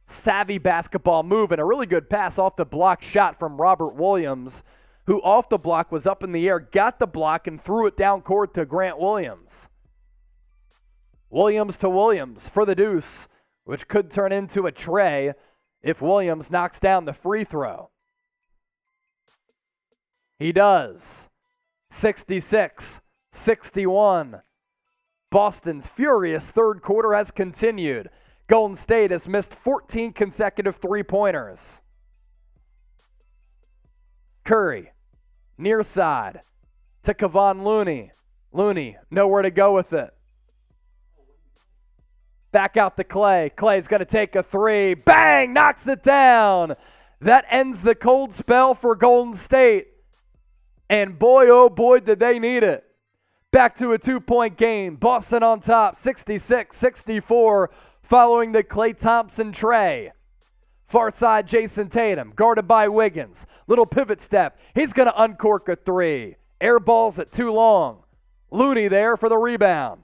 Savvy basketball move and a really good pass off the block shot from Robert Williams, who off the block was up in the air, got the block, and threw it down court to Grant Williams. Williams to Williams for the deuce, which could turn into a tray if Williams knocks down the free throw. He does. 66-61. Boston's furious third quarter has continued. Golden State has missed 14 consecutive three-pointers. Curry, near side to Kevon Looney. Looney, nowhere to go with it. Back out to Klay. Klay's going to take a 3. Bang! Knocks it down. That ends the cold spell for Golden State. And boy, oh boy, did they need it. Back to a 2-point game. Boston on top, 66-64, following the Klay Thompson tray. Far side, Jason Tatum, guarded by Wiggins. Little pivot step. He's going to uncork a 3. Air balls it too long. Looney there for the rebound.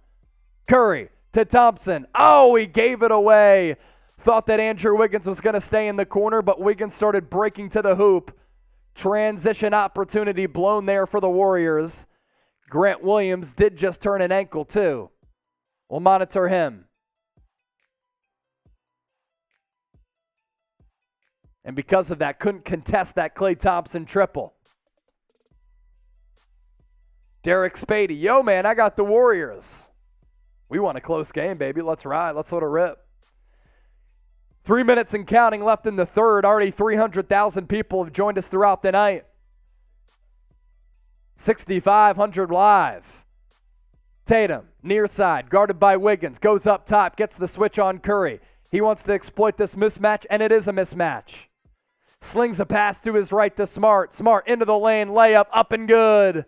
Curry to Thompson. Oh, he gave it away. Thought that Andrew Wiggins was going to stay in the corner, but Wiggins started breaking to the hoop. Transition opportunity blown there for the Warriors. Grant Williams did just turn an ankle too. We'll monitor him. And because of that, couldn't contest that Klay Thompson triple. Derek Spady, yo man, I got the Warriors. We want a close game, baby. Let's ride. Let's let it rip. 3 minutes and counting left in the third. Already 300,000 people have joined us throughout the night. 6,500 live. Tatum, near side, guarded by Wiggins, goes up top, gets the switch on Curry. He wants to exploit this mismatch, and it is a mismatch. Slings a pass to his right to Smart. Smart into the lane, layup, up and good.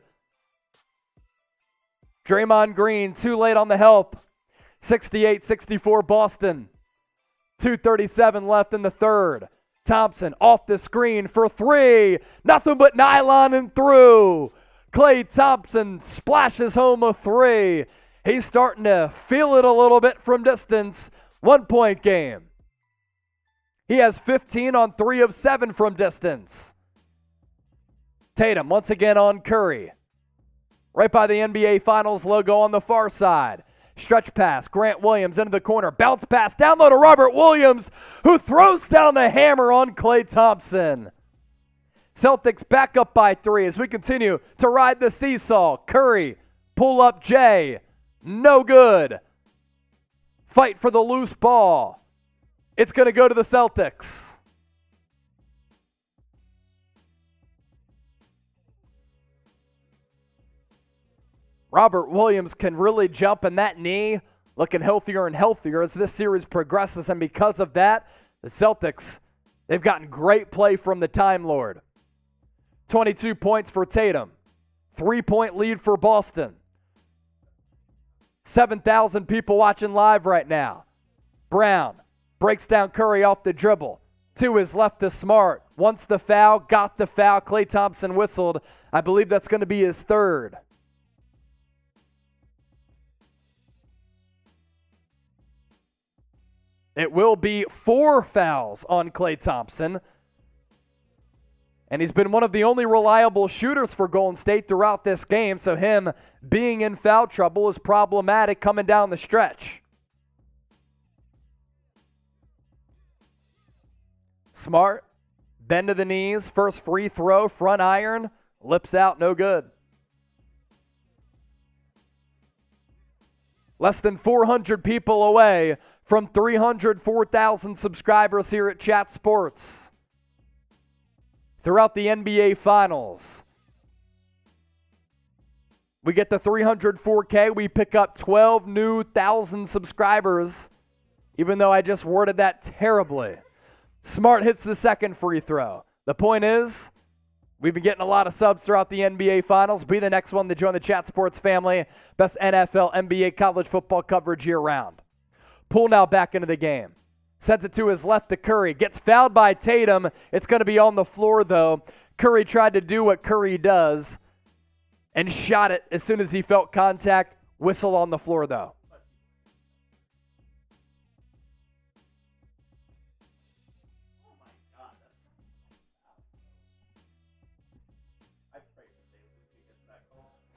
Draymond Green, too late on the help. 68-64 Boston. 2:37 left in the third. Thompson off the screen for three. Nothing but nylon and through. Klay Thompson splashes home a three. He's starting to feel it a little bit from distance. 1 point game. He has 15 on 3 of 7 from distance. Tatum once again on Curry. Right by the NBA Finals logo on the far side. Stretch pass, Grant Williams into the corner. Bounce pass down low to Robert Williams, who throws down the hammer on Klay Thompson. Celtics back up by 3 as we continue to ride the seesaw. Curry, pull up Jay, no good. Fight for the loose ball. It's going to go to the Celtics. Robert Williams can really jump, and that knee looking healthier and healthier as this series progresses, and because of that, the Celtics, they've gotten great play from the Time Lord. 22 points for Tatum. 3-point lead for Boston. 7,000 people watching live right now. Brown breaks down Curry off the dribble. To his left to Smart. Wants the foul, got the foul. Klay Thompson whistled. I believe that's going to be his third. It will be 4 fouls on Klay Thompson. And he's been one of the only reliable shooters for Golden State throughout this game, so him being in foul trouble is problematic coming down the stretch. Smart, bend to the knees, first free throw, front iron, lips out, no good. Less than 400 people away from 304,000 subscribers here at Chat Sports. Throughout the NBA Finals, we get the 304K. We pick up 12 new 1,000 subscribers, even though I just worded that terribly. Smart hits the second free throw. The point is, we've been getting a lot of subs throughout the NBA Finals. Be the next one to join the Chat Sports family. Best NFL, NBA, college football coverage year-round. Poole now back into the game. Sends it to his left to Curry. Gets fouled by Tatum. It's going to be on the floor, though. Curry tried to do what Curry does and shot it as soon as he felt contact. Whistle on the floor, though.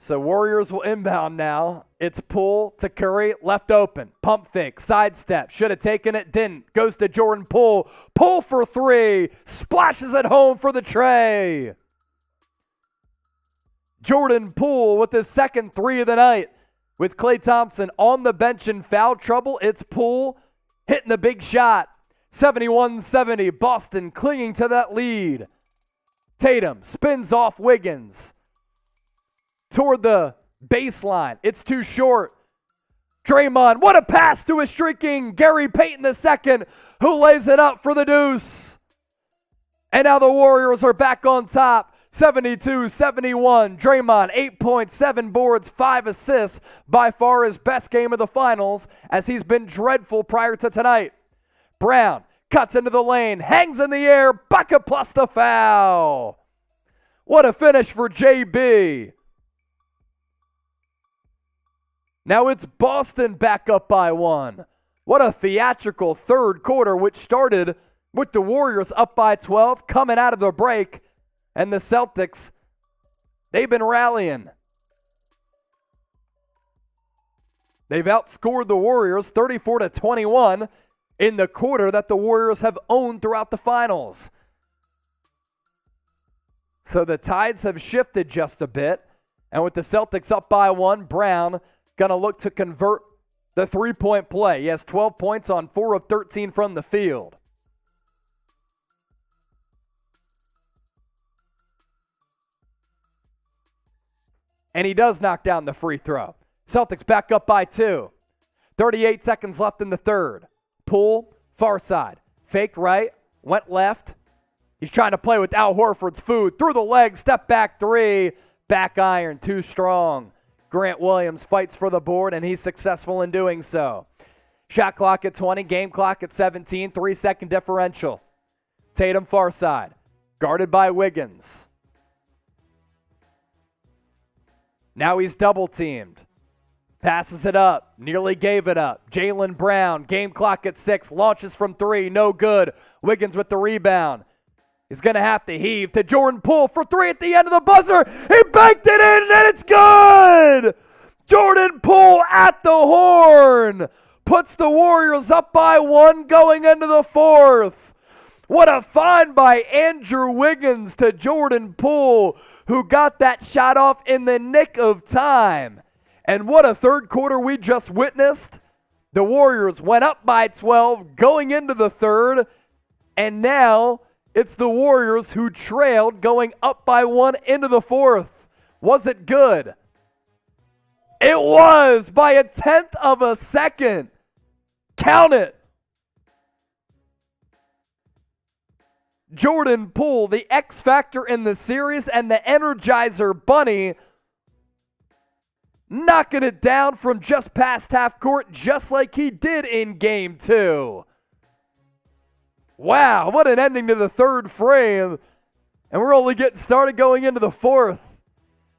So Warriors will inbound now. It's Poole to Curry, left open. Pump fake, sidestep. Should have taken it, didn't. Goes to Jordan Poole. Poole for 3. Splashes it home for the tray. Jordan Poole with his second 3 of the night. With Klay Thompson on the bench in foul trouble, it's Poole hitting the big shot. 71-70, Boston clinging to that lead. Tatum spins off Wiggins. Toward the baseline. It's too short. Draymond, what a pass to a streaking Gary Payton II, who lays it up for the deuce. And now the Warriors are back on top. 72-71. Draymond, 8 points, 7 boards, 5 assists. By far his best game of the finals, as he's been dreadful prior to tonight. Brown cuts into the lane, hangs in the air, bucket plus the foul. What a finish for JB. Now it's Boston back up by 1. What a theatrical third quarter, which started with the Warriors up by 12, coming out of the break. And the Celtics, they've been rallying. They've outscored the Warriors 34-21 in the quarter that the Warriors have owned throughout the finals. So the tides have shifted just a bit. And with the Celtics up by 1, Brown going to look to convert the 3-point play. He has 12 points on 4 of 13 from the field. And he does knock down the free throw. Celtics back up by 2. 38 seconds left in the third. Poole, far side. Faked right, went left. He's trying to play with Al Horford's food. Through the leg, step back 3. Back iron, too strong. Grant Williams fights for the board, and he's successful in doing so. Shot clock at 20, game clock at 17, 3-second differential. Tatum far side, guarded by Wiggins. Now he's double teamed. Passes it up, nearly gave it up. Jaylen Brown, game clock at 6, launches from 3, no good. Wiggins with the rebound. He's going to have to heave to Jordan Poole for 3 at the end of the buzzer. He banked it in, and it's good! Jordan Poole at the horn puts the Warriors up by 1 going into the fourth. What a find by Andrew Wiggins to Jordan Poole, who got that shot off in the nick of time. And what a third quarter we just witnessed. The Warriors went up by 12 going into the third, and now it's the Warriors who trailed going up by 1 into the fourth. Was it good? It was by a 1/10 of a second. Count it. Jordan Poole, the X factor in the series and the Energizer Bunny, knocking it down from just past half court just like he did in Game 2. Wow, what an ending to the third frame. And we're only getting started going into the fourth.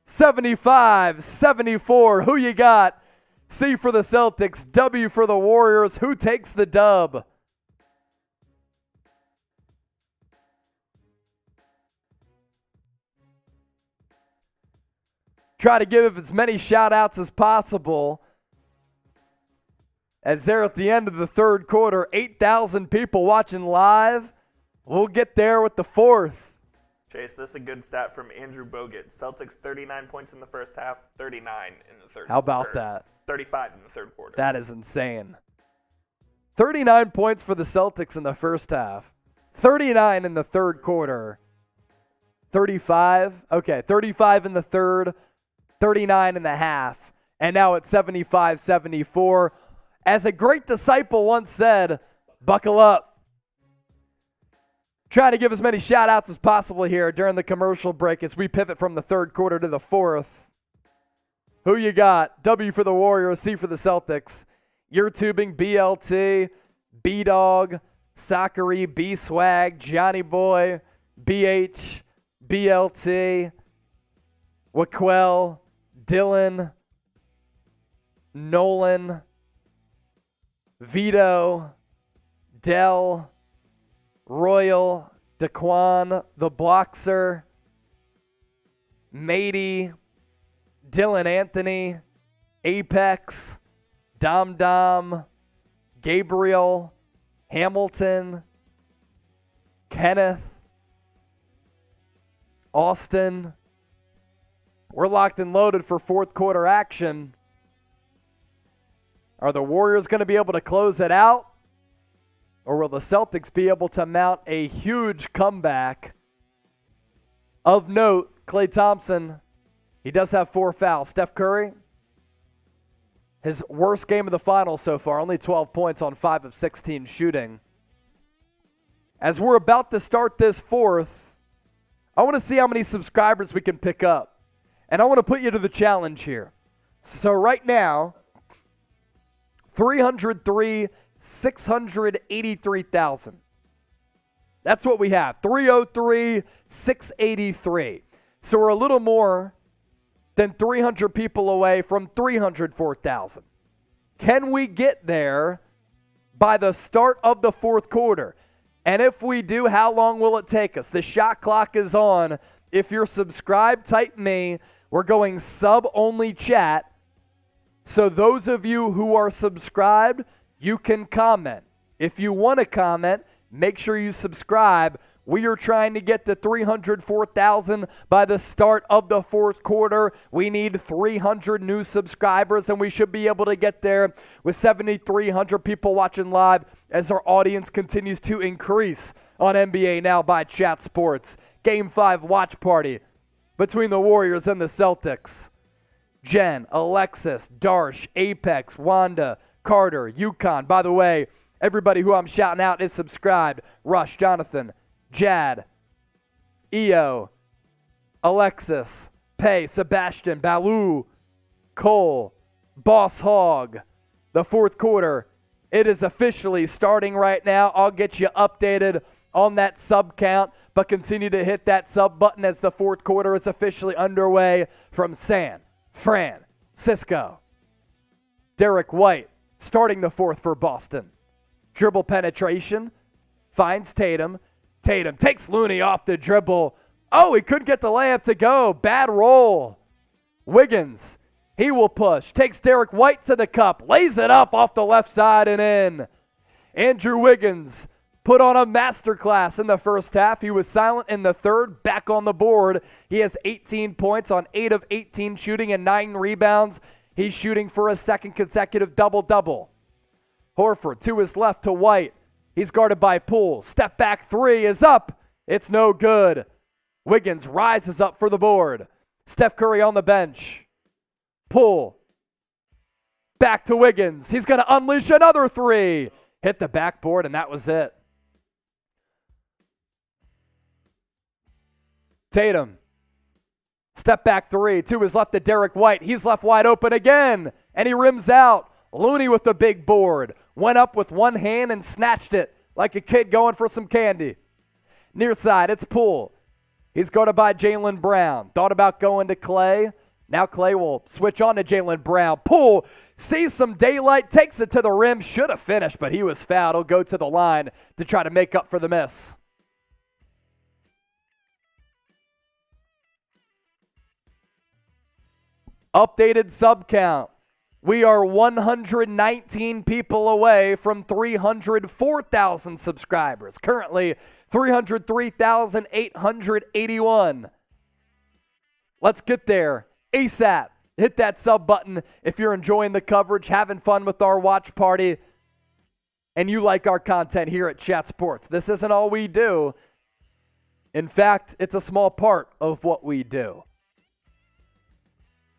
75-74. Who you got? C for the Celtics, W for the Warriors. Who takes the dub? Try to give as many shout-outs as possible. As they're at the end of the third quarter, 8,000 people watching live. We'll get there with the fourth. Chase, this is a good stat from Andrew Bogut. Celtics 39 points in the first half, 39 in the third quarter. How about that? 35 in the third quarter. That is insane. 39 points for the Celtics in the first half. 39 in the third quarter. 35. Okay, 35 in the third. 39 in the half. And now it's 75-74. As a great disciple once said, buckle up. Trying to give as many shout-outs as possible here during the commercial break as we pivot from the third quarter to the fourth. Who you got? W for the Warriors, C for the Celtics. You're tubing BLT, B-Dog, Sakari, B-Swag, Johnny Boy, BH, BLT, Waquel, Dylan, Nolan, Vito, Dell, Royal, Daquan, The Bloxer, Matey, Dylan Anthony, Apex, Dom Dom, Gabriel, Hamilton, Kenneth, Austin. We're locked and loaded for fourth quarter action. Are the Warriors going to be able to close it out? Or will the Celtics be able to mount a huge comeback? Of note, Klay Thompson, he does have 4 fouls. Steph Curry, his worst game of the finals so far, only 12 points on 5 of 16 shooting. As we're about to start this fourth, I want to see how many subscribers we can pick up. And I want to put you to the challenge here. So right now, 683,000. That's what we have. 303,683. So we're a little more than 300 people away from 304,000. Can we get there by the start of the fourth quarter? And if we do, how long will it take us? The shot clock is on. If you're subscribed, type me. We're going sub-only chat. So those of you who are subscribed, you can comment. If you want to comment, make sure you subscribe. We are trying to get to 304,000 by the start of the fourth quarter. We need 300 new subscribers, and we should be able to get there with 7,300 people watching live as our audience continues to increase on NBA Now by Chat Sports. Game 5 watch party between the Warriors and the Celtics. Jen, Alexis, Darsh, Apex, Wanda, Carter, Yukon. By the way, everybody who I'm shouting out is subscribed. Rush, Jonathan, Jad, EO, Alexis, Pay, Sebastian, Baloo, Cole, Boss Hog. The fourth quarter, it is officially starting right now. I'll get you updated on that sub count, but continue to hit that sub button as the fourth quarter is officially underway from San Francisco. Derek White starting the fourth for Boston. Dribble penetration, finds Tatum. Tatum takes Looney off the dribble. Oh, he couldn't get the layup to go. Bad roll. Wiggins, he will push. Takes Derek White to the cup. Lays it up off the left side and in. Andrew Wiggins put on a masterclass in the first half. He was silent in the third, back on the board. He has 18 points on 8 of 18 shooting and 9 rebounds. He's shooting for a second consecutive double-double. Horford to his left to White. He's guarded by Poole. Step back three is up. It's no good. Wiggins rises up for the board. Steph Curry on the bench. Poole. Back to Wiggins. He's going to unleash another three. Hit the backboard, and that was it. Tatum. Step back three. To his left to Derek White. He's left wide open again, and he rims out. Looney with the big board. Went up with one hand and snatched it like a kid going for some candy. Near side, it's Poole. He's guarded by Jaylen Brown. Thought about going to Clay. Now Clay will switch on to Jaylen Brown. Poole sees some daylight, takes it to the rim. Should have finished, but he was fouled. He'll go to the line to try to make up for the miss. Updated sub count. We are 119 people away from 304,000 subscribers. Currently, 303,881. Let's get there ASAP. Hit that sub button if you're enjoying the coverage, having fun with our watch party, and you like our content here at Chat Sports. This isn't all we do. In fact, it's a small part of what we do.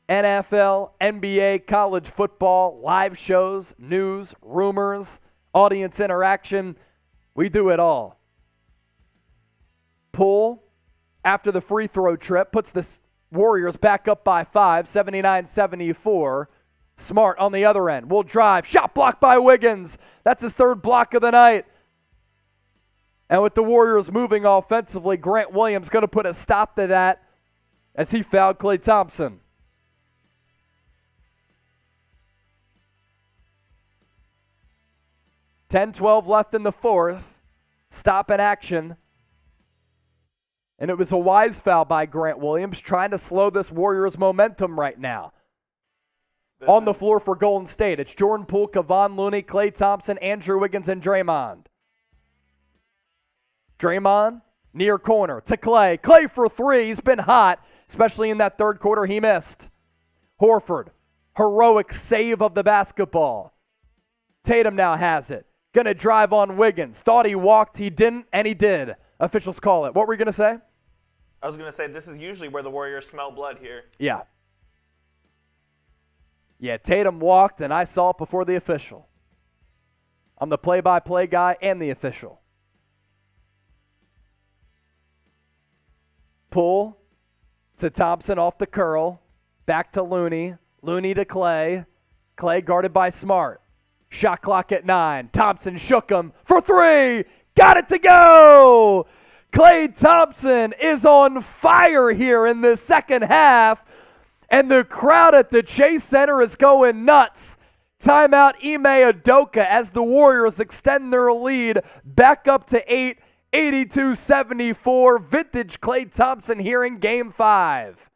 NFL, NBA, college football, live shows, news, rumors, audience interaction. We do it all. Poole, after the free throw trip, puts the Warriors back up by 5, 79-74. Smart on the other end. Will drive. Shot blocked by Wiggins. That's his third block of the night. And with the Warriors moving offensively, Grant Williams going to put a stop to that as he fouled Klay Thompson. 10-12 left in the fourth. Stop in action. And it was a wise foul by Grant Williams, trying to slow this Warriors momentum right now. On the floor for Golden State, it's Jordan Poole, Kevon Looney, Klay Thompson, Andrew Wiggins, and Draymond. Draymond, near corner to Klay. Klay for three. He's been hot, especially in that third quarter he missed. Horford, heroic save of the basketball. Tatum now has it. Going to drive on Wiggins. Thought he walked, he didn't, and he did. Officials call it. What were you going to say? I was going to say this is usually where the Warriors smell blood here. Yeah. Yeah, Tatum walked, and I saw it before the official. I'm the play-by-play guy and the official. Poole to Thompson off the curl. Back to Looney. Looney to Klay. Klay guarded by Smart. Shot clock at 9. Thompson shook him for three. Got it to go. Klay Thompson is on fire here in the second half. And the crowd at the Chase Center is going nuts. Timeout Ime Udoka as the Warriors extend their lead back up to 8. 82-74. Vintage Klay Thompson here in Game 5.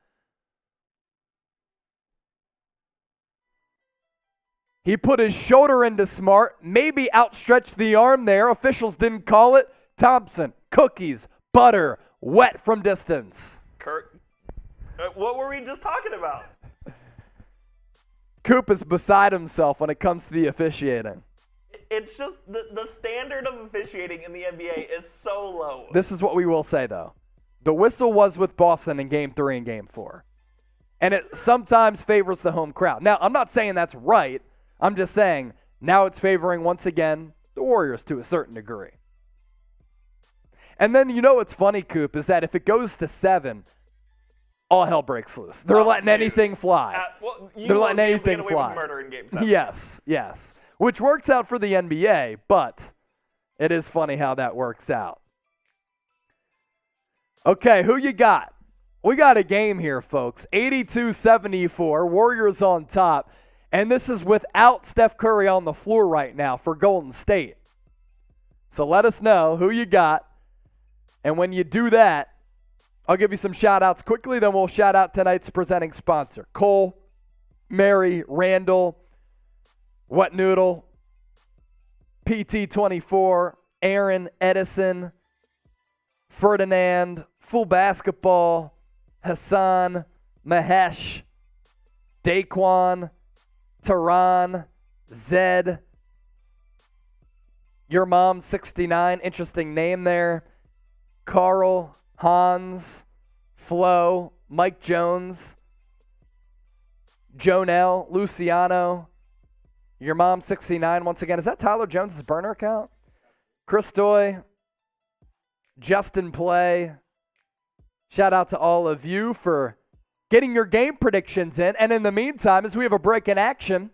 He put his shoulder into Smart, maybe outstretched the arm there. Officials didn't call it. Thompson, cookies, butter, wet from distance. Kurt, what were we just talking about? Coop is beside himself when it comes to the officiating. It's just the standard of officiating in the NBA is so low. This is what we will say, though. The whistle was with Boston in Game 3 and Game 4. And it sometimes favors the home crowd. Now, I'm not saying that's right. I'm just saying now it's favoring, once again, the Warriors to a certain degree. And then, you know what's funny, Coop, is that if it goes to 7, all hell breaks loose. They're letting anything fly. They're letting anything fly. Murder in Game 7. Yes. Which works out for the NBA, but it is funny how that works out. Okay, who you got? We got a game here, folks. 82-74, Warriors on top. And this is without Steph Curry on the floor right now for Golden State. So let us know who you got. And when you do that, I'll give you some shout-outs quickly, then we'll shout out tonight's presenting sponsor. Cole, Mary, Randall, What Noodle, PT24, Aaron, Edison, Ferdinand, Full Basketball, Hassan, Mahesh, Daquan, Tehran, Zed, Your Mom 69, interesting name there, Carl, Hans, Flo, Mike Jones, Jonelle, Luciano, Your Mom 69, once again. Is that Tyler Jones' burner account? Chris Doy, Justin Play. Shout out to all of you for getting your game predictions in. And in the meantime, as we have a break in action,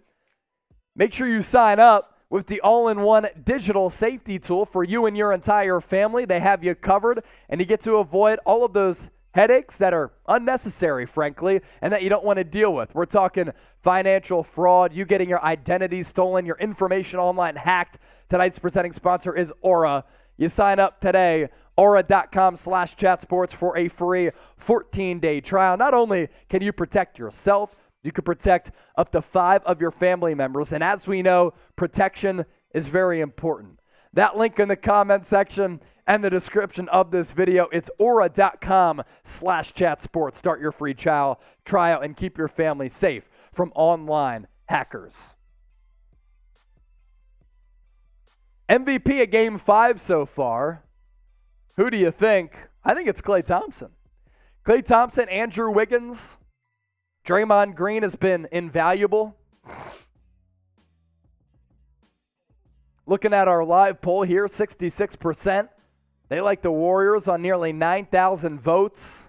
make sure you sign up with the all-in-one digital safety tool for you and your entire family. They have you covered, and you get to avoid all of those headaches that are unnecessary, frankly, and that you don't want to deal with. We're talking financial fraud, you getting your identity stolen, your information online hacked. Tonight's presenting sponsor is Aura. You sign up today, aura.com/chatsports for a free 14-day trial. Not only can you protect yourself, you can protect up to 5 of your family members. And as we know, protection is very important. That link in the comment section and the description of this video, it's aura.com/chatsports. Start your free trial and keep your family safe from online hackers. MVP of Game 5 so far. Who do you think? I think it's Klay Thompson. Klay Thompson, Andrew Wiggins. Draymond Green has been invaluable. Looking at our live poll here, 66%. They like the Warriors on nearly 9,000 votes.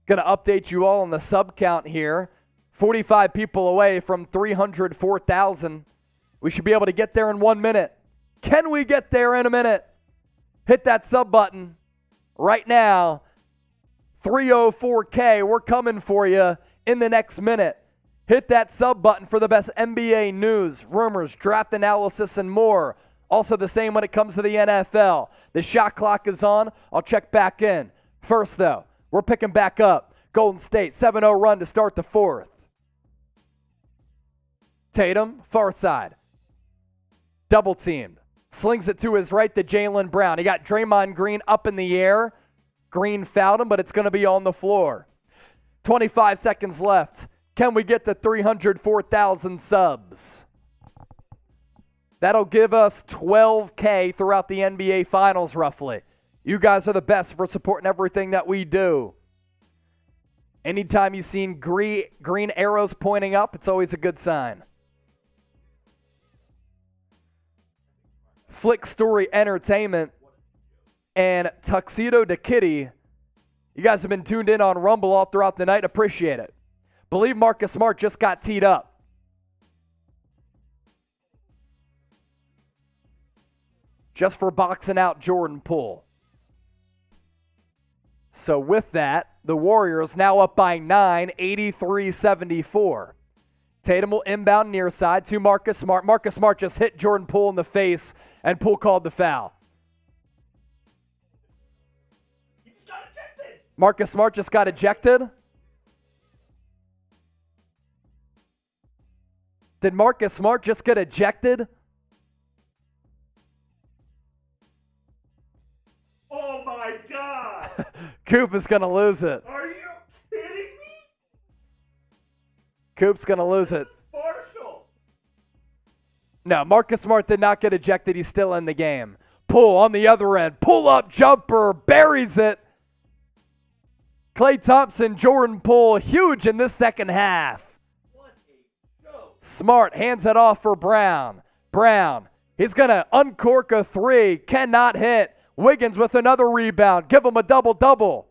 Going to update you all on the sub count here. 45 people away from 304,000. We should be able to get there in 1 minute. Can we get there in a minute? Hit that sub button right now. 304K, we're coming for you in the next minute. Hit that sub button for the best NBA news, rumors, draft analysis, and more. Also the same when it comes to the NFL. The shot clock is on. I'll check back in. First, though, we're picking back up. Golden State, 7-0 run to start the fourth. Tatum, far side. Double teamed. Slings it to his right to Jaylen Brown. He got Draymond Green up in the air. Green fouled him, but it's going to be on the floor. 25 seconds left. Can we get to 304,000 subs? That'll give us 12K throughout the NBA Finals, roughly. You guys are the best for supporting everything that we do. Anytime you've seen green arrows pointing up, it's always a good sign. Flick Story Entertainment and Tuxedo to Kitty. You guys have been tuned in on Rumble all throughout the night. Appreciate it. Believe Marcus Smart just got teed up. Just for boxing out Jordan Poole. So with that, the Warriors now up by 9, 83-74. Tatum will inbound near side to Marcus Smart. Marcus Smart just hit Jordan Poole in the face, and Poole called the foul. He just got ejected. Marcus Smart just got ejected? Did Marcus Smart just get ejected? Oh my God! Coop is going to lose it. Are you kidding me? Coop's going to lose it. Partial. No, Marcus Smart did not get ejected. He's still in the game. Poole on the other end. Pull up jumper. Buries it. Klay Thompson, Jordan Poole, huge in this second half. Smart hands it off for Brown. Brown, he's going to uncork a three. Cannot hit. Wiggins with another rebound. Give him a double-double.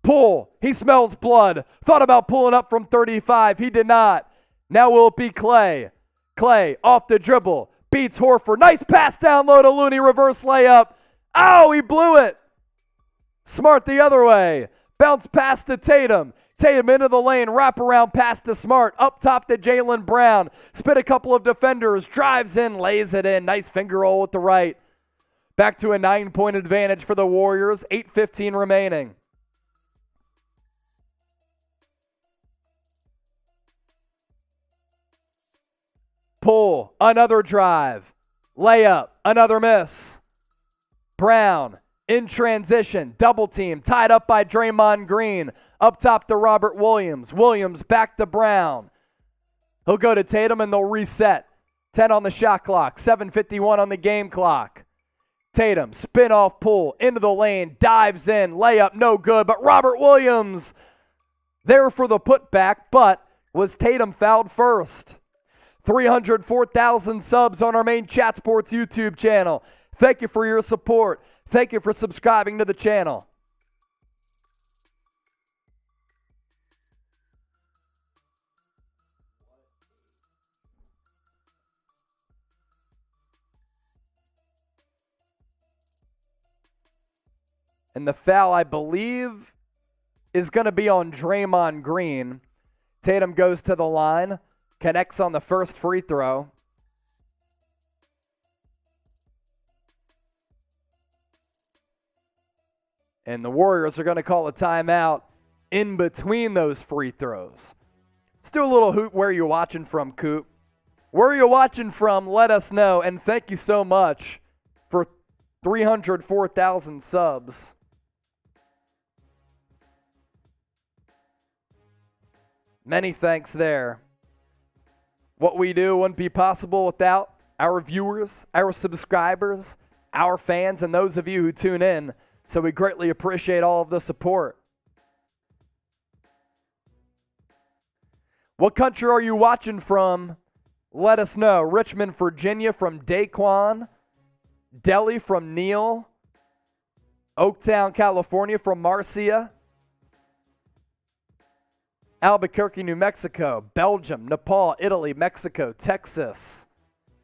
Poole, he smells blood. Thought about pulling up from 35. He did not. Now will it be Klay? Klay off the dribble. Beats Horford. Nice pass down low to Looney. Reverse layup. Oh, he blew it. Smart the other way. Bounce pass to Tatum. Tatum into the lane. Wrap around pass to Smart. Up top to Jaylen Brown. Spit a couple of defenders. Drives in. Lays it in. Nice finger roll with the right. Back to a 9-point advantage for the Warriors. 8:15 remaining. Pull, another drive. Layup, another miss. Brown in transition, double team, tied up by Draymond Green. Up top to Robert Williams. Williams back to Brown. He'll go to Tatum and they'll reset. 10 on the shot clock, 7:51 on the game clock. Tatum, spin off pull, into the lane, dives in, layup no good, but Robert Williams there for the putback, but was Tatum fouled first? 304,000 subs on our main Chat Sports YouTube channel. Thank you for your support. Thank you for subscribing to the channel. And the foul, I believe, is going to be on Draymond Green. Tatum goes to the line. Connects on the first free throw. And the Warriors are going to call a timeout in between those free throws. Let's do a little hoot. Where are you watching from, Coop? Where are you watching from? Let us know. And thank you so much for 304,000 subs. Many thanks there. What we do wouldn't be possible without our viewers, our subscribers, our fans, and those of you who tune in. So we greatly appreciate all of the support. What country are you watching from? Let us know. Richmond, Virginia from Daquan. Delhi from Neil. Oaktown, California from Marcia. Albuquerque, New Mexico, Belgium, Nepal, Italy, Mexico, Texas,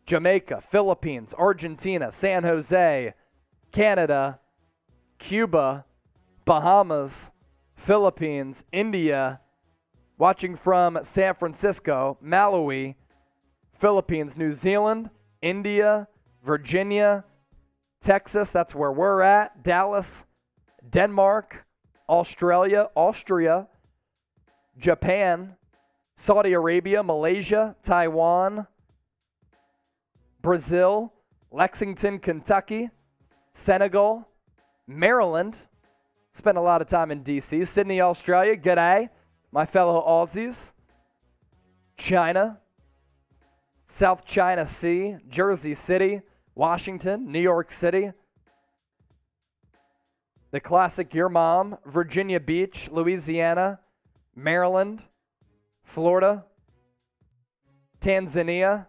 Jamaica, Philippines, Argentina, San Jose, Canada, Cuba, Bahamas, Philippines, India, watching from San Francisco, Malawi, Philippines, New Zealand, India, Virginia, Texas, that's where we're at, Dallas, Denmark, Australia, Austria, Japan, Saudi Arabia, Malaysia, Taiwan, Brazil, Lexington, Kentucky, Senegal, Maryland, spent a lot of time in D.C., Sydney, Australia, g'day, my fellow Aussies, China, South China Sea, Jersey City, Washington, New York City, the classic Your Mom, Virginia Beach, Louisiana, Maryland, Florida, Tanzania,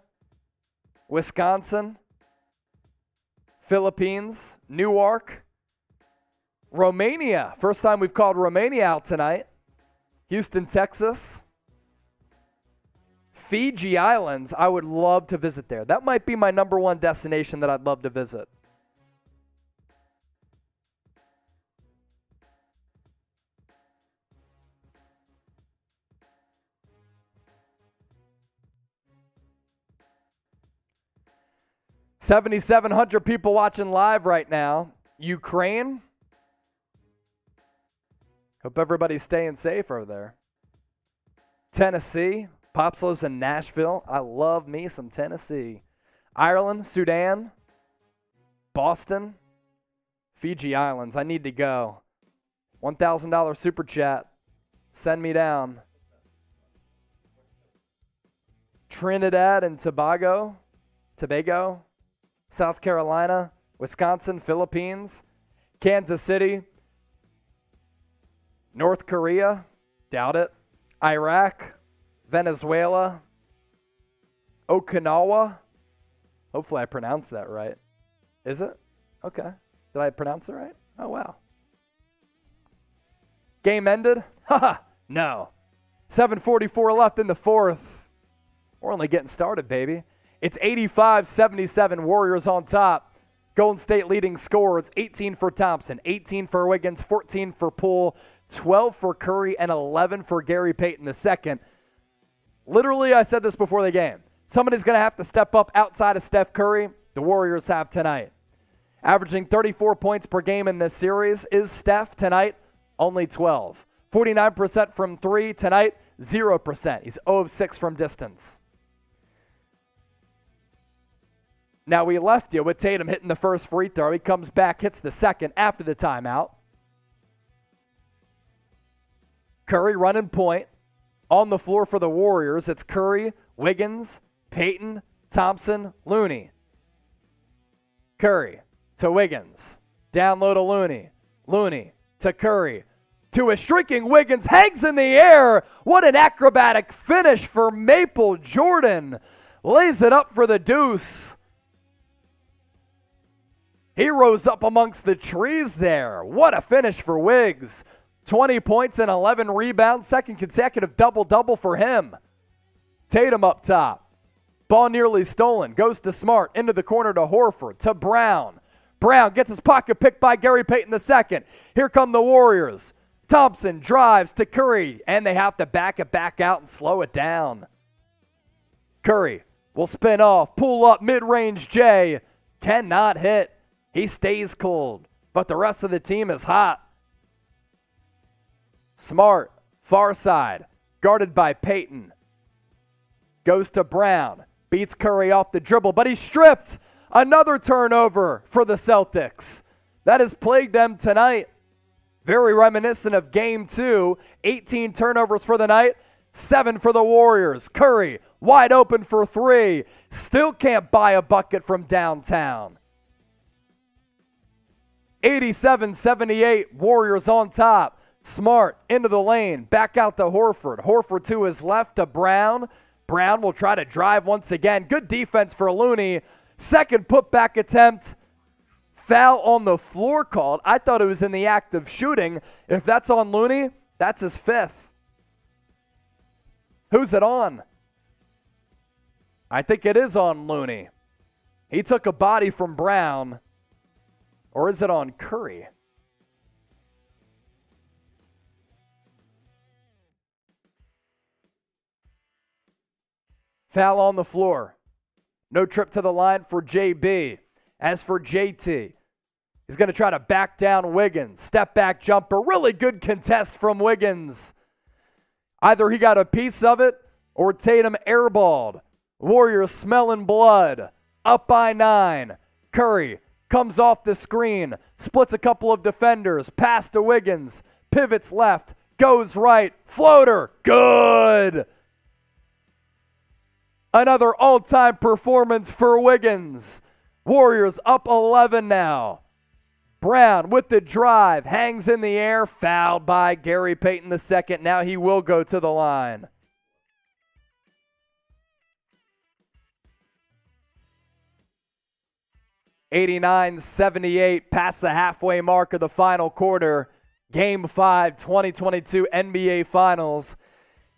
Wisconsin, Philippines, Newark, Romania. First time we've called Romania out tonight. Houston, Texas. Fiji Islands. I would love to visit there. That might be my number one destination that I'd love to visit. $7,700 people watching live right now. Ukraine. Hope everybody's staying safe over there. Tennessee. Pops lives in Nashville. I love me some Tennessee. Ireland, Sudan, Boston, Fiji Islands. I need to go. $1,000 super chat. Send me down. Trinidad and Tobago, South Carolina, Wisconsin, Philippines, Kansas City, North Korea, doubt it. Iraq, Venezuela, Okinawa. Hopefully I pronounced that right. Is it? Okay. Did I pronounce it right? Oh, wow. Game ended? Haha, no. 7:44 left in the fourth. We're only getting started, baby. It's 85-77, Warriors on top. Golden State leading scorers, 18 for Thompson, 18 for Wiggins, 14 for Poole, 12 for Curry, and 11 for Gary Payton II. Literally, I said this before the game. Somebody's going to have to step up outside of Steph Curry. The Warriors have tonight. Averaging 34 points per game in this series is Steph tonight, only 12. 49% from three tonight, 0%. He's 0 of 6 from distance. Now, we left you with Tatum hitting the first free throw. He comes back, hits the second after the timeout. Curry running point. On the floor for the Warriors, it's Curry, Wiggins, Payton, Thompson, Looney. Curry to Wiggins. Down low to Looney. Looney to Curry. To a streaking Wiggins. Hangs in the air. What an acrobatic finish for Maple Jordan. Lays it up for the deuce. He rose up amongst the trees there. What a finish for Wiggs. 20 points and 11 rebounds. Second consecutive double-double for him. Tatum up top. Ball nearly stolen. Goes to Smart. Into the corner to Horford. To Brown. Brown gets his pocket picked by Gary Payton II. Here come the Warriors. Thompson drives to Curry. And they have to back it back out and slow it down. Curry will spin off. Pull up mid-range J. Cannot hit. He stays cold. But the rest of the team is hot. Smart, far side, guarded by Payton. Goes to Brown, beats Curry off the dribble, but he's stripped. Another turnover for the Celtics. That has plagued them tonight. Very reminiscent of Game 2. 18 turnovers for the night, 7 for the Warriors. Curry, wide open for 3. Still can't buy a bucket from downtown. 87-78, Warriors on top. Smart into the lane, back out to Horford. Horford to his left to Brown. Brown will try to drive once again. Good defense for Looney. Second putback attempt. Foul on the floor called. I thought it was in the act of shooting. If that's on Looney, that's his 5th. Who's it on? I think it is on Looney. He took a body from Brown. Or is it on Curry? Foul on the floor. No trip to the line for JB. As for JT, he's going to try to back down Wiggins. Step back jumper. Really good contest from Wiggins. Either he got a piece of it or Tatum airballed. Warriors smelling blood. Up by 9. Curry comes off the screen. Splits a couple of defenders. Pass to Wiggins. Pivots left. Goes right. Floater. Good. Another all-time performance for Wiggins. Warriors up 11 now. Brown with the drive. Hangs in the air. Fouled by Gary Payton II. Now he will go to the line. (89-78) past the halfway mark of the final quarter. Game 5, 2022 NBA Finals.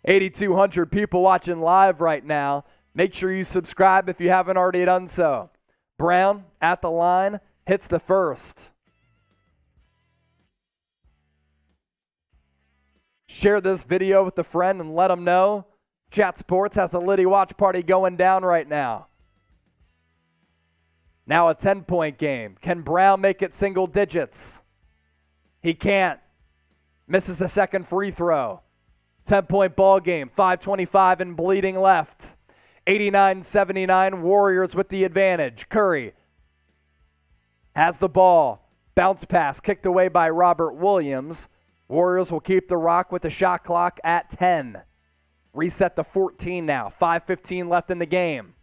8,200 people watching live right now. Make sure you subscribe if you haven't already done so. Brown at the line, hits the first. Share this video with a friend and let them know. Chat Sports has a Liddy watch party going down right now. Now a 10-point game. Can Brown make it single digits? He can't. Misses the second free throw. 10-point ball game. 5:25 and bleeding left. 89-79, Warriors with the advantage. Curry has the ball. Bounce pass kicked away by Robert Williams. Warriors will keep the rock with the shot clock at 10. Reset to 14 now. 5:15 left in the game.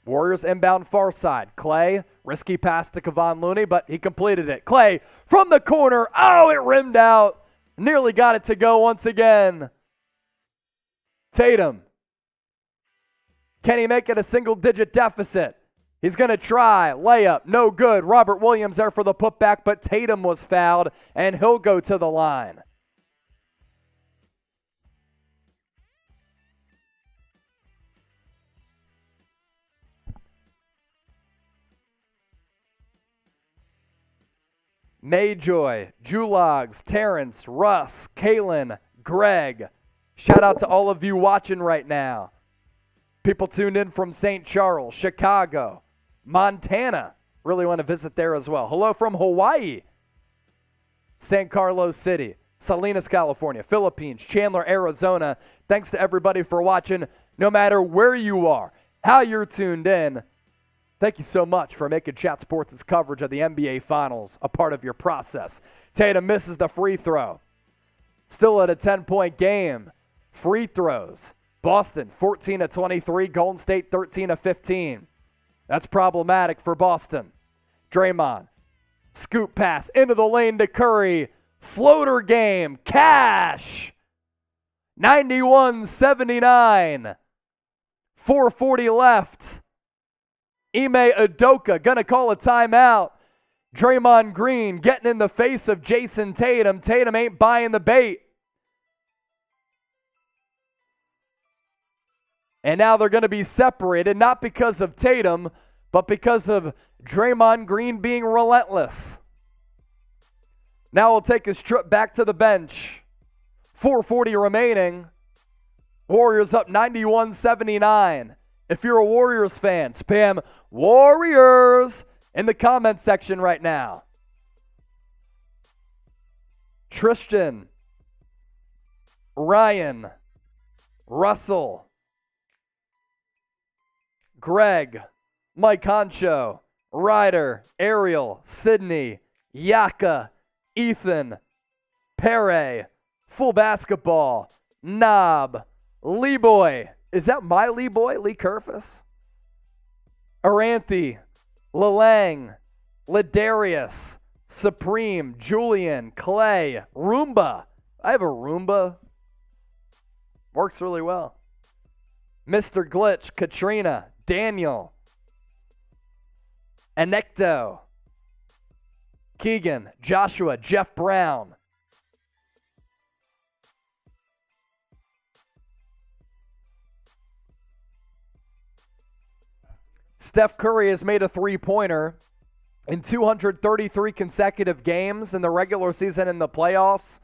Warriors inbound far side. Clay, risky pass to Kevon Looney, but he completed it. Clay from the corner. Oh, it rimmed out. Nearly got it to go once again. Tatum. Can he make it a single-digit deficit? He's going to try. Layup, no good. Robert Williams there for the putback, but Tatum was fouled, and he'll go to the line. Mayjoy, Julogs, Terrence, Russ, Kalen, Greg. Shout out to all of you watching right now. People tuned in from St. Charles, Chicago, Montana. Really want to visit there as well. Hello from Hawaii, San Carlos City, Salinas, California, Philippines, Chandler, Arizona. Thanks to everybody for watching, no matter where you are, how you're tuned in. Thank you so much for making Chat Sports' coverage of the NBA Finals a part of your process. Tatum misses the free throw. Still at a 10-point game. Free throws. Boston 14 of 23, Golden State 13 of 15. That's problematic for Boston. Draymond, scoop pass into the lane to Curry. Floater game, cash. 91-79. 4:40 left. Ime Udoka gonna call a timeout. Draymond Green getting in the face of Jason Tatum. Tatum ain't buying the bait. And now they're going to be separated, not because of Tatum, but because of Draymond Green being relentless. Now we'll take his trip back to the bench. 4:40 remaining. Warriors up 91-79. If you're a Warriors fan, spam Warriors in the comment section right now. Tristan, Ryan, Russell, Greg, Mike Honcho, Ryder, Ariel, Sydney, Yaka, Ethan, Pere, Full Basketball, Knob, Lee Boy. Is that my Lee Boy, Lee Kerfus? Aranthi, Lalang, Ladarius, Supreme, Julian, Clay, Roomba. I have a Roomba. Works really well. Mr. Glitch, Katrina, Daniel, Anecto, Keegan, Joshua, Jeff Brown. Steph Curry has made a three-pointer in 233 consecutive games in the regular season and the playoffs.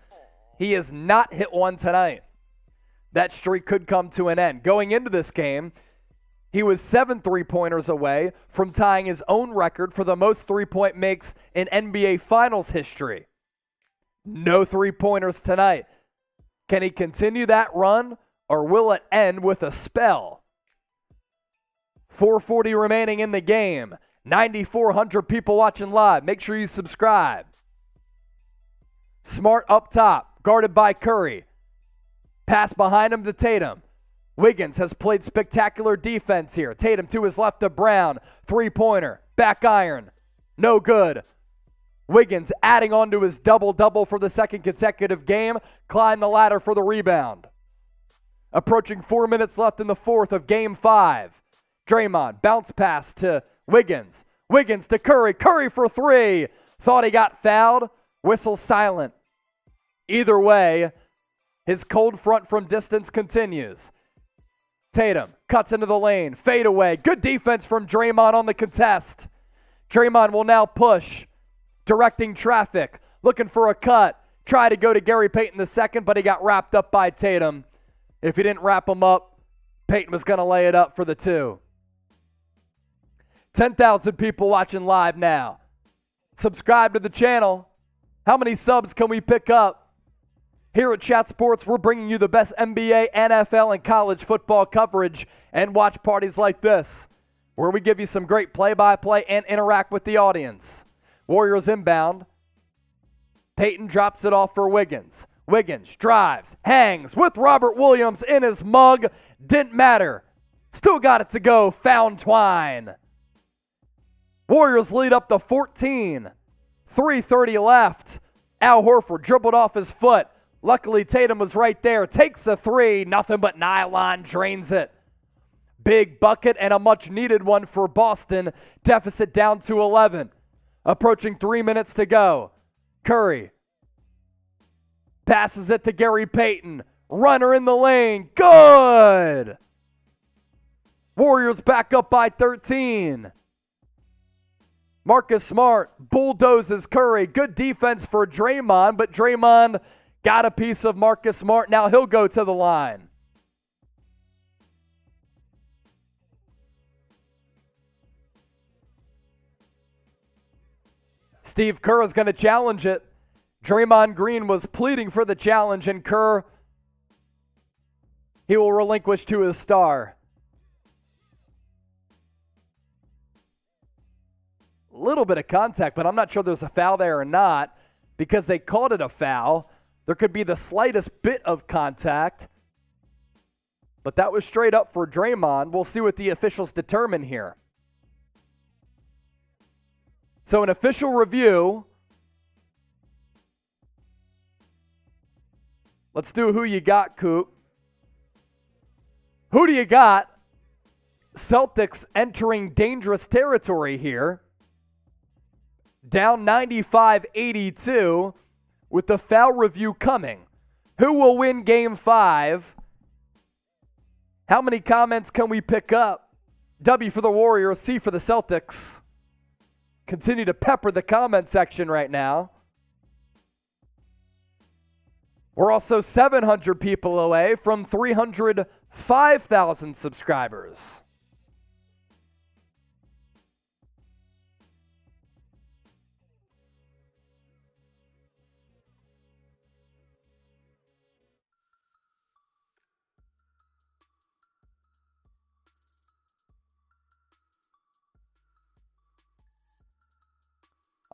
He has not hit one tonight. That streak could come to an end. Going into this game, he was 7 three-pointers away from tying his own record for the most three-point makes in NBA Finals history. No three-pointers tonight. Can he continue that run, or will it end with a spell? 4:40 remaining in the game. 9,400 people watching live. Make sure you subscribe. Smart up top, guarded by Curry. Pass behind him to Tatum. Wiggins has played spectacular defense here. Tatum to his left to Brown. Three-pointer, back iron. No good. Wiggins adding on to his double-double for the second consecutive game. Climb the ladder for the rebound. Approaching 4 minutes left in the fourth of Game 5. Draymond, bounce pass to Wiggins. Wiggins to Curry. Curry for three. Thought he got fouled. Whistle silent. Either way, his cold front from distance continues. Tatum cuts into the lane. Fade away. Good defense from Draymond on the contest. Draymond will now push. Directing traffic. Looking for a cut. Try to go to Gary Payton II, but he got wrapped up by Tatum. If he didn't wrap him up, Payton was going to lay it up for the two. 10,000 people watching live now. Subscribe to the channel. How many subs can we pick up? Here at Chat Sports, we're bringing you the best NBA, NFL, and college football coverage and watch parties like this, where we give you some great play-by-play and interact with the audience. Warriors inbound. Payton drops it off for Wiggins. Wiggins drives, hangs with Robert Williams in his mug. Didn't matter. Still got it to go. Found Twine. Warriors lead up to 14. 3:30 left. Al Horford dribbled off his foot. Luckily, Tatum was right there. Takes a three. Nothing but nylon. Drains it. Big bucket and a much-needed one for Boston. Deficit down to 11. Approaching 3 minutes to go. Curry passes it to Gary Payton. Runner in the lane. Good! Warriors back up by 13. Marcus Smart bulldozes Curry. Good defense for Draymond, but Draymond got a piece of Marcus Smart. Now he'll go to the line. Steve Kerr is going to challenge it. Draymond Green was pleading for the challenge, and Kerr, he will relinquish to his star. A little bit of contact, but I'm not sure there's a foul there or not because they called it a foul. There could be the slightest bit of contact, but that was straight up for Draymond. We'll see what the officials determine here. So an official review. Let's do who you got, Coop. Who do you got? Celtics entering dangerous territory here. Down 95-82 with the foul review coming. Who will win Game 5? How many comments can we pick up? W for the Warriors, C for the Celtics. Continue to pepper the comment section right now. We're also 700 people away from 305,000 subscribers.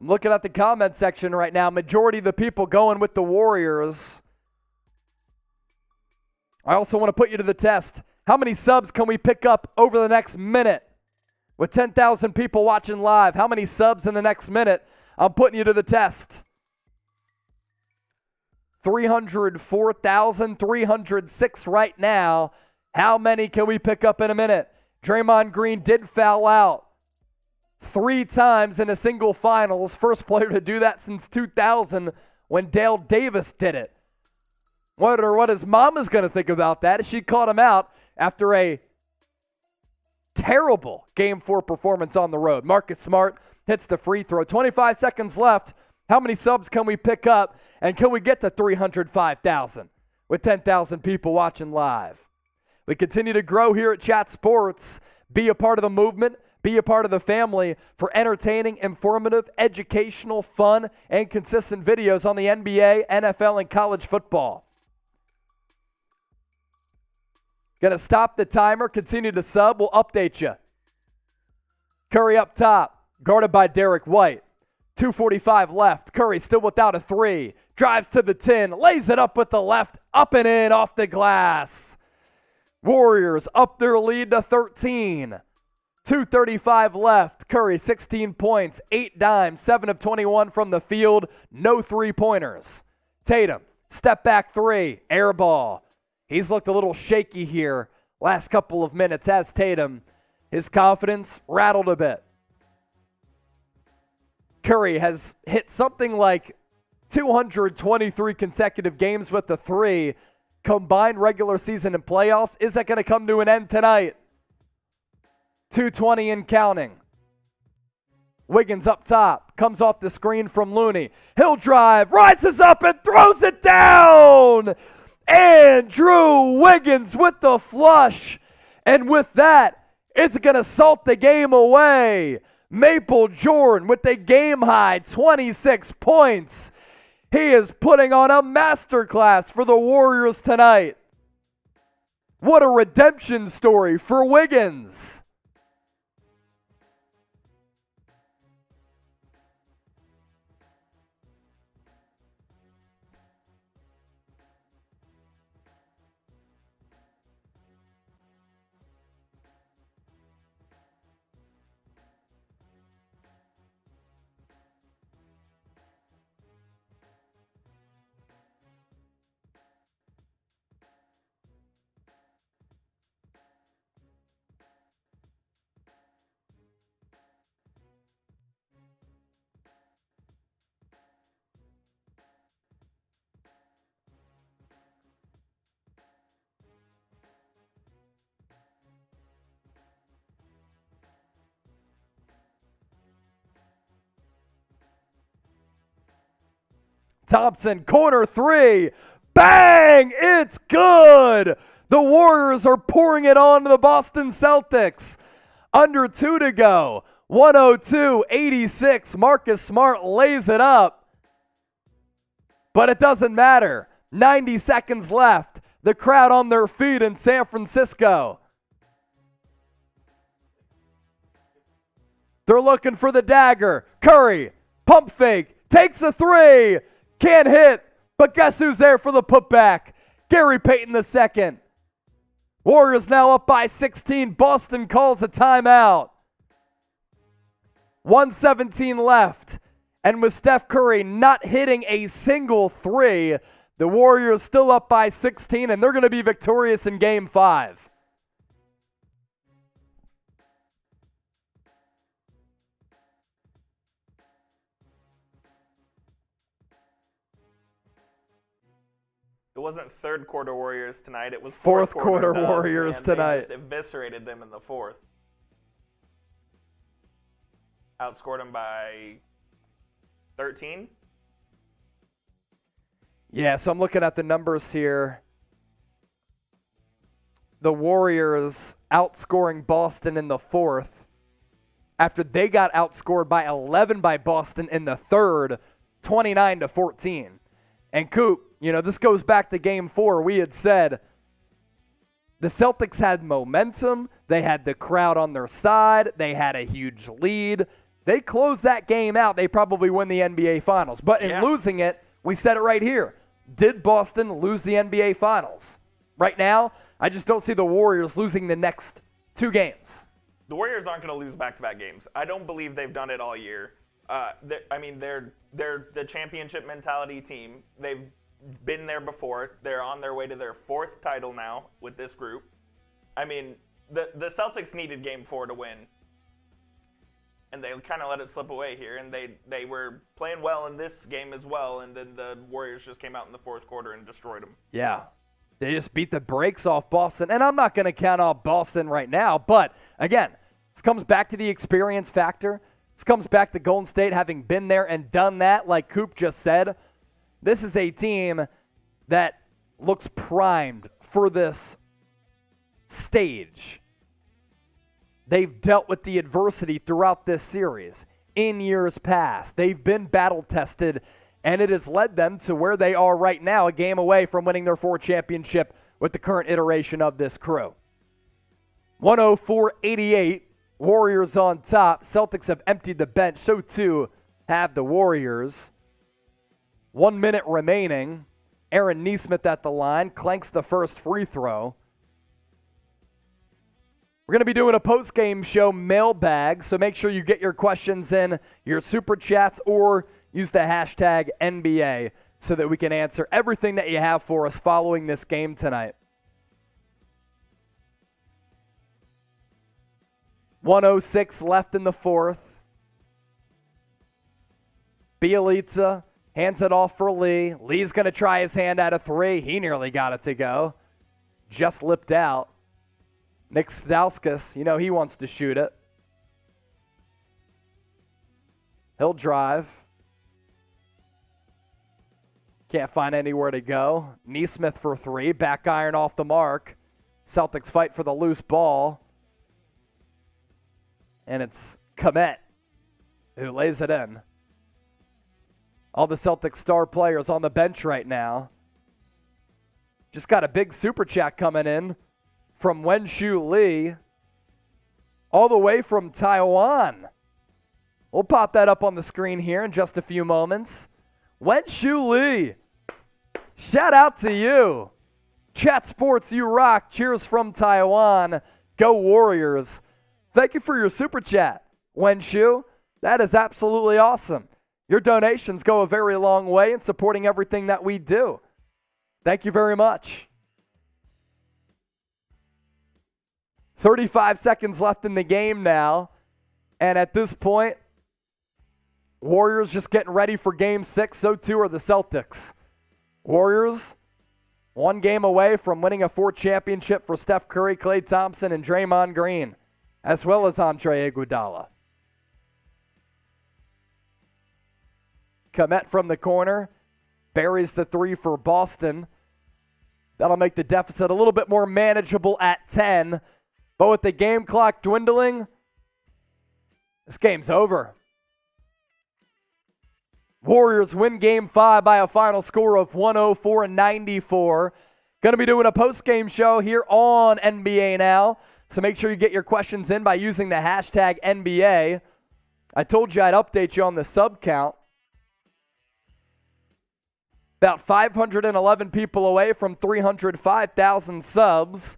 I'm looking at the comment section right now. Majority of the people going with the Warriors. I also want to put you to the test. How many subs can we pick up over the next minute? With 10,000 people watching live, how many subs in the next minute? I'm putting you to the test. 304,306 right now. How many can we pick up in a minute? Draymond Green did foul out 3 times in a single finals. First player to do that since 2000 when Dale Davis did it. Wonder what his mama's going to think about that. She caught him out after a terrible Game 4 performance on the road. Marcus Smart hits the free throw. 25 seconds left. How many subs can we pick up? And can we get to 305,000 with 10,000 people watching live? We continue to grow here at Chat Sports. Be a part of the movement. Be a part of the family for entertaining, informative, educational, fun, and consistent videos on the NBA, NFL, and college football. Going to stop the timer, continue to sub. We'll update you. Curry up top, guarded by Derek White. 2:45 left. Curry still without a three. Drives to the 10, lays it up with the left, up and in off the glass. Warriors up their lead to 13. 2:35 left. Curry 16 points, 8 dimes, 7 of 21 from the field. No three-pointers. Tatum, step back three, air ball. He's looked a little shaky here last couple of minutes as Tatum. His confidence rattled a bit. Curry has hit something like 223 consecutive games with the three, combined regular season and playoffs. Is that going to come to an end tonight? 220 and counting. Wiggins up top, comes off the screen from Looney. He'll drive, rises up and throws it down. Andrew Wiggins with the flush. And with that, it's going to salt the game away. Maple Jordan with a game-high 26 points. He is putting on a masterclass for the Warriors tonight. What a redemption story for Wiggins. Thompson, corner three. Bang! It's good! The Warriors are pouring it on to the Boston Celtics. Under 2 to go. 102-86. Marcus Smart lays it up. But it doesn't matter. 90 seconds left. The crowd on their feet in San Francisco. They're looking for the dagger. Curry, pump fake, takes a three. Can't hit, but guess who's there for the putback? Gary Payton II. Warriors now up by 16. Boston calls a timeout. 1:17 left. And with Steph Curry not hitting a single three, the Warriors still up by 16, and they're going to be victorious in Game 5. It wasn't third quarter Warriors tonight. It was fourth quarter Warriors tonight. They just eviscerated them in the fourth. Outscored them by 13. Yeah, so I'm looking at the numbers here. The Warriors outscoring Boston in the fourth after they got outscored by 11 by Boston in the third, 29-14. And Coop, you know, this goes back to Game 4. We had said the Celtics had momentum. They had the crowd on their side. They had a huge lead. They close that game out, they probably win the NBA Finals. But in losing it, we said it right here. Did Boston lose the NBA Finals? Right now, I just don't see the Warriors losing the next 2 games. The Warriors aren't going to lose back-to-back games. I don't believe they've done it all year. They're the championship mentality team. They've been there before. They're on their way to their 4th title now with this group. I mean, the Celtics needed Game 4 to win. And they kind of let it slip away here, and they were playing well in this game as well, and then the Warriors just came out in the fourth quarter and destroyed them. Yeah, they just beat the brakes off Boston, and I'm not going to count off Boston right now, but again, this comes back to the experience factor. This comes back to Golden State having been there and done that, like Coop just said. This is a team that looks primed for this stage. They've dealt with the adversity throughout this series in years past. They've been battle-tested, and it has led them to where they are right now, a game away from winning their 4th championship with the current iteration of this crew. 104-88, Warriors on top. Celtics have emptied the bench. So too have the Warriors. 1 minute remaining. Aaron Nesmith at the line. Clanks the first free throw. We're going to be doing a post-game show mailbag, so make sure you get your questions in, your super chats, or use the hashtag NBA so that we can answer everything that you have for us following this game tonight. 1:06 left in the fourth. Bielitsa hands it off for Lee. Lee's going to try his hand at a three. He nearly got it to go. Just lipped out. Nick Stauskas, you know he wants to shoot it. He'll drive. Can't find anywhere to go. Nesmith for three. Back iron off the mark. Celtics fight for the loose ball. And it's Komet who lays it in. All the Celtics star players on the bench right now. Just got a big super chat coming in from Wenshu Lee, all the way from Taiwan. We'll pop that up on the screen here in just a few moments. Wenshu Lee, shout out to you. Chat Sports, you rock. Cheers from Taiwan. Go Warriors. Thank you for your super chat, Wenshu. That is absolutely awesome. Your donations go a very long way in supporting everything that we do. Thank you very much. 35 seconds left in the game now. And at this point, Warriors just getting ready for Game 6. So too are the Celtics. Warriors, one game away from winning a 4th championship for Steph Curry, Klay Thompson, and Draymond Green, as well as Andre Iguodala. Komet from the corner. buries the 3 for Boston. That'll make the deficit a little bit more manageable at 10. But with the game clock dwindling, this game's over. Warriors win Game 5 by a final score of 104-94. Going to be doing a post-game show here on NBA Now. So make sure you get your questions in by using the hashtag NBA. I told you I'd update you on the sub count. About 511 people away from 305,000 subs.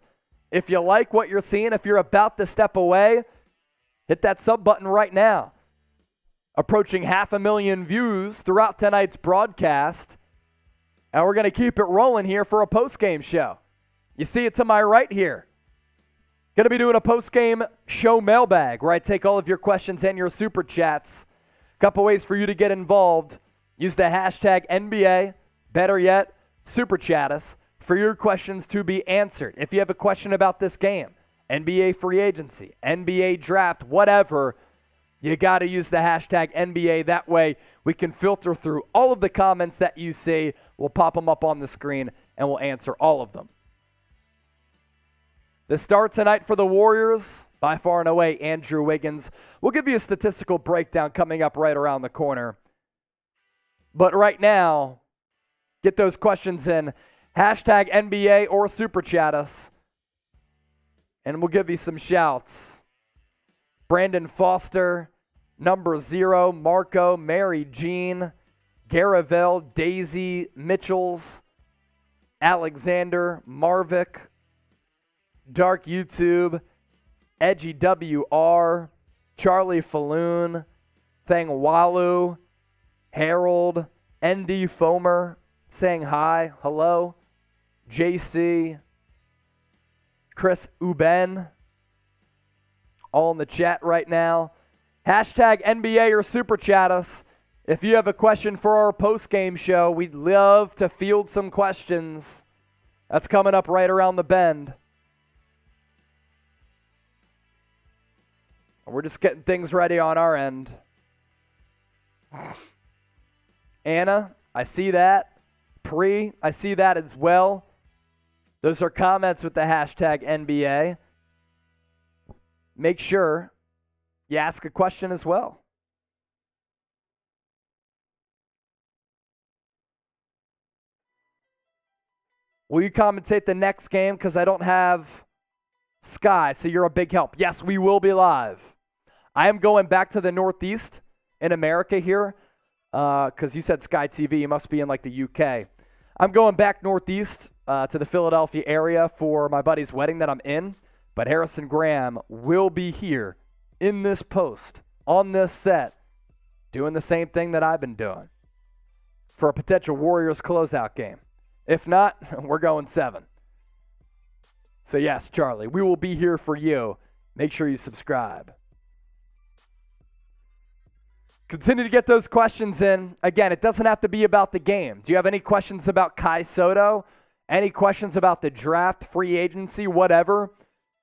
If you like what you're seeing, if you're about to step away, hit that sub button right now. Approaching 500,000 views throughout tonight's broadcast. And we're going to keep it rolling here for a post-game show. You see it to my right here. Going to be doing a post-game show mailbag where I take all of your questions and your super chats. Couple ways for you to get involved. Use the hashtag NBA. Better yet, super chat us for your questions to be answered. If you have a question about this game, NBA free agency, NBA draft, whatever, you got to use the hashtag NBA. That way we can filter through all of the comments that you see. We'll pop them up on the screen and we'll answer all of them. The start tonight for the Warriors, by far and away, Andrew Wiggins. We'll give you a statistical breakdown coming up right around the corner. But right now, get those questions in. Hashtag NBA or super chat us. And we'll give you some shouts. Brandon Foster, number 0, Marco, Mary Jean, Garavel, Daisy, Mitchells, Alexander, Marvick, Dark YouTube, Edgy WR, Charlie Falloon, Thang Walu, Harold, ND Foamer, saying hi, hello, JC, Chris Uben, all in the chat right now. Hashtag NBA or super chat us. If you have a question for our post-game show, we'd love to field some questions. That's coming up right around the bend. We're just getting things ready on our end. Anna, I see that. Pre, I see that as well. Those are comments with the hashtag NBA. Make sure you ask a question as well. Will you commentate the next game? Because I don't have Sky, so you're a big help. Yes, we will be live. I am going back to the Northeast in America here because you said Sky TV. You must be in like the UK. I'm going back Northeast to the Philadelphia area for my buddy's wedding that I'm in. But Harrison Graham will be here in this post, on this set, doing the same thing that I've been doing for a potential Warriors closeout game. If not, we're going 7. So yes, Charlie, we will be here for you. Make sure you subscribe. Continue to get those questions in. Again, it doesn't have to be about the game. Do you have any questions about Kai Soto? Any questions about the draft, free agency, whatever?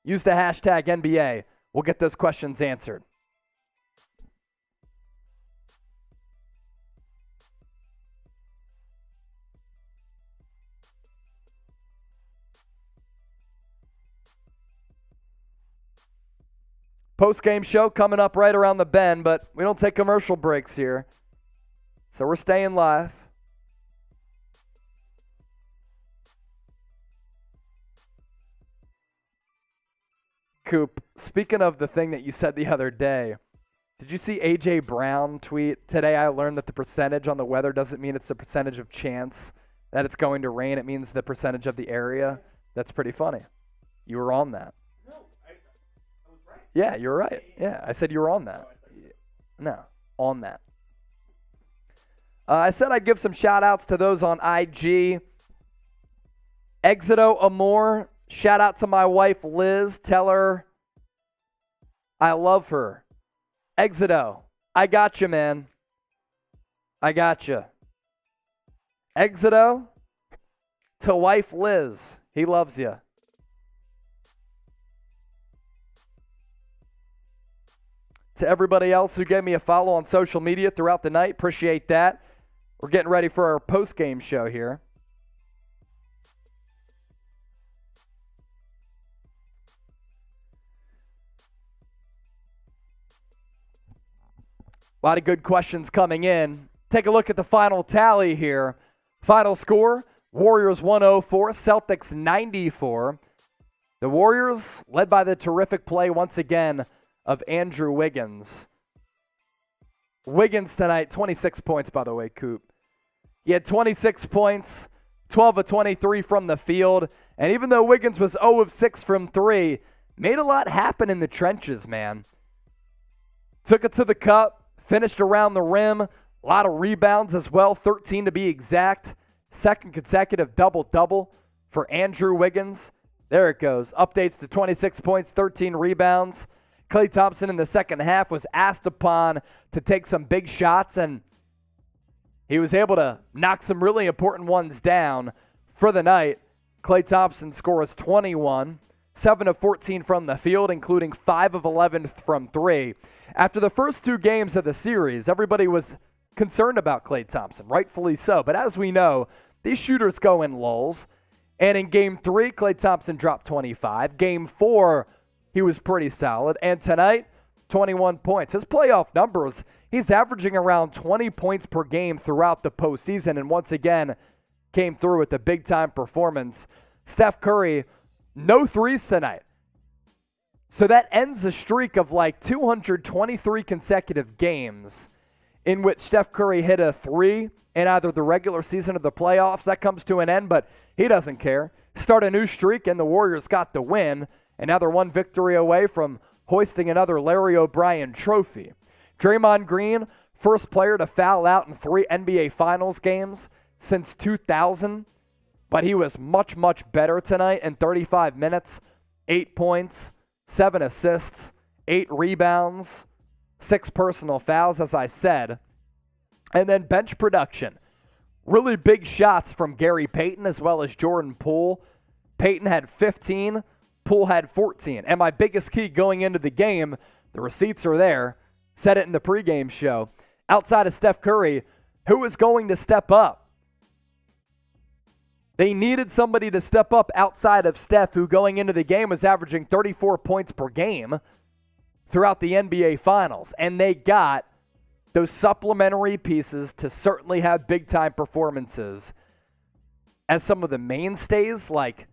Use the hashtag NBA. We'll get those questions answered. Post-game show coming up right around the bend, but we don't take commercial breaks here. So we're staying live. Coop, speaking of the thing that you said the other day, did you see A.J. Brown tweet? Today I learned that the percentage on the weather doesn't mean it's the percentage of chance that it's going to rain. It means the percentage of the area. That's pretty funny. You were on that. No, I was right. Yeah, you're right. Yeah, I said you were on that. No, on that. I said I'd give some shout-outs to those on IG. Exito Amor, shout out to my wife Liz. Tell her I love her. Exito, I got you, man. I got you. Exito to wife Liz. He loves you. To everybody else who gave me a follow on social media throughout the night, appreciate that. We're getting ready for our post-game show here. A lot of good questions coming in. Take a look at the final tally here. Final score, Warriors 104, Celtics 94. The Warriors led by the terrific play once again of Andrew Wiggins. Wiggins tonight, 26 points, by the way, Coop. He had 26 points, 12 of 23 from the field. And even though Wiggins was 0 of 6 from 3, made a lot happen in the trenches, man. Took it to the cup, finished around the rim. A lot of rebounds as well, 13 to be exact. Second consecutive double-double for Andrew Wiggins. There it goes. Updates to 26 points, 13 rebounds. Klay Thompson in the second half was asked upon to take some big shots, and he was able to knock some really important ones down for the night. Klay Thompson scores 21, 7 of 14 from the field, including 5 of 11 from 3. After the first 2 games of the series, everybody was concerned about Klay Thompson, rightfully so. But as we know, these shooters go in lulls. And in Game 3, Klay Thompson dropped 25. Game 4, he was pretty solid. And tonight, 21 points. His playoff numbers, he's averaging around 20 points per game throughout the postseason. And once again, came through with a big-time performance. Steph Curry, no threes tonight. So that ends a streak of like 223 consecutive games in which Steph Curry hit a 3 in either the regular season or the playoffs. That comes to an end, but he doesn't care. Start a new streak, and the Warriors got the win. And now they're one victory away from hoisting another Larry O'Brien trophy. Draymond Green, first player to foul out in 3 NBA Finals games since 2000. But he was much, much better tonight in 35 minutes. 8 points, 7 assists, 8 rebounds, 6 personal fouls, as I said. And then bench production. Really big shots from Gary Payton as well as Jordan Poole. Payton had 15, Poole had 14. And my biggest key going into the game, the receipts are there, said it in the pregame show. Outside of Steph Curry, who was going to step up? They needed somebody to step up outside of Steph, who going into the game was averaging 34 points per game throughout the NBA Finals. And they got those supplementary pieces to certainly have big-time performances as some of the mainstays like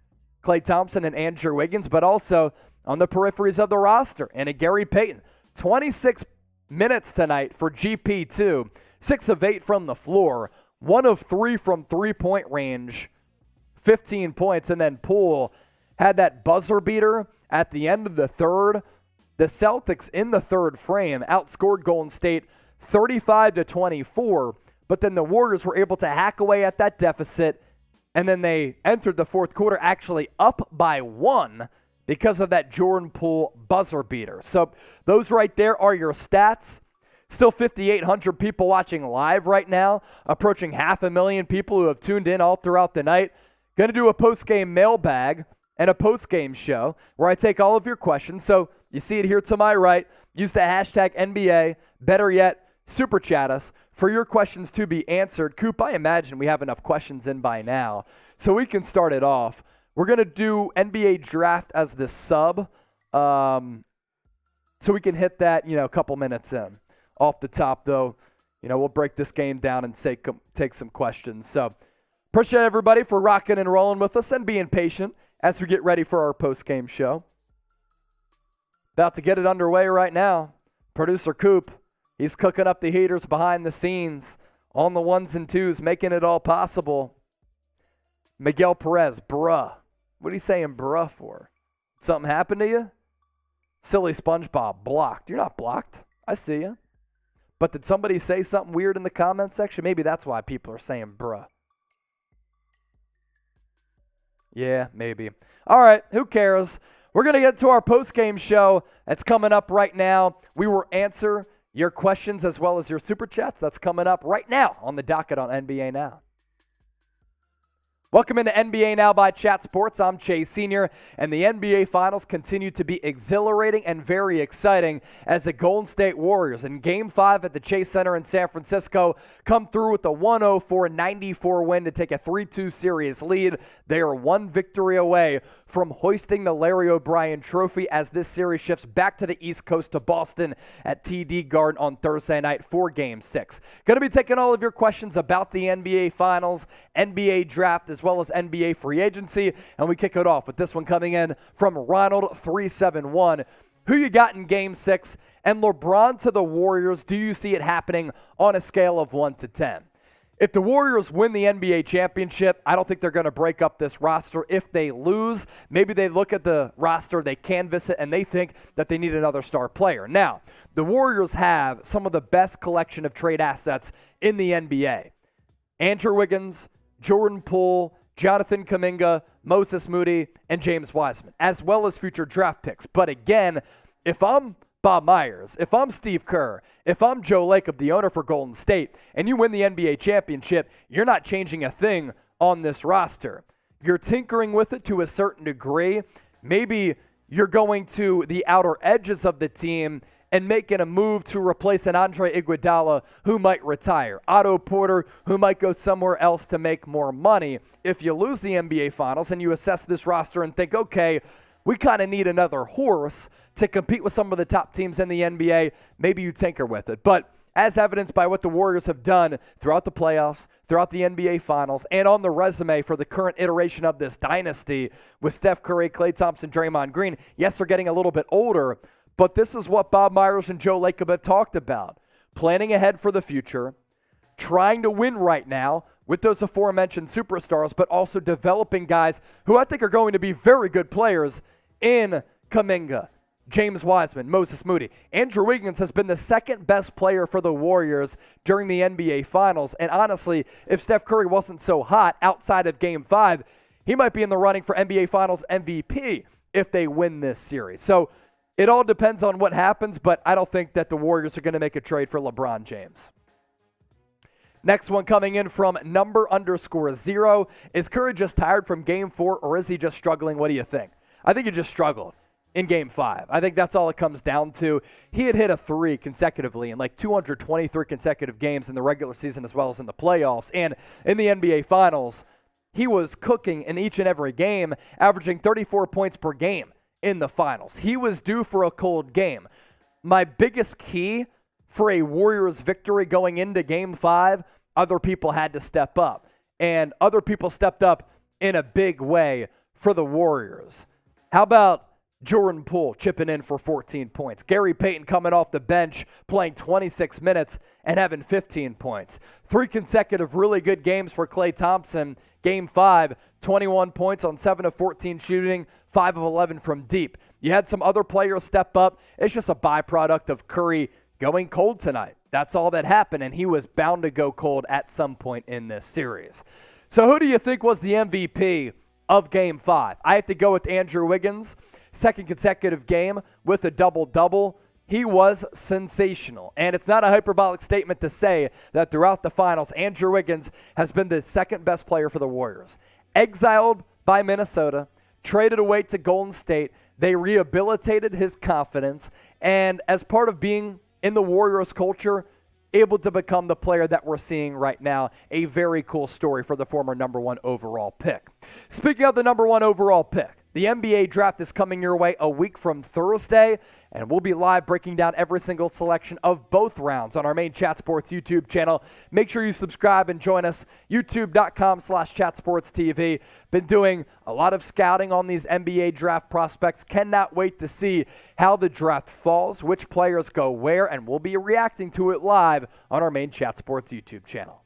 Klay Thompson and Andrew Wiggins, but also on the peripheries of the roster. And a Gary Payton, 26 minutes tonight for GP2, 6 of 8 from the floor, 1 of 3 from three-point range, 15 points. And then Poole had that buzzer beater at the end of the third. The Celtics in the third frame outscored Golden State 35-24, but then the Warriors were able to hack away at that deficit, and then they entered the fourth quarter actually up by 1 because of that Jordan Poole buzzer beater. So those right there are your stats. Still 5,800 people watching live right now, approaching 500,000 people who have tuned in all throughout the night. Going to do a post-game mailbag and a post-game show where I take all of your questions. So you see it here to my right. Use the hashtag NBA. Better yet, super chat us for your questions to be answered. Coop, I imagine we have enough questions in by now, so we can start it off. We're going to do NBA draft as the sub, so we can hit that, a couple minutes in. Off the top, though, we'll break this game down and take some questions. So appreciate everybody for rocking and rolling with us and being patient as we get ready for our post-game show. About to get it underway right now. Producer Coop, he's cooking up the heaters behind the scenes on the 1s and 2s, making it all possible. Miguel Perez, bruh. What are you saying bruh for? Something happened to you? Silly SpongeBob, blocked. You're not blocked. I see you. But did somebody say something weird in the comment section? Maybe that's why people are saying bruh. Yeah, maybe. All right, who cares? We're going to get to our post-game show that's coming up right now. We will answer your questions as well as your super chats. That's coming up right now on the docket on NBA Now. Welcome into NBA Now by Chat Sports. I'm Chase Sr., and the NBA Finals continue to be exhilarating and very exciting as the Golden State Warriors in Game 5 at the Chase Center in San Francisco come through with a 104-94 win to take a 3-2 series lead. They are one victory away from hoisting the Larry O'Brien Trophy as this series shifts back to the East Coast to Boston at TD Garden on Thursday night for Game 6. Going to be taking all of your questions about the NBA Finals, NBA Draft, as well as NBA free agency, and we kick it off with this one coming in from Ronald371. Who you got in Game 6? And LeBron to the Warriors, do you see it happening on a scale of 1 to 10? If the Warriors win the NBA championship, I don't think they're going to break up this roster. If they lose, maybe they look at the roster, they canvass it, and they think that they need another star player. Now, the Warriors have some of the best collection of trade assets in the NBA. Andrew Wiggins, Jordan Poole, Jonathan Kuminga, Moses Moody, and James Wiseman, as well as future draft picks. But again, if I'm Bob Myers, if I'm Steve Kerr, if I'm Joe Lacob, the owner for Golden State, and you win the NBA championship, you're not changing a thing on this roster. You're tinkering with it to a certain degree. Maybe you're going to the outer edges of the team and making a move to replace an Andre Iguodala who might retire. Otto Porter who might go somewhere else to make more money. If you lose the NBA Finals and you assess this roster and think, okay, we kind of need another horse to compete with some of the top teams in the NBA, maybe you tinker with it. But as evidenced by what the Warriors have done throughout the playoffs, throughout the NBA Finals, and on the resume for the current iteration of this dynasty with Steph Curry, Klay Thompson, Draymond Green, yes, they're getting a little bit older, but this is what Bob Myers and Joe Lacob have talked about. Planning ahead for the future, trying to win right now with those aforementioned superstars, but also developing guys who I think are going to be very good players in Kuminga, James Wiseman, Moses Moody. Andrew Wiggins has been the second best player for the Warriors during the NBA Finals. And honestly, if Steph Curry wasn't so hot outside of Game 5, he might be in the running for NBA Finals MVP if they win this series. So it all depends on what happens, but I don't think that the Warriors are going to make a trade for LeBron James. Next one coming in from _0. Is Curry just tired from Game 4, or is he just struggling? What do you think? I think he just struggled in Game 5. I think that's all it comes down to. He had hit a 3 consecutively in like 223 consecutive games in the regular season as well as in the playoffs. And in the NBA Finals, he was cooking in each and every game, averaging 34 points per game in the Finals. He was due for a cold game. My biggest key for a Warriors victory going into Game 5, other people had to step up. And other people stepped up in a big way for the Warriors. How about Jordan Poole chipping in for 14 points? Gary Payton coming off the bench, playing 26 minutes and having 15 points. 3 consecutive really good games for Klay Thompson. Game 5, 21 points on 7 of 14 shooting, 5 of 11 from deep. You had some other players step up. It's just a byproduct of Curry going cold tonight. That's all that happened, and he was bound to go cold at some point in this series. So who do you think was the MVP of Game 5? I have to go with Andrew Wiggins. Second consecutive game with a double-double. He was sensational. And it's not a hyperbolic statement to say that throughout the Finals, Andrew Wiggins has been the second best player for the Warriors. Exiled by Minnesota, traded away to Golden State. They rehabilitated his confidence. And as part of being in the Warriors culture, able to become the player that we're seeing right now. A very cool story for the former number 1 overall pick. Speaking of the number 1 overall pick, the NBA draft is coming your way a week from Thursday, and we'll be live breaking down every single selection of both rounds on our main Chat Sports YouTube channel. Make sure you subscribe and join us, youtube.com/chatsportstv. Been doing a lot of scouting on these NBA draft prospects. Cannot wait to see how the draft falls, which players go where, and we'll be reacting to it live on our main Chat Sports YouTube channel.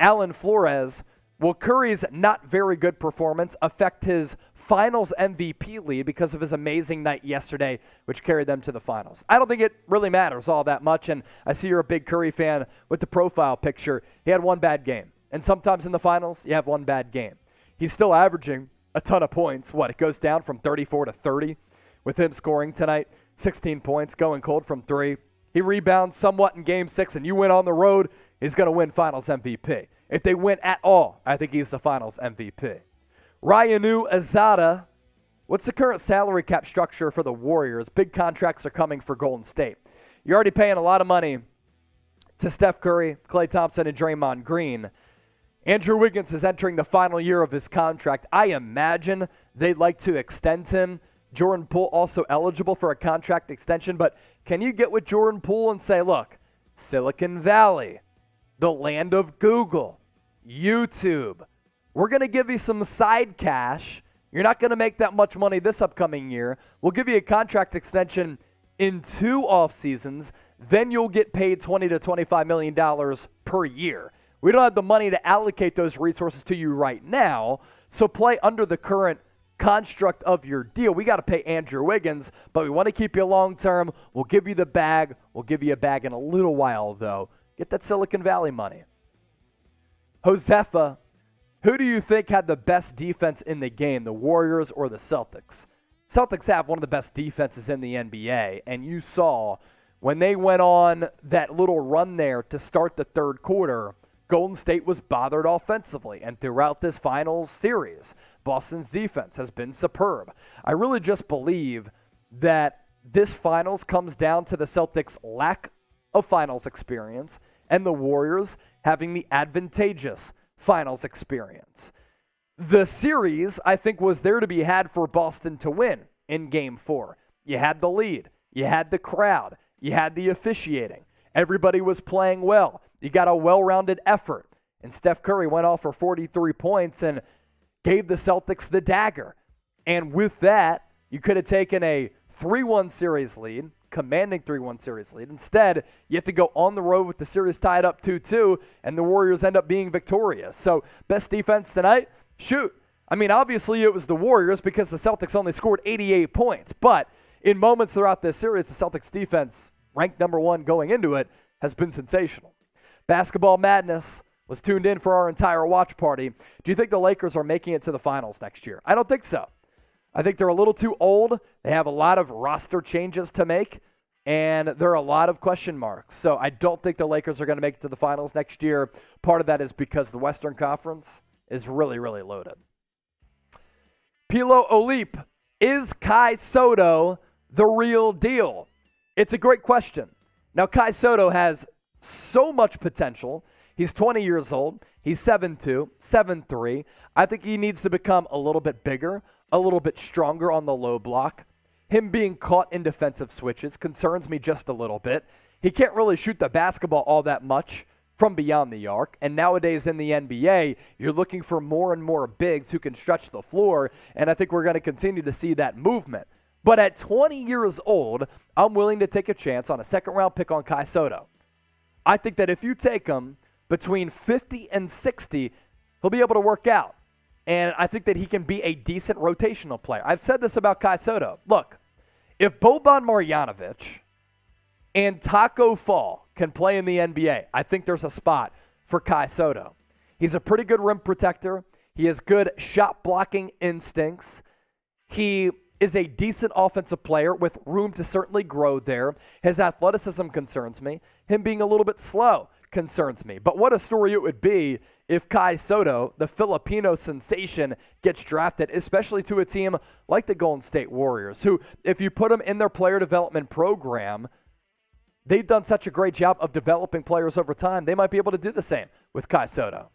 Alan Flores, will Curry's not very good performance affect his Finals MVP lead because of his amazing night yesterday, which carried them to the Finals? I don't think it really matters all that much, and I see you're a big Curry fan with the profile picture. He had one bad game, and sometimes in the Finals, you have one bad game. He's still averaging a ton of points. It goes down from 34 to 30 with him scoring tonight, 16 points, going cold from 3. He rebounds somewhat in Game 6, and you win on the road, he's going to win Finals MVP. If they win at all, I think he's the finals MVP. Ryanu Azada, what's the current salary cap structure for the Warriors? Big contracts are coming for Golden State. You're already paying a lot of money to Steph Curry, Klay Thompson, and Draymond Green. Andrew Wiggins is entering the final year of his contract. I imagine they'd like to extend him. Jordan Poole also eligible for a contract extension, but can you get with Jordan Poole and say, look, Silicon Valley, the land of Google, YouTube, we're going to give you some side cash. You're not going to make that much money this upcoming year. We'll give you a contract extension in 2 off seasons. Then you'll get paid $20 to $25 million per year. We don't have the money to allocate those resources to you right now, so play under the current construct of your deal. We got to pay Andrew Wiggins, but we want to keep you long term. We'll give you the bag. We'll give you a bag in a little while, though. Get that Silicon Valley money. Josefa, who do you think had the best defense in the game, the Warriors or the Celtics? Celtics have one of the best defenses in the NBA, and you saw when they went on that little run there to start the third quarter, Golden State was bothered offensively, and throughout this finals series, Boston's defense has been superb. I really just believe that this finals comes down to the Celtics' lack of finals experience and the Warriors having the advantageous finals experience. The series, I think, was there to be had for Boston to win in Game 4. You had the lead. You had the crowd. You had the officiating. Everybody was playing well. You got a well-rounded effort. And Steph Curry went off for 43 points and gave the Celtics the dagger. And with that, you could have taken a 3-1 series lead, commanding 3-1 series lead. Instead, you have to go on the road with the series tied up 2-2, and the Warriors end up being victorious. So, best defense tonight? Shoot. I mean, obviously it was the Warriors because the Celtics only scored 88 points. But in moments throughout this series, the Celtics defense, ranked number 1 going into it, has been sensational. Basketball Madness was tuned in for our entire watch party. Do you think the Lakers are making it to the finals next year? I don't think so. I think they're a little too old. They have a lot of roster changes to make, and there are a lot of question marks. So I don't think the Lakers are going to make it to the finals next year. Part of that is because the Western Conference is really, really loaded. Pilo Olip, is Kai Soto the real deal? It's a great question. Now, Kai Soto has so much potential. He's 20 years old. He's 7'2", 7'3". I think he needs to become a little bit bigger, a little bit stronger on the low block. Him being caught in defensive switches concerns me just a little bit. He can't really shoot the basketball all that much from beyond the arc. And nowadays in the NBA, you're looking for more and more bigs who can stretch the floor. And I think we're going to continue to see that movement. But at 20 years old, I'm willing to take a chance on a second-round pick on Kai Soto. I think that if you take him between 50 and 60, he'll be able to work out. And I think that he can be a decent rotational player. I've said this about Kai Soto. Look, if Boban Marjanovic and Taco Fall can play in the NBA, I think there's a spot for Kai Soto. He's a pretty good rim protector. He has good shot blocking instincts. He is a decent offensive player with room to certainly grow there. His athleticism concerns me. Him being a little bit slow concerns me. But what a story it would be if Kai Soto, the Filipino sensation, gets drafted, especially to a team like the Golden State Warriors, who, if you put them in their player development program, they've done such a great job of developing players over time. They might be able to do the same with Kai Soto.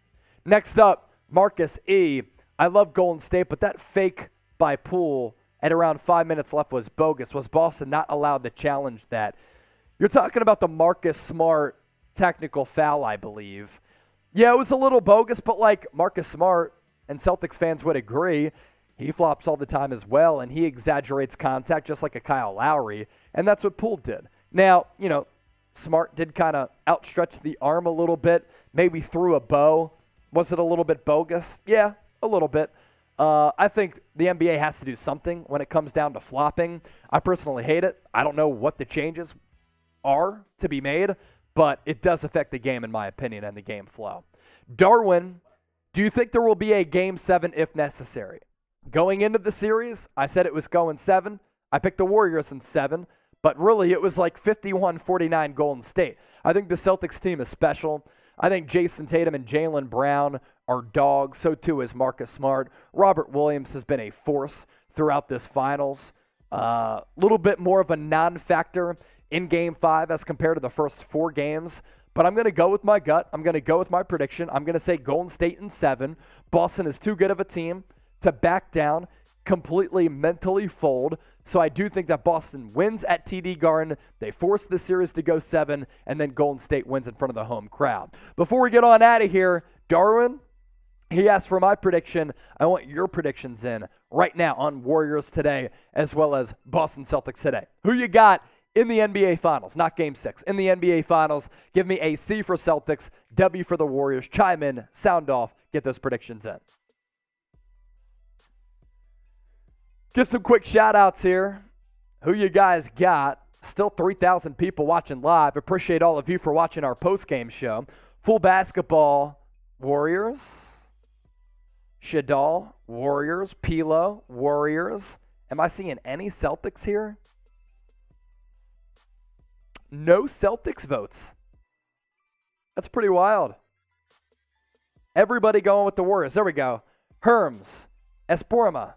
Next up, Marcus E. I love Golden State, but that fake by Poole at around 5 minutes left was bogus. Was Boston not allowed to challenge that? You're talking about the Marcus Smart technical foul, I believe. Yeah, it was a little bogus, but like Marcus Smart and Celtics fans would agree, he flops all the time as well, and he exaggerates contact just like a Kyle Lowry, and that's what Poole did. Now, you know, Smart did kind of outstretch the arm a little bit, maybe threw a bow. Was it a little bit bogus? Yeah, a little bit. I think the NBA has to do something when it comes down to flopping. I personally hate it. I don't know what the changes are to be made, but it does affect the game, in my opinion, and the game flow. Darwin, do you think there will be a Game 7 if necessary? Going into the series, I said it was going 7. I picked the Warriors in 7, but really it was like 51-49 Golden State. I think the Celtics team is special. I think Jason Tatum and Jaylen Brown are dogs. So too is Marcus Smart. Robert Williams has been a force throughout this finals. A little bit more of a non-factor in Game 5 as compared to the first 4 games. But I'm going to go with my gut. I'm going to go with my prediction. I'm going to say Golden State in 7. Boston is too good of a team to back down, completely mentally fold. So I do think that Boston wins at TD Garden. They force the series to go 7, and then Golden State wins in front of the home crowd. Before we get on out of here, Darwin, he asked for my prediction. I want your predictions in right now on Warriors today as well as Boston Celtics today. Who you got in the NBA Finals? Not Game 6. In the NBA Finals, give me a C for Celtics, W for the Warriors. Chime in, sound off, get those predictions in. Give some quick shout-outs here. Who you guys got? Still 3,000 people watching live. Appreciate all of you for watching our post-game show. Full basketball, Warriors. Shadal, Warriors. Pilo, Warriors. Am I seeing any Celtics here? No Celtics votes. That's pretty wild. Everybody going with the Warriors. There we go. Herms, Esporma,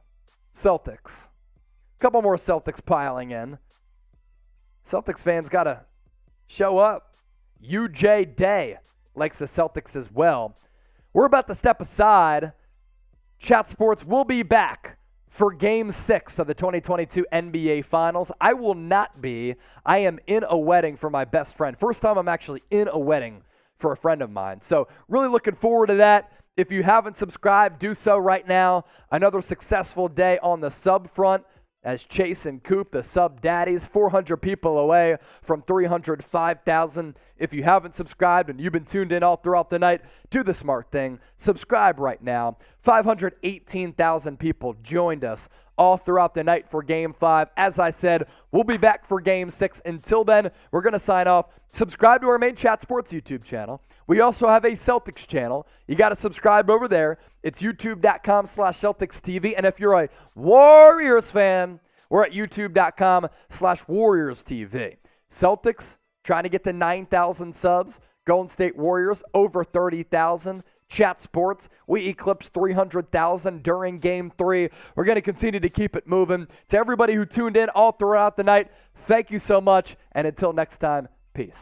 Celtics. A couple more Celtics piling in. Celtics fans got to show up. UJ Day likes the Celtics as well. We're about to step aside. Chat Sports will be back for Game 6 of the 2022 NBA Finals. I will not be. I am in a wedding for my best friend. First time I'm actually in a wedding for a friend of mine. So really looking forward to that. If you haven't subscribed, do so right now. Another successful day on the sub front as Chase and Coop, the sub daddies, 400 people away from 305,000. If you haven't subscribed and you've been tuned in all throughout the night, do the smart thing. Subscribe right now. 518,000 people joined us all throughout the night for Game 5. As I said, we'll be back for Game 6. Until then, we're going to sign off. Subscribe to our main Chat Sports YouTube channel. We also have a Celtics channel. You got to subscribe over there. It's youtube.com/CelticsTV. And if you're a Warriors fan, we're at youtube.com/WarriorsTV. Celtics trying to get to 9,000 subs. Golden State Warriors over 30,000. Chat Sports, we eclipsed 300,000 during Game 3. We're going to continue to keep it moving. To everybody who tuned in all throughout the night, thank you so much. And until next time, peace.